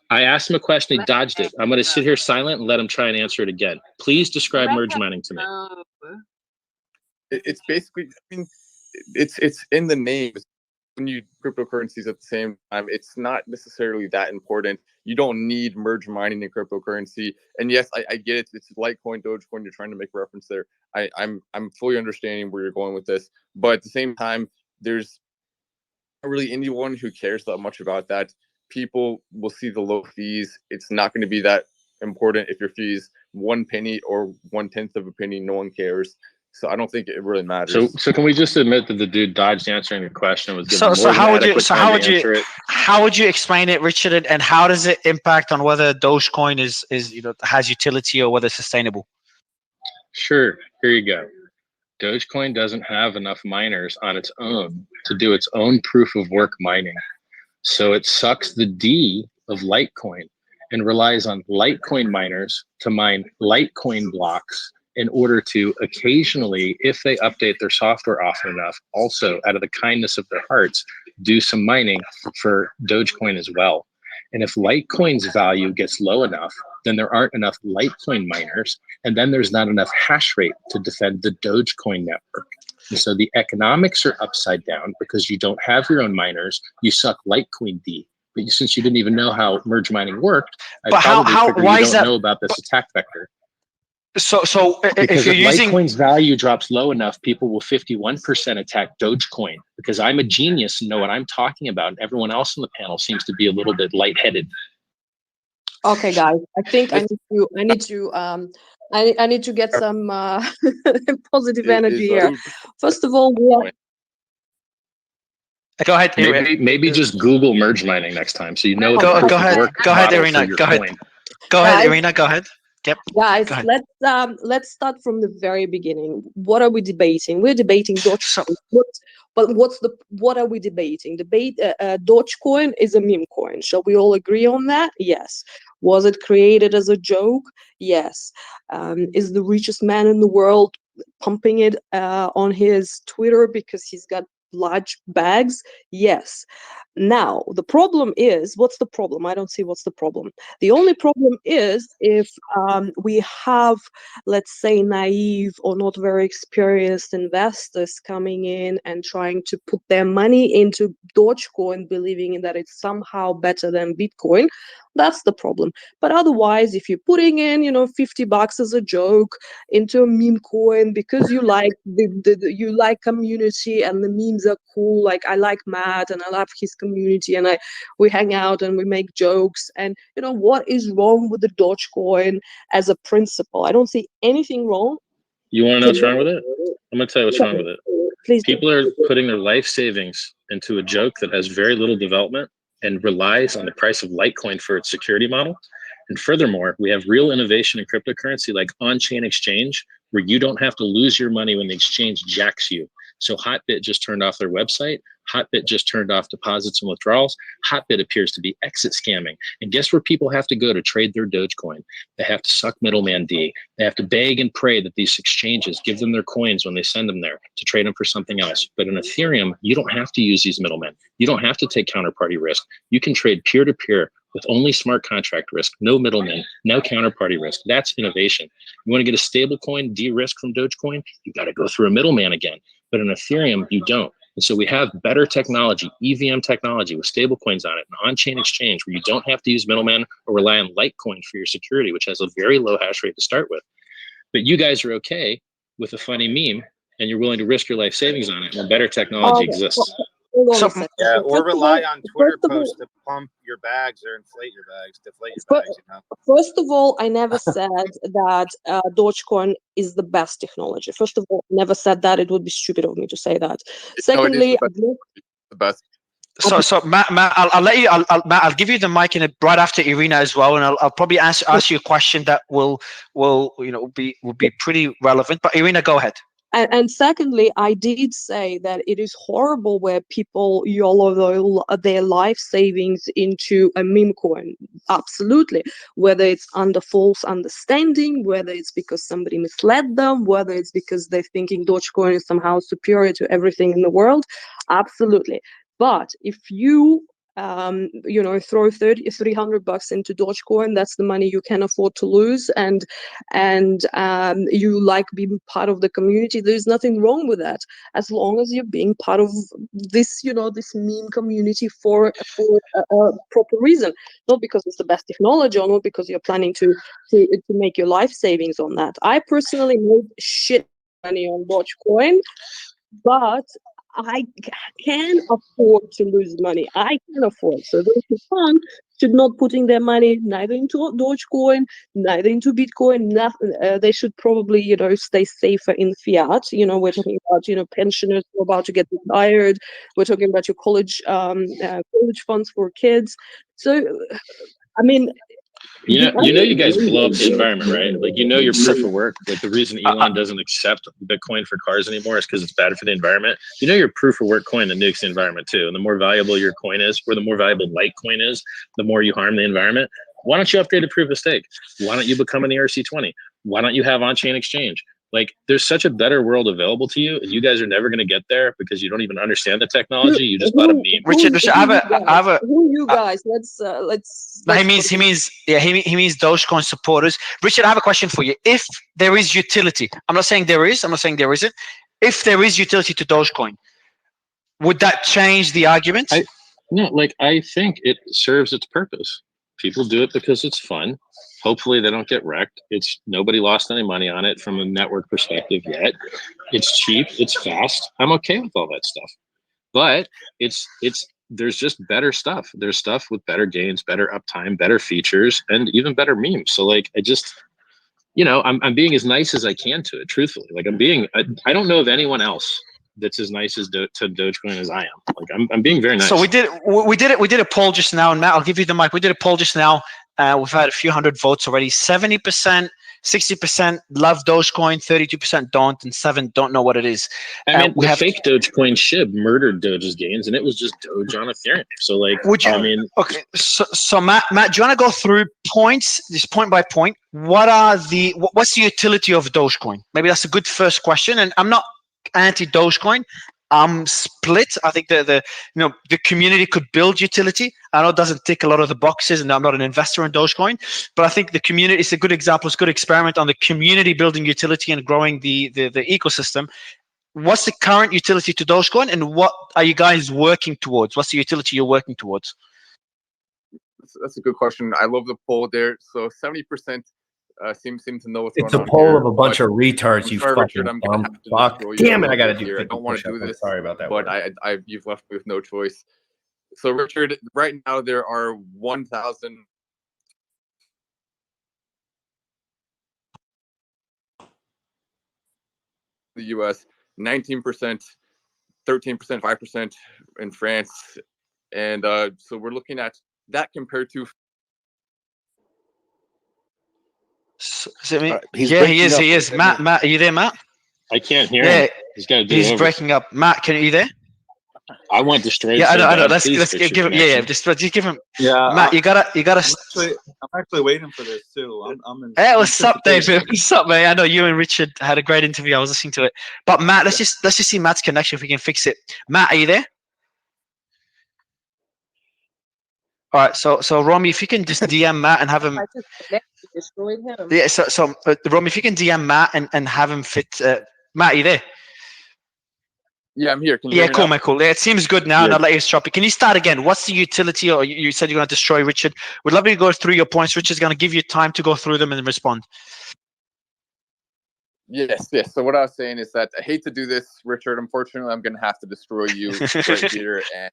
I asked him a question. He Let dodged it. I'm going to sit here silent and let him try and answer it again. Please describe merge mining to me. It's basically, I mean, it's in the name. When you cryptocurrencies at the same time, it's not necessarily that important. You don't need merge mining in cryptocurrency. And yes, I get it. It's Litecoin, Dogecoin. You're trying to make a reference there. I'm fully understanding where you're going with this. But at the same time, there's not really anyone who cares that much about that. People will see the low fees. It's not going to be that important if your fees 1 penny or 1/10 of a penny. No one cares. So I don't think it really matters. So can we just admit that the dude dodged answering the question? Was given So how would you how would you explain it, Richard? And how does it impact on whether Dogecoin is has utility or whether it's sustainable? Sure. Here you go. Dogecoin doesn't have enough miners on its own to do its own proof of work mining. So it sucks the D of Litecoin and relies on Litecoin miners to mine Litecoin blocks in order to occasionally, if they update their software often enough, also out of the kindness of their hearts, do some mining for Dogecoin as well. And if Litecoin's value gets low enough, then there aren't enough Litecoin miners, and then there's not enough hash rate to defend the Dogecoin network. And so the economics are upside down because you don't have your own miners, you suck Litecoin D. But since you didn't even know how merge mining worked, I probably figured you don't know about this attack vector. So because if you're using Litecoin's value drops low enough, people will 51% attack Dogecoin because I'm a genius and know what I'm talking about. And everyone else on the panel seems to be a little bit lightheaded. Okay, guys, I think I need to get some positive energy here. First of all, go ahead. Maybe just Google merge mining next time, so you know. Go ahead, Irina. Go ahead. Go ahead, Irina. Go ahead. Yep. Guys, let's start from the very beginning. What are we debating? We're debating Dogecoin. What are we debating? Dogecoin is a meme coin. Shall we all agree on that? Yes. Was it created as a joke? Yes. Is the richest man in the world pumping it on his Twitter because he's got large bags? Yes. Now, the problem is, what's the problem? I don't see what's the problem. The only problem is if we have, let's say, naive or not very experienced investors coming in and trying to put their money into Dogecoin, believing that it's somehow better than Bitcoin. That's the problem. But otherwise, if you're putting in, $50 as a joke into a meme coin because you like you like community and the memes are cool, like I like Matt and I love his community and we hang out and we make jokes, and what is wrong with the Dogecoin as a principle? I don't see anything wrong. You want to know what's wrong with it? I'm going to tell you what's wrong with it. Please. People are putting their life savings into a joke that has very little development and relies on the price of Litecoin for its security model. And furthermore, we have real innovation in cryptocurrency like on-chain exchange, where you don't have to lose your money when the exchange jacks you. So Hotbit just turned off their website. Hotbit just turned off deposits and withdrawals. Hotbit appears to be exit scamming. And guess where people have to go to trade their Dogecoin? They have to suck middleman D. They have to beg and pray that these exchanges give them their coins when they send them there to trade them for something else. But in Ethereum, you don't have to use these middlemen. You don't have to take counterparty risk. You can trade peer-to-peer with only smart contract risk, no middlemen, no counterparty risk. That's innovation. You want to get a stable coin, de-risk from Dogecoin, you got to go through a middleman again. But in Ethereum, you don't. And so we have better technology, EVM technology with stable coins on it, an on-chain exchange where you don't have to use middlemen or rely on Litecoin for your security, which has a very low hash rate to start with. But you guys are okay with a funny meme and you're willing to risk your life savings on it when better technology exists. Yeah, or rely on Twitter posts to pump your bags or inflate your bags, deflate your bags. First of all, I never said that Dogecoin is the best technology. First of all, I never said that. It would be stupid of me to say that. Secondly, the best. So Matt, I'll let you. Matt, I'll give you the mic right after Irina as well, and I'll probably ask you a question that will be pretty relevant. But Irina, go ahead. And secondly, I did say that it is horrible where people YOLO their life savings into a meme coin. Absolutely. Whether it's under false understanding, whether it's because somebody misled them, whether it's because they're thinking Dogecoin is somehow superior to everything in the world. Absolutely. But if you throw 300 bucks into Dogecoin, that's the money you can afford to lose, and you like being part of the community. There's nothing wrong with that, as long as you're being part of this this meme community for a proper reason, not because it's the best technology or not because you're planning to make your life savings on that. I personally made shit money on Dogecoin, but I can afford to lose money. I can afford. So those who can't should not putting their money neither into Dogecoin, neither into Bitcoin. They should probably, stay safer in fiat. We're talking about, pensioners who are about to get retired. We're talking about your college funds for kids. So, I mean, you guys blow up the environment, right? Like, your proof of work. Like, the reason Elon doesn't accept Bitcoin for cars anymore is because it's bad for the environment. Your proof of work coin that nukes the environment too. And the more valuable your coin is, or the more valuable Litecoin is, the more you harm the environment. Why don't you upgrade to proof of stake? Why don't you become an ERC20? Why don't you have on-chain exchange? Like, there's such a better world available to you, and you guys are never going to get there because you don't even understand the technology. You just bought a meme. Richard, I have a. Who you guys? Let's. No, he means he means Dogecoin supporters. Richard, I have a question for you. If there is utility, I'm not saying there is. I'm not saying there isn't. If there is utility to Dogecoin, would that change the argument? I think it serves its purpose. People do it because it's fun. Hopefully they don't get wrecked. Nobody lost any money on it from a network perspective yet. It's cheap. It's fast. I'm okay with all that stuff. But there's just better stuff. There's stuff with better gains, better uptime, better features, and even better memes. So I'm being as nice as I can to it, truthfully. Like, I don't know of anyone else that's as nice to Dogecoin as I am. Like, I'm being very nice. So we did a poll just now, and Matt, I'll give you the mic. We did a poll just now. We've had a few hundred votes already. 70%, 60% love Dogecoin, 32% don't, and 7% don't know what it is. The fake Dogecoin SHIB murdered Doge's gains, and it was just Doge on Ethereum. So, okay. So Matt, do you want to go through points, just point by point? What's the utility of Dogecoin? Maybe that's a good first question. And I'm not anti-Dogecoin. I'm split. I think the community could build utility. I know it doesn't tick a lot of the boxes, and I'm not an investor in Dogecoin, but I think the community is a good example. It's a good experiment on the community building utility and growing the ecosystem. What's the current utility to Dogecoin, and what are you guys working towards? What's the utility you're working towards? That's a good question. I love the poll there. So 70% seem to know what's it's going on. It's a poll here, of a bunch of retards. You fucking Richard, I'm dumb gonna have to fuck. destroy you Damn it! I gotta here. do. I don't want to do this. Sorry about that. But you've left me with no choice. So Richard, right now there are 1,000. The U.S. 19%, 13%, 5% in France, and so we're looking at that compared to. Yeah, he is. Matt, are you there, Matt? I can't hear him. He's breaking up. Matt, are you there? I want destroyed. Yeah, I know. Let's give him. Yeah, just give him. Yeah, Matt, you gotta. I'm actually waiting for this too. Hey, what's up, David? What's up, man? I know you and Richard had a great interview. I was listening to it. But Matt, let's just see Matt's connection if we can fix it. Matt, are you there? All right, so Romy, if you can just DM Matt and have him. Yeah, so Romy, if you can DM Matt and have him fit. Matt, are you there? Yeah, I'm here. Can you hear me cool, now? man, cool. Yeah, it seems good now. Yeah. Now let you stop it. Can you start again? What's the utility? Or you said you're going to destroy Richard. We'd love you to go through your points. Richard's going to give you time to go through them and respond. Yes. So what I was saying is that I hate to do this, Richard. Unfortunately, I'm going to have to destroy you right here. And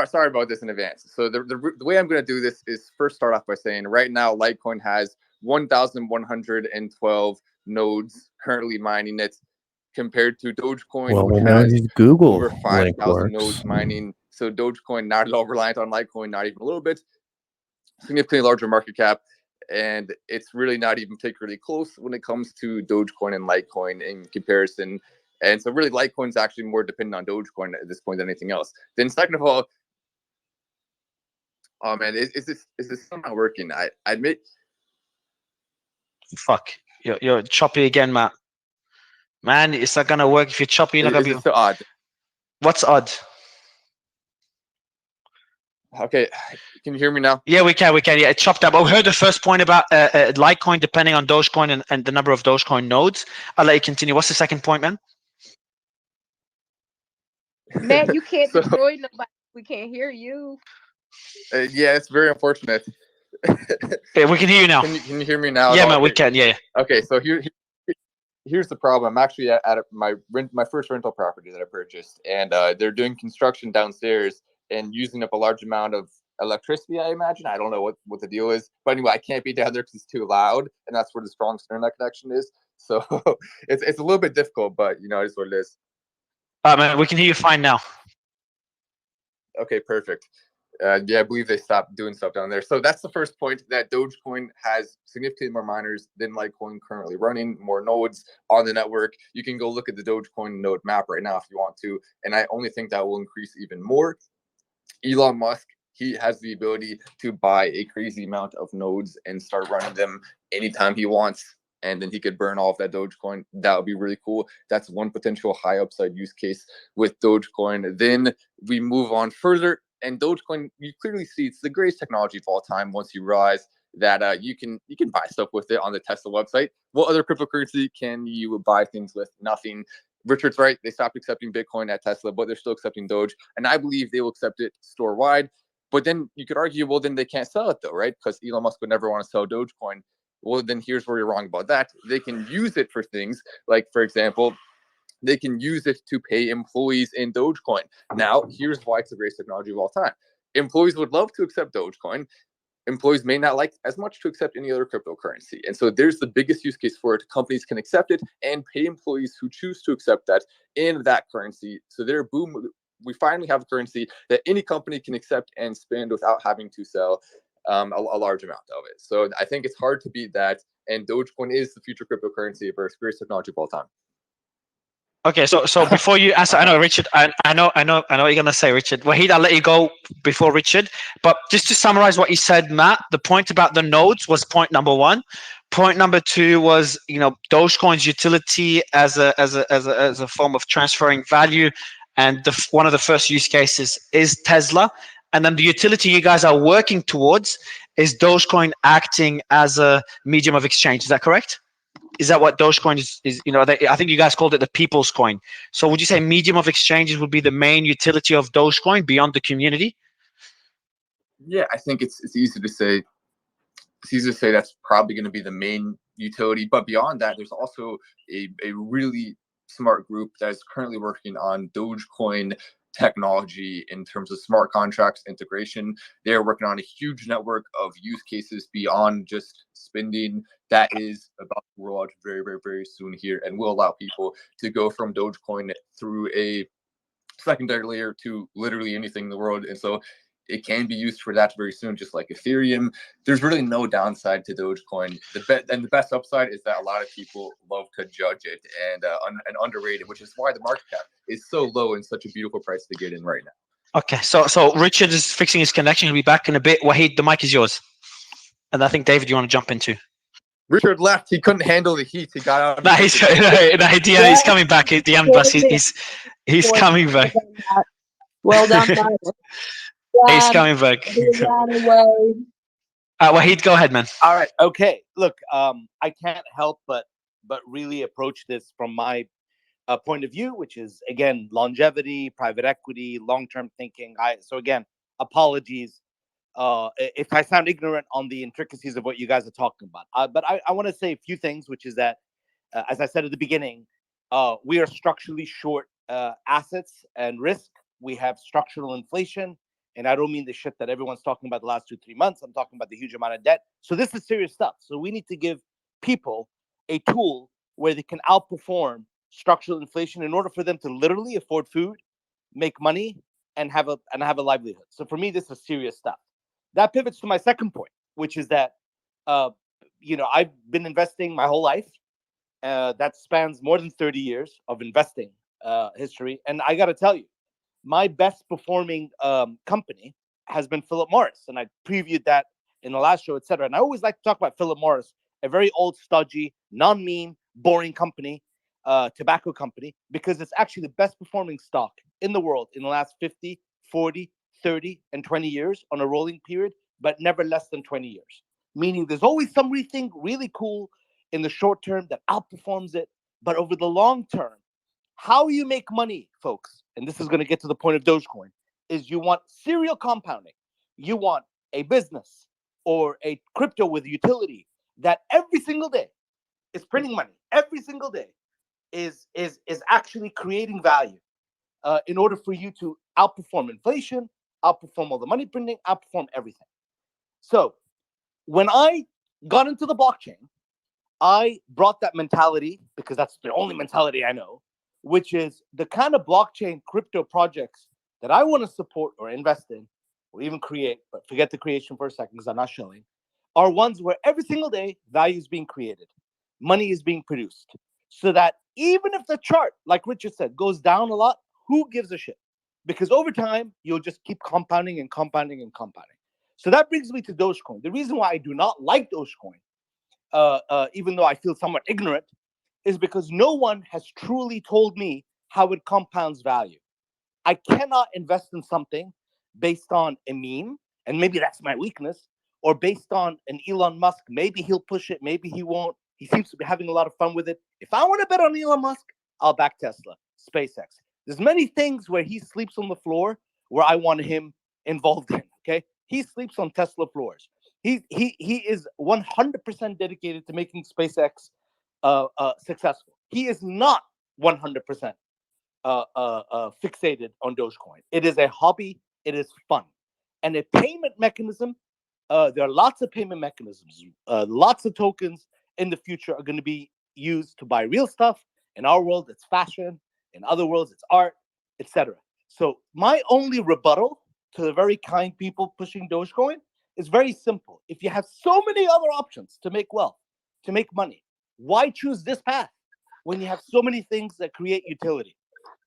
sorry about this in advance. So the way I'm going to do this is first start off by saying right now Litecoin has 1,112 nodes currently mining it, compared to Dogecoin, which has Google over 5,000 nodes mining. So Dogecoin not at all reliant on Litecoin, not even a little bit. Significantly larger market cap. and it's really not even particularly close when it comes to Dogecoin and Litecoin in comparison. And so really Litecoin's actually more dependent on Dogecoin at this point than anything else. Then second of all, oh man, is this still not working? I admit. Fuck, you're choppy again, Matt. Man, it's not gonna work if you're choppy. You're not gonna Is be. it so odd? What's odd? Okay, can you hear me now? Yeah, we can. Yeah, it chopped up. But we heard the first point about Litecoin depending on Dogecoin and the number of Dogecoin nodes. I'll let you continue. What's the second point, man? Matt, you can't So- destroy nobody. We can't hear you. Yeah, it's very unfortunate. Yeah, we can hear you now. Can you hear me now? Yeah, at all? man, we Okay. can. Yeah. Okay, so here's the problem. I'm actually at my first rental property that I purchased, and they're doing construction downstairs and using up a large amount of electricity. I imagine. I don't know what the deal is, but anyway, I can't be down there because it's too loud, and that's where the strongest internet connection is. So it's a little bit difficult, but it's what it is. Man, we can hear you fine now. Okay, perfect. Yeah, I believe they stopped doing stuff down there. So that's the first point, that Dogecoin has significantly more miners than Litecoin currently running, more nodes on the network. You can go look at the Dogecoin node map right now if you want to, and I only think that will increase even more. Elon Musk, he has the ability to buy a crazy amount of nodes and start running them anytime he wants, and then he could burn off that Dogecoin. That would be really cool. That's one potential high upside use case with Dogecoin. Then we move on further, and Dogecoin, you clearly see it's the greatest technology of all time once you realize that you can buy stuff with it on the Tesla website. What other cryptocurrency can you buy things with? Nothing. Richard's right. They stopped accepting Bitcoin at Tesla, but they're still accepting Doge. And I believe they will accept it store-wide. But then you could argue, well, then they can't sell it though, right? Because Elon Musk would never want to sell Dogecoin. Well, then here's where you're wrong about that. They can use it for things like, for example, they can use it to pay employees in Dogecoin. Now, here's why it's the greatest technology of all time. Employees would love to accept Dogecoin. Employees may not like as much to accept any other cryptocurrency. And so there's the biggest use case for it. Companies can accept it and pay employees who choose to accept that in that currency. So there, boom, we finally have a currency that any company can accept and spend without having to sell a large amount of it. So I think it's hard to beat that. And Dogecoin is the future cryptocurrency for greatest technology of all time. Okay, so before you answer, I know Richard, I know what you're gonna say, Richard. Wahid, I'll let you go before Richard. But just to summarize what you said, Matt, the point about the nodes was point number one. Point number two was, Dogecoin's utility as a form of transferring value, and one of the first use cases is Tesla. And then the utility you guys are working towards is Dogecoin acting as a medium of exchange. Is that correct? Is that what Dogecoin is? I think you guys called it the people's coin. So would you say medium of exchanges would be the main utility of Dogecoin beyond the community? Yeah, I think it's easy to say. It's easy to say that's probably going to be the main utility. But beyond that, there's also a really smart group that is currently working on Dogecoin technology in terms of smart contracts integration. They're working on a huge network of use cases beyond just spending that is about to roll out very, very, very soon here, and will allow people to go from Dogecoin through a secondary layer to literally anything in the world. And so it can be used for that very soon, just like Ethereum. There's really no downside to Dogecoin. The best upside is that a lot of people love to judge it and underrate it, which is why the market cap is so low and such a beautiful price to get in right now. Okay, so Richard is fixing his connection. He'll be back in a bit. Wahid, the mic is yours. And I think David, you want to jump into? Richard left. He couldn't handle the heat. He got out. No, he's coming back. He's coming back. Well done, Matt. He's coming back. Wahid, go ahead, man. All right. Okay. Look, I can't help but really approach this from my point of view, which is, again, longevity, private equity, long-term thinking. So again, apologies if I sound ignorant on the intricacies of what you guys are talking about. But I want to say a few things, which is that, as I said at the beginning, we are structurally short assets and risk. We have structural inflation. And I don't mean the shit that everyone's talking about the last 2-3 months. I'm talking about the huge amount of debt. So this is serious stuff. So we need to give people a tool where they can outperform structural inflation in order for them to literally afford food, make money, and have a livelihood. So for me, this is serious stuff. That pivots to my second point, which is that I've been investing my whole life. That spans more than 30 years of investing history. And I got to tell you, my best performing company has been Philip Morris. And I previewed that in the last show, etc. And I always like to talk about Philip Morris, a very old, stodgy, non-meme, boring company, tobacco company, because it's actually the best performing stock in the world in the last 50, 40, 30, and 20 years on a rolling period, but never less than 20 years. Meaning there's always something really cool in the short term that outperforms it. But over the long term, how you make money, folks, and this is going to get to the point of Dogecoin, is you want serial compounding. You want a business or a crypto with utility that every single day is printing money. Every single day is actually creating value in order for you to outperform inflation, outperform all the money printing, outperform everything. So when I got into the blockchain, I brought that mentality because that's the only mentality I know, which is the kind of blockchain crypto projects that I want to support or invest in or even create, but forget the creation for a second because I'm not showing, are ones where every single day value is being created, money is being produced, so that even if the chart, like Richard said, goes down a lot, who gives a shit? Because over time, you'll just keep compounding and compounding and compounding. So that brings me to Dogecoin. The reason why I do not like Dogecoin, even though I feel somewhat ignorant, is because no one has truly told me how it compounds value. I cannot invest in something based on a meme, and maybe that's my weakness, or based on an Elon Musk. Maybe he'll push it, maybe he won't. He seems to be having a lot of fun with it. If I want to bet on Elon Musk, I'll back Tesla, SpaceX. There's many things where he sleeps on the floor where I want him involved in, okay? He sleeps on Tesla floors. He is 100% dedicated to making SpaceX successful. He is not 100% fixated on Dogecoin. It is a hobby. It is fun. And a payment mechanism, there are lots of payment mechanisms. Lots of tokens in the future are going to be used to buy real stuff. In our world, it's fashion. In other worlds, it's art, etc. So my only rebuttal to the very kind people pushing Dogecoin is very simple. If you have so many other options to make wealth, to make money, why choose this path when you have so many things that create utility?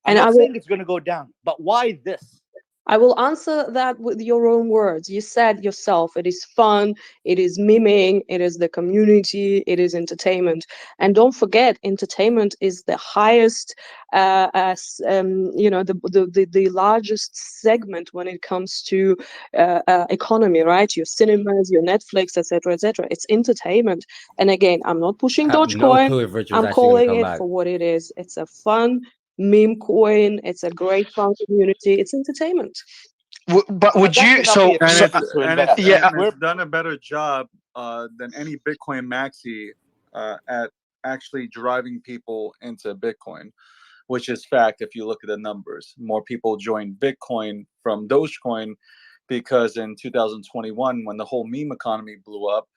I'm not saying it's going to go down, but why this? I will answer that with your own words. You said yourself, it is fun, it is miming, it is the community, it is entertainment. And don't forget, entertainment is the highest, the largest segment when it comes to economy, right? Your cinemas, your Netflix, etc., etc. It's entertainment. And again, I'm not pushing I have no Dogecoin. clue if Richard's I'm actually gonna calling come it back. for what it is. It's a fun meme coin. It's a great fun community. It's entertainment. But would you? So, It's done a better job than any Bitcoin maxi at actually driving people into Bitcoin, which is fact. If you look at the numbers, more people joined Bitcoin from Dogecoin because in 2021, when the whole meme economy blew up,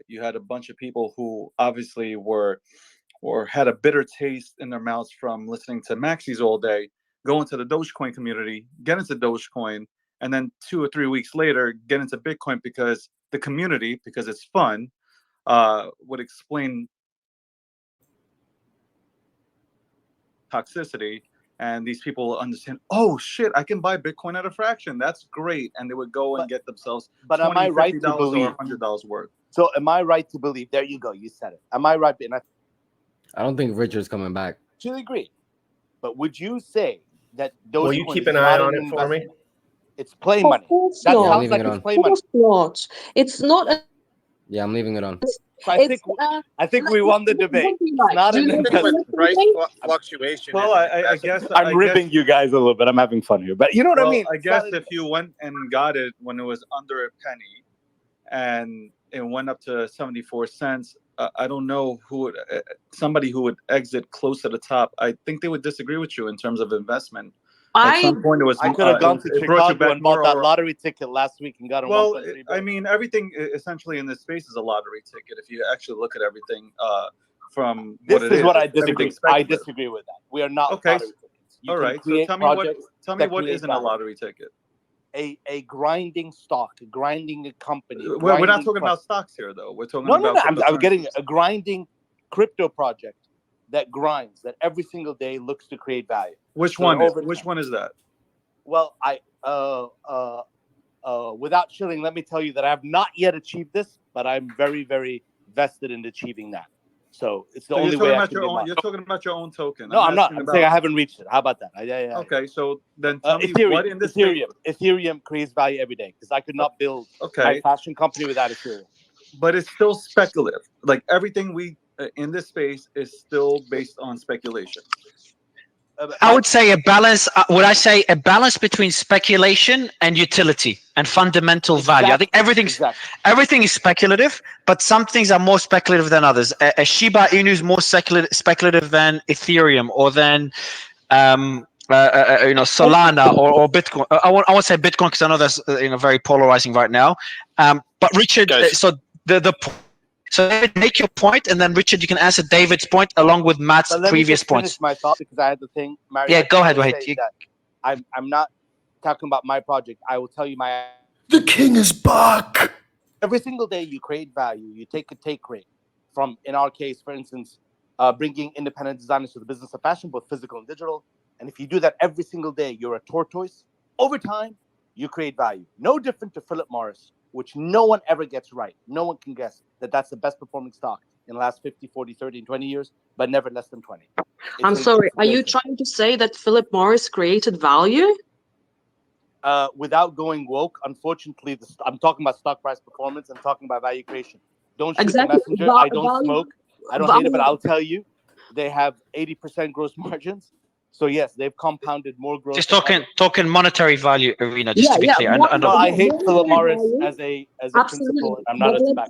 you had a bunch of people who obviously were or had a bitter taste in their mouths from listening to maxis all day, go into the Dogecoin community, get into Dogecoin, and then 2 or 3 weeks later get into Bitcoin because the community, because it's fun, would explain toxicity, and these people understand, oh shit, I can buy Bitcoin at a fraction, that's great, and they would go and get themselves But $20, am I right to $50 believe? or $100 worth. So am I right to believe? There you go, you said it. Am I right? And I don't think Richard's coming back. actually agree. But would you say that Will you Dogecoin keep is an eye not on an it for me? investment? It's play Of money. course That not. sounds like it's play Of money. course not. It's not. Yeah, I'm leaving it on. So It's. I think we won the debate. It's not an investment. Fluctuation. Well, I guess I'm ribbing you guys a little bit. I'm having fun here, but you know what I mean. I guess if you went and got it when it was under a penny, and it went up to 74 cents, I don't know who would, somebody who would exit close to the top. I think they would disagree with you in terms of investment. At some point, it was. I could have gone to it brought you Chicago back and bought more that lottery ticket last week and got a Well, 1.3 I mean, everything essentially in this space is a lottery ticket. If you actually look at everything from This what it is what I everything's disagree. I speculative. disagree with that. We are not Okay. lottery tickets. You all can right. So create tell me what projects tell me that what create isn't a value. lottery ticket. a grinding stock, a grinding company. We're not talking about stocks here, though. We're talking No. about I'm getting cryptocurrencies. a grinding crypto project that grinds, that every single day looks to create value. Which So one? over Which time. one is that? Well, without chilling, let me tell you that I have not yet achieved this, but I'm very, very vested in achieving that. So it's the So only way I can get you're mine. talking about your own token. No, I'm not. asking I'm saying I haven't reached it. How about that? Yeah. Okay, so then tell me what in this Ethereum creates value every day, because I could not build my fashion company without Ethereum. But it's still speculative. Like everything we in this space is still based on speculation. I would say a balance. Would I say a balance between speculation and utility and fundamental value? I think everything is speculative, but some things are more speculative than others. A Shiba Inu is more speculative than Ethereum or than Solana or Bitcoin. I won't say Bitcoin because I know that's very polarizing right now. But Richard, so David, make your point, and then Richard, you can answer David's point along with Matt's But let previous me just finish points. my thought, because I had the thing. Mario, Yeah, I go just ahead, wanna Wahid. say that I'm not talking about my project. I will tell you my. The king is back. Every single day you create value. You take a take rate from, in our case, for instance, bringing independent designers to the business of fashion, both physical and digital. And if you do that every single day, you're a tortoise. Over time, you create value. No different to Philip Morris, which no one ever gets right. No one can guess that that's the best performing stock in the last 50, 40, 30, and 20 years, but never less than 20. I'm sorry. Are you trying to say that Philip Morris created value? Without going woke, unfortunately, I'm talking about stock price performance. I'm talking about value creation. Don't shoot Exactly. the messenger. I don't smoke. I don't hate it, but I'll tell you, they have 80% gross margins. So yes, they've compounded more growth. Just talking monetary value arena, just to be clear. No, I hate Philip Morris as a principal. I'm not a spec.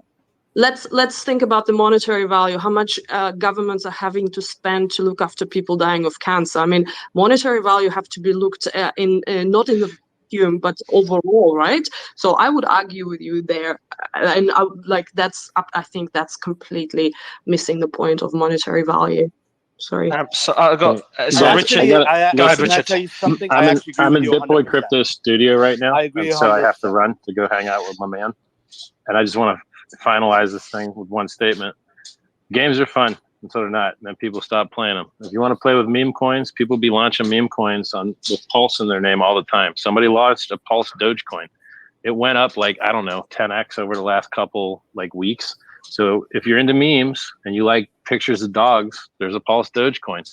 Let's think about the monetary value. How much governments are having to spend to look after people dying of cancer? I mean, monetary value have to be looked in not in the vacuum, but overall, right? So I would argue with you there, and I think that's completely missing the point of monetary value. Sorry. So I got Richard. Go ahead, Richard. I'm in Bitboy Crypto Studio right now, and so I have to 100%. run to go hang out with my man. And I just want to finalize this thing with one statement: games are fun until they're not, and then people stop playing them. If you want to play with meme coins, people be launching meme coins with Pulse in their name all the time. Somebody launched a Pulse Dogecoin. It went up 10x over the last couple weeks. So if you're into memes and you like pictures of dogs, there's a Pulse Dogecoin.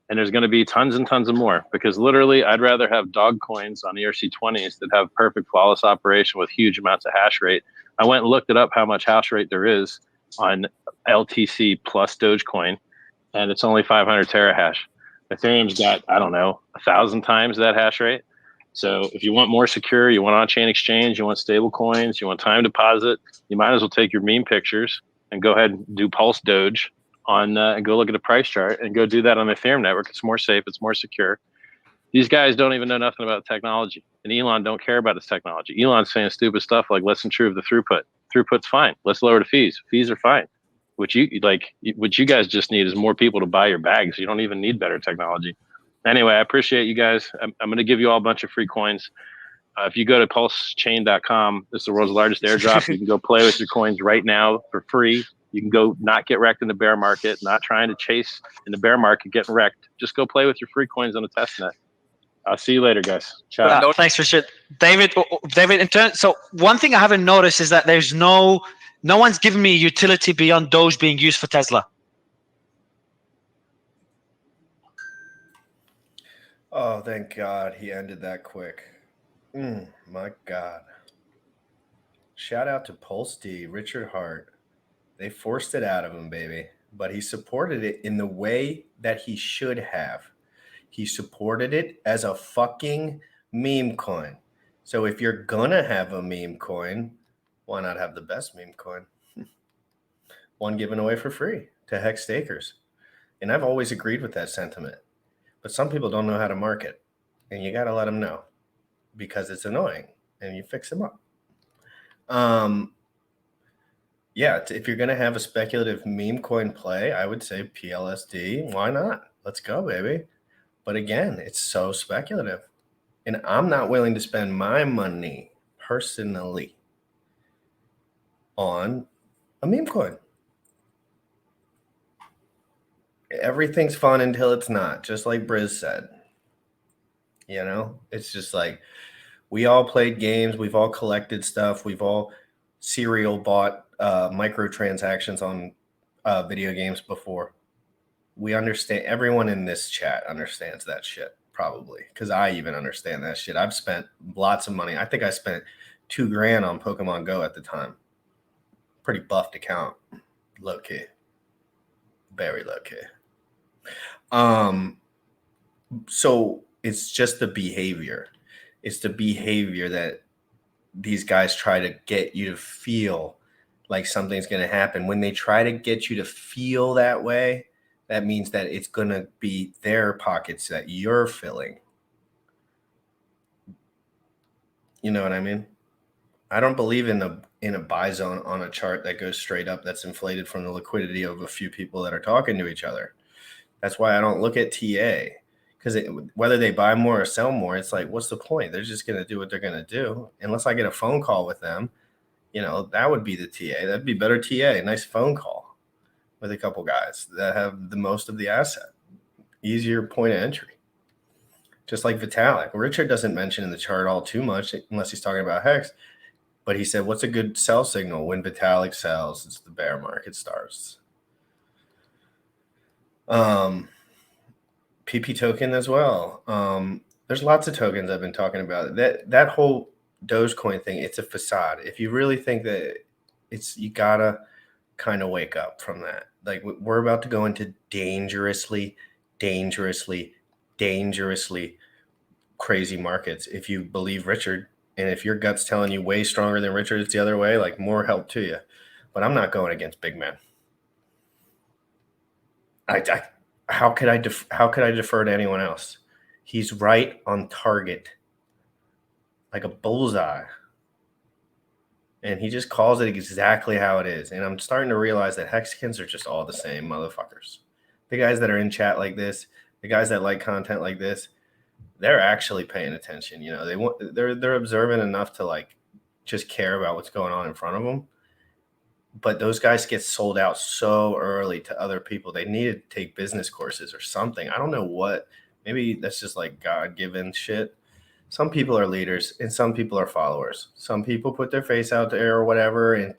And there's going to be tons and tons of more, because literally I'd rather have dog coins on ERC20s that have perfect flawless operation with huge amounts of hash rate. I went and looked it up how much hash rate there is on LTC plus Dogecoin, and it's only 500 terahash. Ethereum's got, 1,000 times that hash rate. So if you want more secure, you want on-chain exchange, you want stable coins, you want time deposit, you might as well take your meme pictures and go ahead and do Pulse Doge and go look at the price chart and go do that on the Ethereum network. It's more safe, it's more secure. These guys don't even know nothing about technology, and Elon don't care about his technology. Elon's saying stupid stuff like let's improve the throughput. Throughput's fine. Let's lower the fees. Fees are fine. What you guys just need is more people to buy your bags. You don't even need better technology. Anyway, I appreciate you guys. I'm going to give you all a bunch of free coins. If you go to pulsechain.com, this is the world's largest airdrop. You can go play with your coins right now for free. You can go not get wrecked in the bear market, not trying to chase in the bear market, getting wrecked. Just go play with your free coins on the testnet. I'll see you later, guys. Ciao. Thanks, Richard. David, so one thing I haven't noticed is that there's no one's given me utility beyond Doge being used for Tesla. Oh, thank God he ended that quick. My God. Shout out to Pulse D, Richard Hart. They forced it out of him, baby. But he supported it in the way that he should have. He supported it as a fucking meme coin. So if you're gonna have a meme coin, why not have the best meme coin? One given away for free to hex stakers. And I've always agreed with that sentiment. But some people don't know how to market. And you got to let them know because it's annoying and you fix them up. If you're going to have a speculative meme coin play, I would say PLSD. Why not? Let's go, baby. But again, it's so speculative. And I'm not willing to spend my money personally on a meme coin. Everything's fun until it's not, just like Briz said. You know, it's just like we all played games, we've all collected stuff, we've all serial bought microtransactions on video games before. We understand, everyone in this chat understands that shit, probably, because I even understand that shit. I've spent lots of money. I think I spent $2,000 on Pokemon Go at the time. Pretty buffed account, low key, very low key. So it's just the behavior. It's the behavior that these guys try to get you to feel like something's going to happen. When they try to get you to feel that way, that means that it's going to be their pockets that you're filling. You know what I mean? I don't believe in a buy zone on a chart that goes straight up, that's inflated from the liquidity of a few people that are talking to each other. That's why I don't look at TA, because whether they buy more or sell more, it's like, what's the point? They're just going to do what they're going to do. Unless I get a phone call with them, you know, that would be the TA. That'd be better TA. Nice phone call with a couple guys that have the most of the asset. Easier point of entry. Just like Vitalik. Richard doesn't mention in the chart all too much unless he's talking about Hex. But he said, what's a good sell signal? When Vitalik sells, it's the bear market starts. PP token as well. There's lots of tokens I've been talking about. That whole Dogecoin thing, it's a facade. If you really think that you gotta kind of wake up from that. Like, we're about to go into dangerously crazy markets. If you believe Richard, and if your gut's telling you way stronger than Richard, it's the other way, like, more help to you. But I'm not going against big man. How could I defer to anyone else? He's right on target, like a bullseye. And he just calls it exactly how it is. And I'm starting to realize that Hexicans are just all the same motherfuckers. The guys that are in chat like this, the guys that like content like this, they're actually paying attention. You know, they're observant enough to, like, just care about what's going on in front of them. But those guys get sold out so early to other people. They need to take business courses or something. I don't know what. Maybe that's just like God-given shit. Some people are leaders and some people are followers. Some people put their face out there or whatever and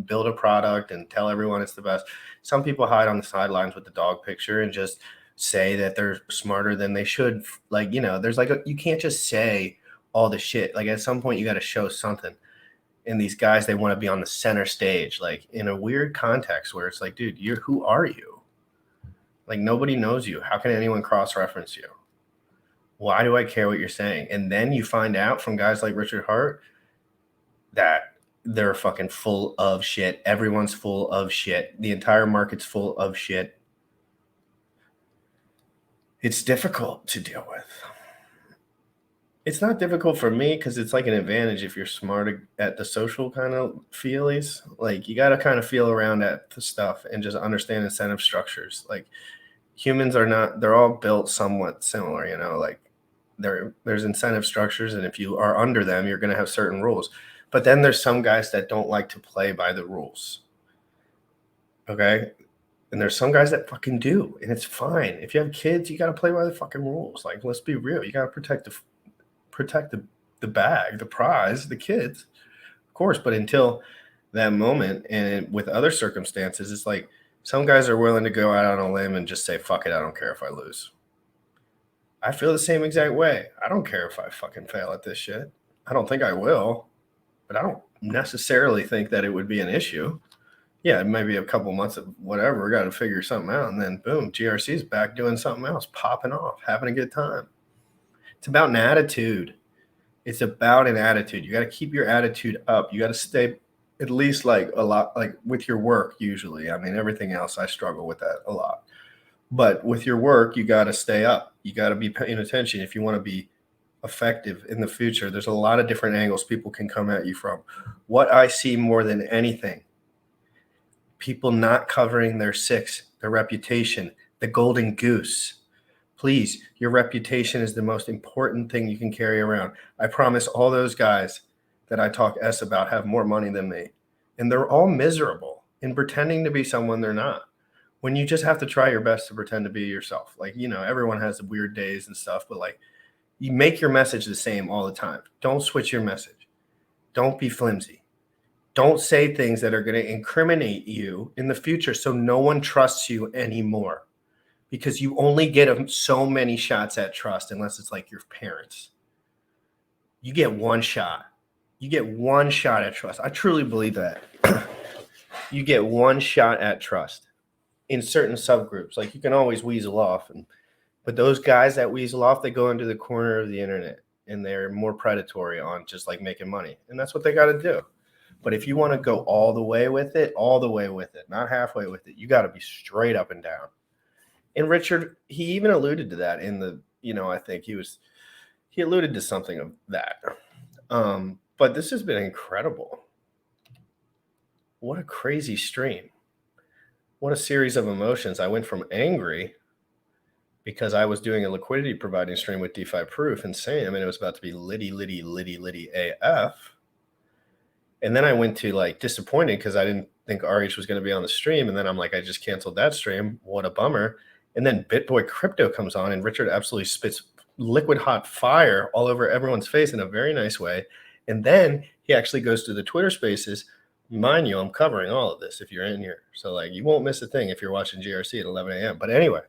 build a product and tell everyone it's the best. Some people hide on the sidelines with the dog picture and just say that they're smarter than they should. Like, you know, there's like you can't just say all the shit. Like, at some point you got to show something. And these guys, they want to be on the center stage, like in a weird context where it's like, dude, who are you? Like, nobody knows you. How can anyone cross-reference you? Why do I care what you're saying? And then you find out from guys like Richard Hart that they're fucking full of shit. Everyone's full of shit. The entire market's full of shit. It's difficult to deal with. It's not difficult for me because it's like an advantage if you're smart at the social kind of feelies. Like, you got to kind of feel around at the stuff and just understand incentive structures. Like, humans are not, they're all built somewhat similar, you know, like there's incentive structures. And if you are under them, you're going to have certain rules. But then there's some guys that don't like to play by the rules. Okay. And there's some guys that fucking do. And it's fine. If you have kids, you got to play by the fucking rules. Like, let's be real. You got to protect the bag, the prize, the kids, of course. But until that moment, and with other circumstances, it's like some guys are willing to go out on a limb and just say, fuck it, I don't care if I lose. I feel the same exact way. I don't care if I fucking fail at this shit. I don't think I will, but I don't necessarily think that it would be an issue. Yeah, maybe a couple months of whatever, got to figure something out, and then boom, GRC's back doing something else, popping off, having a good time. It's about an attitude. It's about an attitude. You got to keep your attitude up. You got to stay at least like a lot, like with your work usually. I mean, everything else, I struggle with that a lot. But with your work, you got to stay up. You got to be paying attention if you want to be effective in the future. There's a lot of different angles people can come at you from. What I see more than anything, people not covering their six, their reputation, the golden goose. Please, your reputation is the most important thing you can carry around. I promise all those guys that I talk S about have more money than me. And they're all miserable in pretending to be someone they're not. When you just have to try your best to pretend to be yourself. Like, you know, everyone has weird days and stuff, but like, you make your message the same all the time. Don't switch your message. Don't be flimsy. Don't say things that are going to incriminate you in the future so no one trusts you anymore. Because you only get so many shots at trust unless it's like your parents. You get one shot. You get one shot at trust. I truly believe that. You get one shot at trust in certain subgroups. Like you can always weasel off. But those guys that weasel off, they go into the corner of the internet and they're more predatory on just like making money. And that's what they got to do. But if you want to go all the way with it, not halfway with it, you got to be straight up and down. And Richard, he even alluded to that in the, you know, I think he alluded to something of that. But this has been incredible. What a crazy stream. What a series of emotions. I went from angry because I was doing a liquidity providing stream with DeFi Proof and Sam, and it was about to be litty AF. And then I went to like disappointed because I didn't think RH was going to be on the stream. And then I'm like, I just canceled that stream. What a bummer. And then BitBoy Crypto comes on and Richard absolutely spits liquid hot fire all over everyone's face in a very nice way. And then he actually goes to the Twitter spaces. Mind you, I'm covering all of this if you're in here. So like you won't miss a thing if you're watching GRC at 11 a.m. But anyway,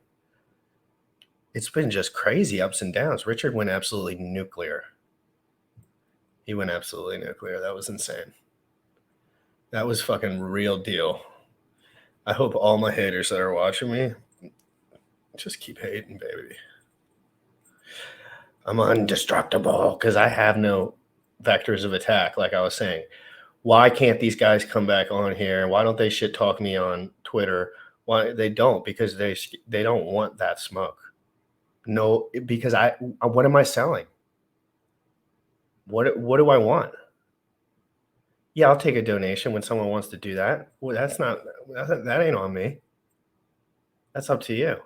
it's been just crazy ups and downs. Richard went absolutely nuclear. He went absolutely nuclear. That was insane. That was fucking real deal. I hope all my haters that are watching me just keep hating, baby. I'm indestructible because I have no vectors of attack, like I was saying. Why can't these guys come back on here? Why don't they shit talk me on Twitter? Why they don't? Because they don't want that smoke. No, because what am I selling? What do I want? Yeah, I'll take a donation when someone wants to do that. Well, that ain't on me. That's up to you.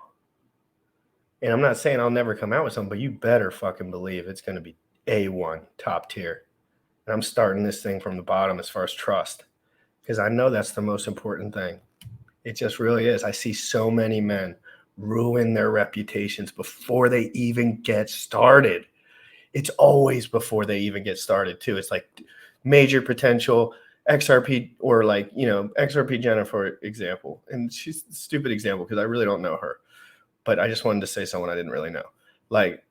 And I'm not saying I'll never come out with something, but you better fucking believe it's going to be A1, top tier. And I'm starting this thing from the bottom as far as trust, because I know that's the most important thing. It just really is. I see so many men ruin their reputations before they even get started. It's always before they even get started, too. It's like major potential XRP or like, you know, XRP Jenna, for example. And she's a stupid example because I really don't know her. But I just wanted to say someone I didn't really know. Like,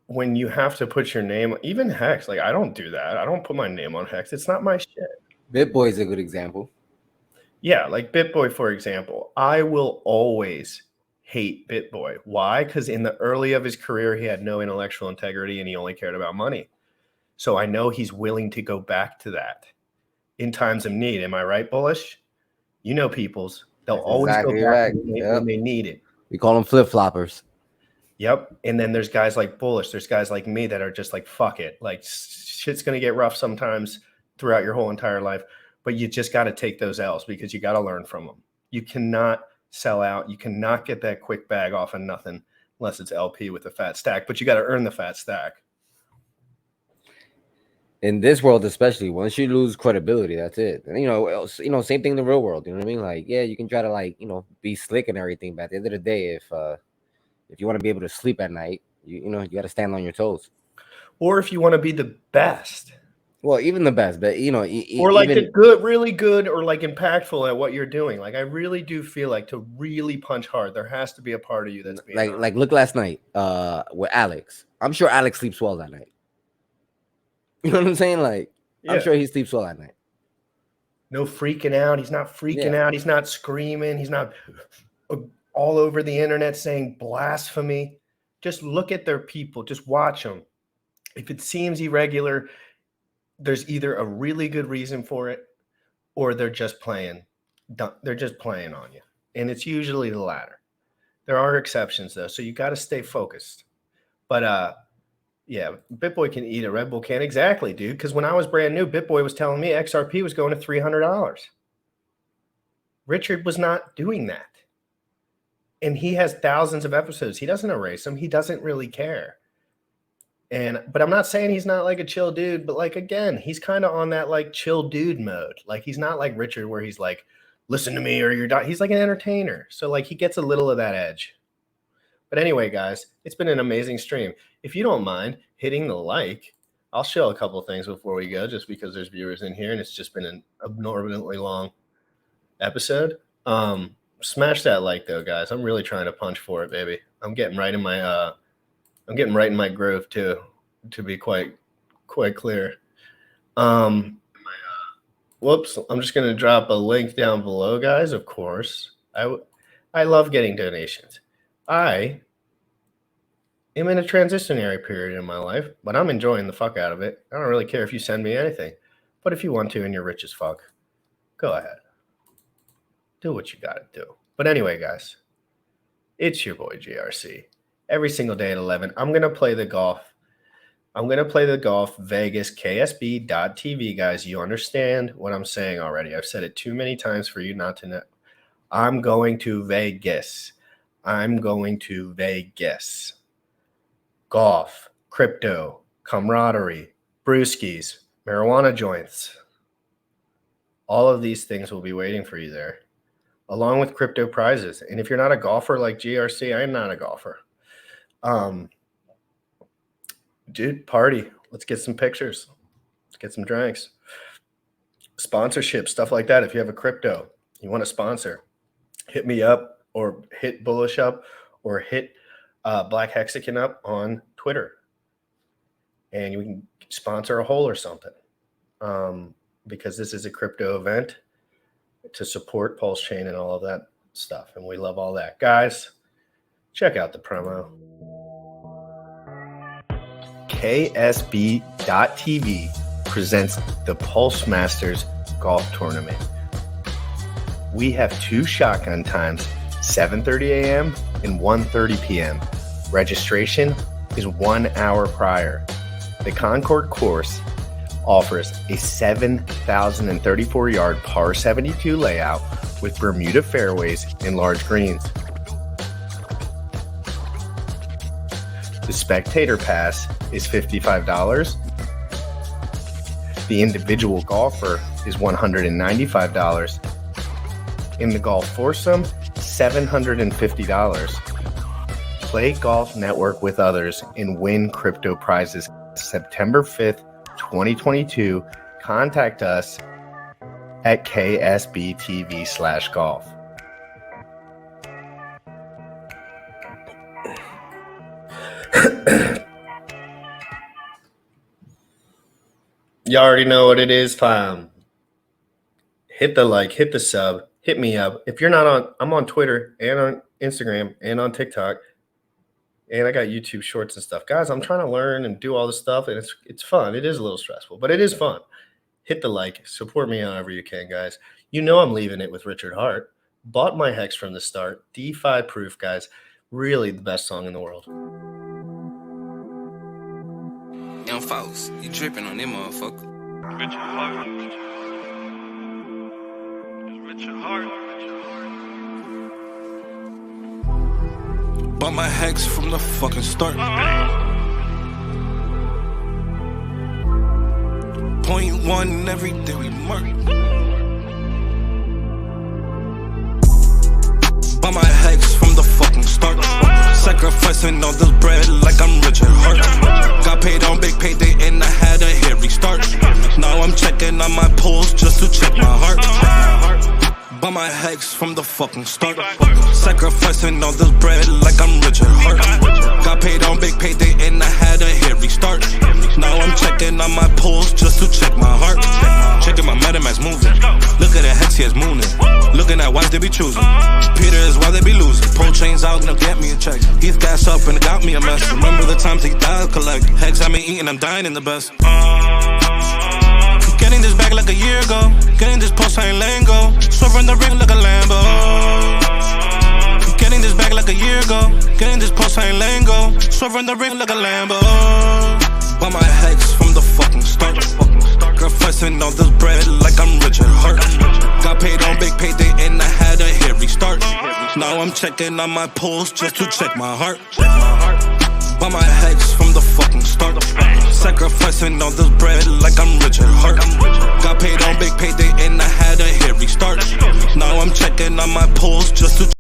when you have to put your name, even Hex, like, I don't do that. I don't put my name on Hex. It's not my shit. BitBoy is a good example. Yeah, like BitBoy, for example. I will always hate BitBoy. Why? Because in the early of his career, he had no intellectual integrity and he only cared about money. So I know he's willing to go back to that in times of need. Am I right, Bullish? You know, peoples. They'll always go back when they need it. We call them flip-floppers. Yep. And then there's guys like Bullish. There's guys like me that are just like, fuck it. Like, shit's going to get rough sometimes throughout your whole entire life. But you just got to take those L's because you got to learn from them. You cannot sell out. You cannot get that quick bag off of nothing unless it's LP with a fat stack. But you got to earn the fat stack. In this world, especially, once you lose credibility, that's it. And, you know, same thing in the real world. You know what I mean? Like, yeah, you can try to, like, you know, be slick and everything, but at the end of the day, if you want to be able to sleep at night, you got to stand on your toes. Or if you want to be the best. Well, even the best, but, you know, or like the good, really good, or like impactful at what you're doing. Like, I really do feel like to really punch hard, there has to be a part of you that's being like look last night with Alex. I'm sure Alex sleeps well that night. You know what I'm saying? Like, yeah. I'm sure he sleeps well at night. No freaking out. He's not freaking out. He's not screaming. He's not all over the internet saying blasphemy. Just look at their people. Just watch them. If it seems irregular, there's either a really good reason for it or they're just playing. They're just playing on you. And it's usually the latter. There are exceptions, though, so you got to stay focused. But, yeah, BitBoy can eat a Red Bull can. Exactly, dude. Because when I was brand new, BitBoy was telling me XRP was going to $300. Richard was not doing that. And he has thousands of episodes. He doesn't erase them. He doesn't really care. But I'm not saying he's not like a chill dude, but like, again, he's kind of on that like chill dude mode. Like he's not like Richard where he's like, listen to me or you're dying. He's like an entertainer. So like he gets a little of that edge. But anyway, guys, it's been an amazing stream. If you don't mind hitting the like, I'll show a couple of things before we go, just because there's viewers in here and it's just been an abnormally long episode. Smash that like though, guys. I'm really trying to punch for it, baby. I'm getting right in my groove too, to be quite clear. Whoops, I'm just gonna drop a link down below, guys. Of course, I love getting donations. I am in a transitionary period in my life, but I'm enjoying the fuck out of it. I don't really care if you send me anything, but if you want to and you're rich as fuck, go ahead. Do what you gotta do. But anyway, guys, it's your boy GRC. Every single day at 11, I'm going to play the golf. I'm going to play the golf Vegas KSB.TV, guys. You understand what I'm saying already. I've said it too many times for you not to know. I'm going to Vegas. I'm going to Vegas. Golf, crypto, camaraderie, brewskis, marijuana joints. All of these things will be waiting for you there, along with crypto prizes. And if you're not a golfer like GRC, I am not a golfer. Dude, party. Let's get some pictures. Let's get some drinks. Sponsorship, stuff like that. If you have a crypto, you want to sponsor, hit me up or hit Bullish up or hit Black Hexagon up on Twitter. And you can sponsor a hole or something. Because this is a crypto event to support Pulse Chain and all of that stuff. And we love all that. Guys, check out the promo. KSB.TV presents the Pulse Masters Golf Tournament. We have 2 shotgun times, 7:30 a.m. and 1:30 p.m. Registration is 1 hour prior. The Concord course offers a 7,034-yard par 72 layout with Bermuda fairways and large greens. The spectator pass is $55. The individual golfer is $195. In the golf foursome, $750. Play Golf Network with others and win crypto prizes. September 5th, 2022. Contact us at KSBTV/golf. You already know what it is, fam. Hit the like, hit the sub, hit me up. If you're not on, I'm on Twitter and on Instagram and on TikTok. And I got YouTube shorts and stuff. Guys, I'm trying to learn and do all this stuff, and it's fun. It is a little stressful, but it is fun. Hit the like. Support me however you can, guys. You know I'm leaving it with Richard Hart. Bought my Hex from the start. DeFi proof, guys. Really the best song in the world. Young folks, you dripping on them motherfucker. Richard Hart. Richard Hart. Bought my Hex from the fucking start. .1 every day we mark. Bought my Hex from the fucking start. Sacrificing all this bread like I'm Richard Hart. Got paid on big payday and I had a hairy start. Now I'm checking on my pulse just to check my heart. Bought my Hex from the fucking start. Sacrificing all this bread like I'm Richard Hart. Got paid on big payday and I had a hairy start. Now I'm checking on my pulse just to check my heart. Checking my MetaMask moving. Look at the Hex, he is mooning. Looking at why they be choosing. Peter is why they be losing. Pull chains out, now get me a check. He's gas up and it got me a mess. Remember the times he died, collect. Hex had me eating, I'm dying in the best. Getting this back like a year ago. Getting this post, I ain't letting go. Swerving the ring like a Lambo. Getting this back like a year ago. Getting this post, I ain't letting go. Swerving the ring like a Lambo. Bought my Hex from the fucking start. Sacrificing all this bread like I'm Richard Hart. Got paid on big payday and I had a hairy start. Now I'm I'm checking on my pulse just to check my heart. Buy my hex from the fucking start. Sacrificing all this bread like I'm Richard Hart. Got paid on big payday and I had a hairy start. Now I'm checking on my pulse just to